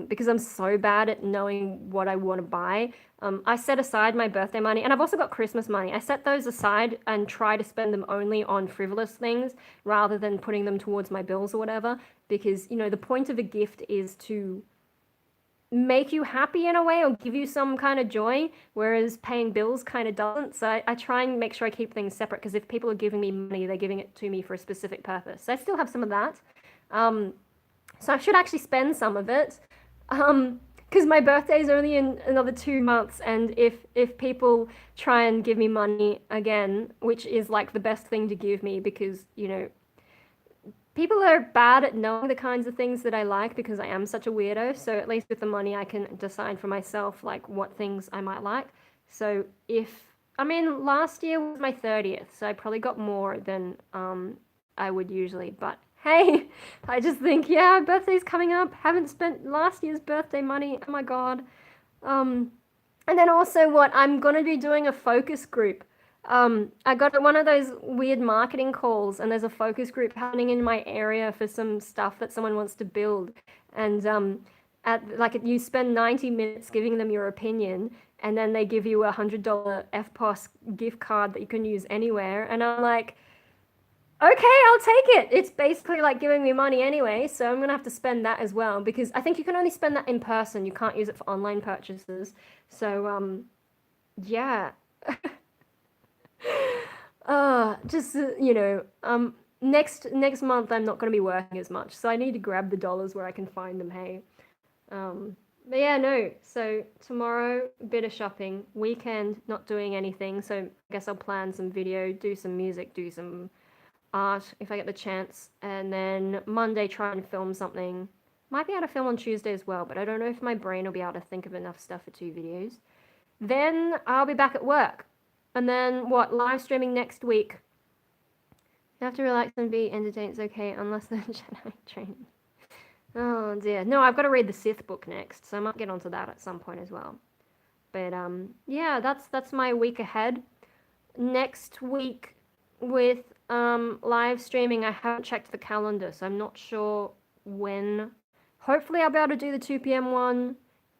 because I'm so bad at knowing what I want to buy. I set aside my birthday money, and I've also got Christmas money. I set those aside and try to spend them only on frivolous things rather than putting them towards my bills or whatever, because, the point of a gift is to make you happy in a way or give you some kind of joy, whereas paying bills kind of doesn't. So I try and make sure I keep things separate, because if people are giving me money, they're giving it to me for a specific purpose. So I still have some of that. So I should actually spend some of it. Because my birthday is only in another 2 months, and if people try and give me money again, which is like the best thing to give me, because people are bad at knowing the kinds of things that I like because I am such a weirdo. So at least with the money, I can decide for myself like what things I might like. So last year was my 30th, so I probably got more than I would usually. But hey, I just think, yeah, birthday's coming up. Haven't spent last year's birthday money. Oh my god. Um, and then also what I'm gonna be doing a focus group. I got one of those weird marketing calls, and there's a focus group happening in my area for some stuff that someone wants to build. And you spend 90 minutes giving them your opinion, and then they give you $100 FPOS gift card that you can use anywhere. And I'm like, okay, I'll take it. It's basically like giving me money anyway, so I'm gonna have to spend that as well, because I think you can only spend that in person. You can't use it for online purchases. So yeah. Just next month I'm not going to be working as much, so I need to grab the dollars where I can find them. Hey, but yeah, no. So tomorrow, a bit of shopping. Weekend, not doing anything. So I guess I'll plan some video, do some music, do some art if I get the chance, and then Monday try and film something. Might be able to film on Tuesday as well, but I don't know if my brain will be able to think of enough stuff for 2 videos. Then I'll be back at work. And then what? Live streaming next week. You have to relax and be entertained. It's okay, unless the Jedi training. Oh dear. No, I've got to read the Sith book next, so I might get onto that at some point as well. But yeah, that's my week ahead. Next week with live streaming, I haven't checked the calendar, so I'm not sure when. Hopefully, I'll be able to do the 2 p.m. one.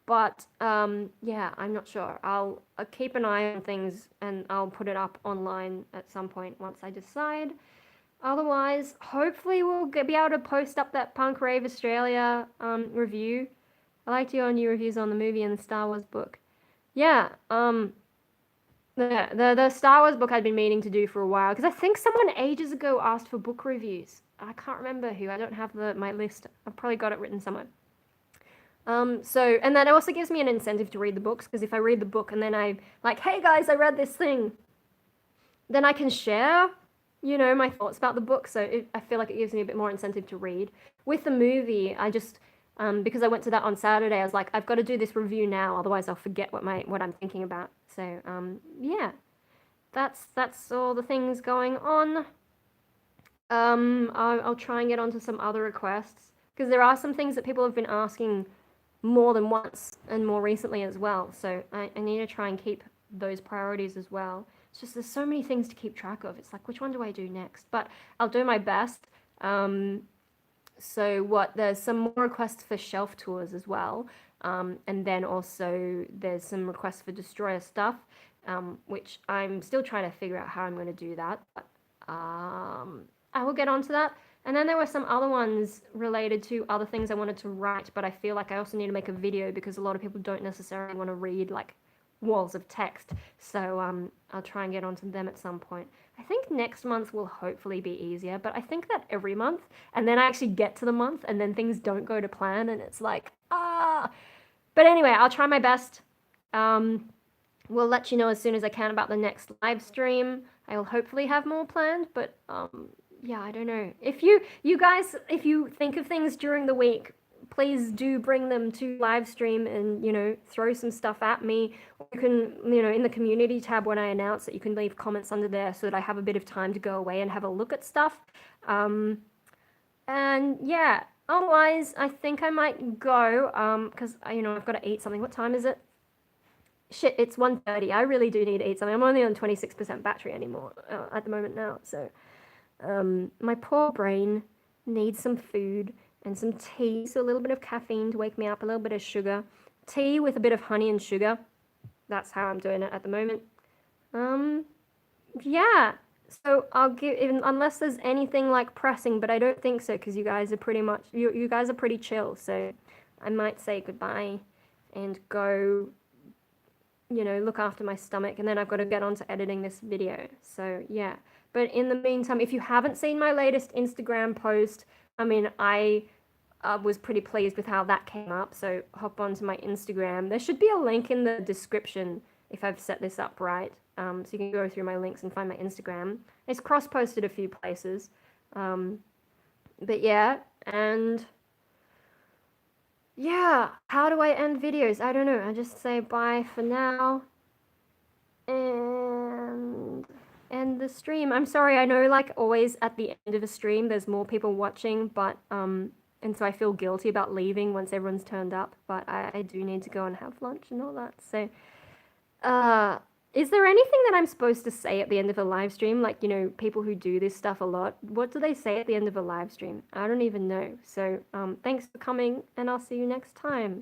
But yeah, I'm not sure. I'll keep an eye on things, and I'll put it up online at some point once I decide. Otherwise, hopefully we'll be able to post up that Punk Rave Australia review. I liked your new reviews on the movie and the Star Wars book. Yeah, the Star Wars book I'd been meaning to do for a while, because I think someone ages ago asked for book reviews. I can't remember who. I don't have my list. I've probably got it written somewhere. And that also gives me an incentive to read the books, because if I read the book and then I'm like, hey guys, I read this thing, then I can share, my thoughts about the book. So I feel like it gives me a bit more incentive to read. With the movie, I just, because I went to that on Saturday, I was like, I've got to do this review now, otherwise I'll forget what I'm thinking about. So, yeah, that's all the things going on. I'll try and get onto some other requests, because there are some things that people have been asking more than once and more recently as well. So I need to try and keep those priorities as well. It's just there's so many things to keep track of. It's like, which one do I do next? But I'll do my best. There's some more requests for shelf tours as well. And then also there's some requests for Destroyer stuff, which I'm still trying to figure out how I'm going to do that. But I will get onto that. And then there were some other ones related to other things I wanted to write, but I feel like I also need to make a video, because a lot of people don't necessarily want to read like walls of text. So I'll try and get onto them at some point. I think next month will hopefully be easier, but I think that every month, and then I actually get to the month and then things don't go to plan, and it's like, But anyway, I'll try my best. We'll let you know as soon as I can about the next live stream. I'll hopefully have more planned, but yeah, I don't know. If you guys, if you think of things during the week, please do bring them to live stream and, you know, throw some stuff at me. Or you can, you know, in the community tab when I announce it, you can leave comments under there so that I have a bit of time to go away and have a look at stuff. And yeah, otherwise, I think I might go, because, you know, I've got to eat something. What time is it? Shit, it's 1:30. I really do need to eat something. I'm only on 26% battery anymore at the moment now, so my poor brain needs some food and some tea, so a little bit of caffeine to wake me up, a little bit of sugar. Tea with a bit of honey and sugar. That's how I'm doing it at the moment. Yeah. So I'll give, even, unless there's anything like pressing, but I don't think so because you guys are pretty much, you guys are pretty chill. So I might say goodbye and go, you know, look after my stomach, and then I've got to get on to editing this video. So yeah. But in the meantime, if you haven't seen my latest Instagram post, I mean, I was pretty pleased with how that came up. So hop onto my Instagram. There should be a link in the description if I've set this up right. So you can go through my links and find my Instagram. It's cross-posted a few places. But yeah, and yeah, how do I end videos? I don't know. I just say bye for now and end the stream. I'm sorry, I know like always at the end of a stream there's more people watching, but and so I feel guilty about leaving once everyone's turned up, but I do need to go and have lunch and all that. So is there anything that I'm supposed to say at the end of a live stream? Like, you know, people who do this stuff a lot, what do they say at the end of a live stream? I don't even know. So thanks for coming, and I'll see you next time.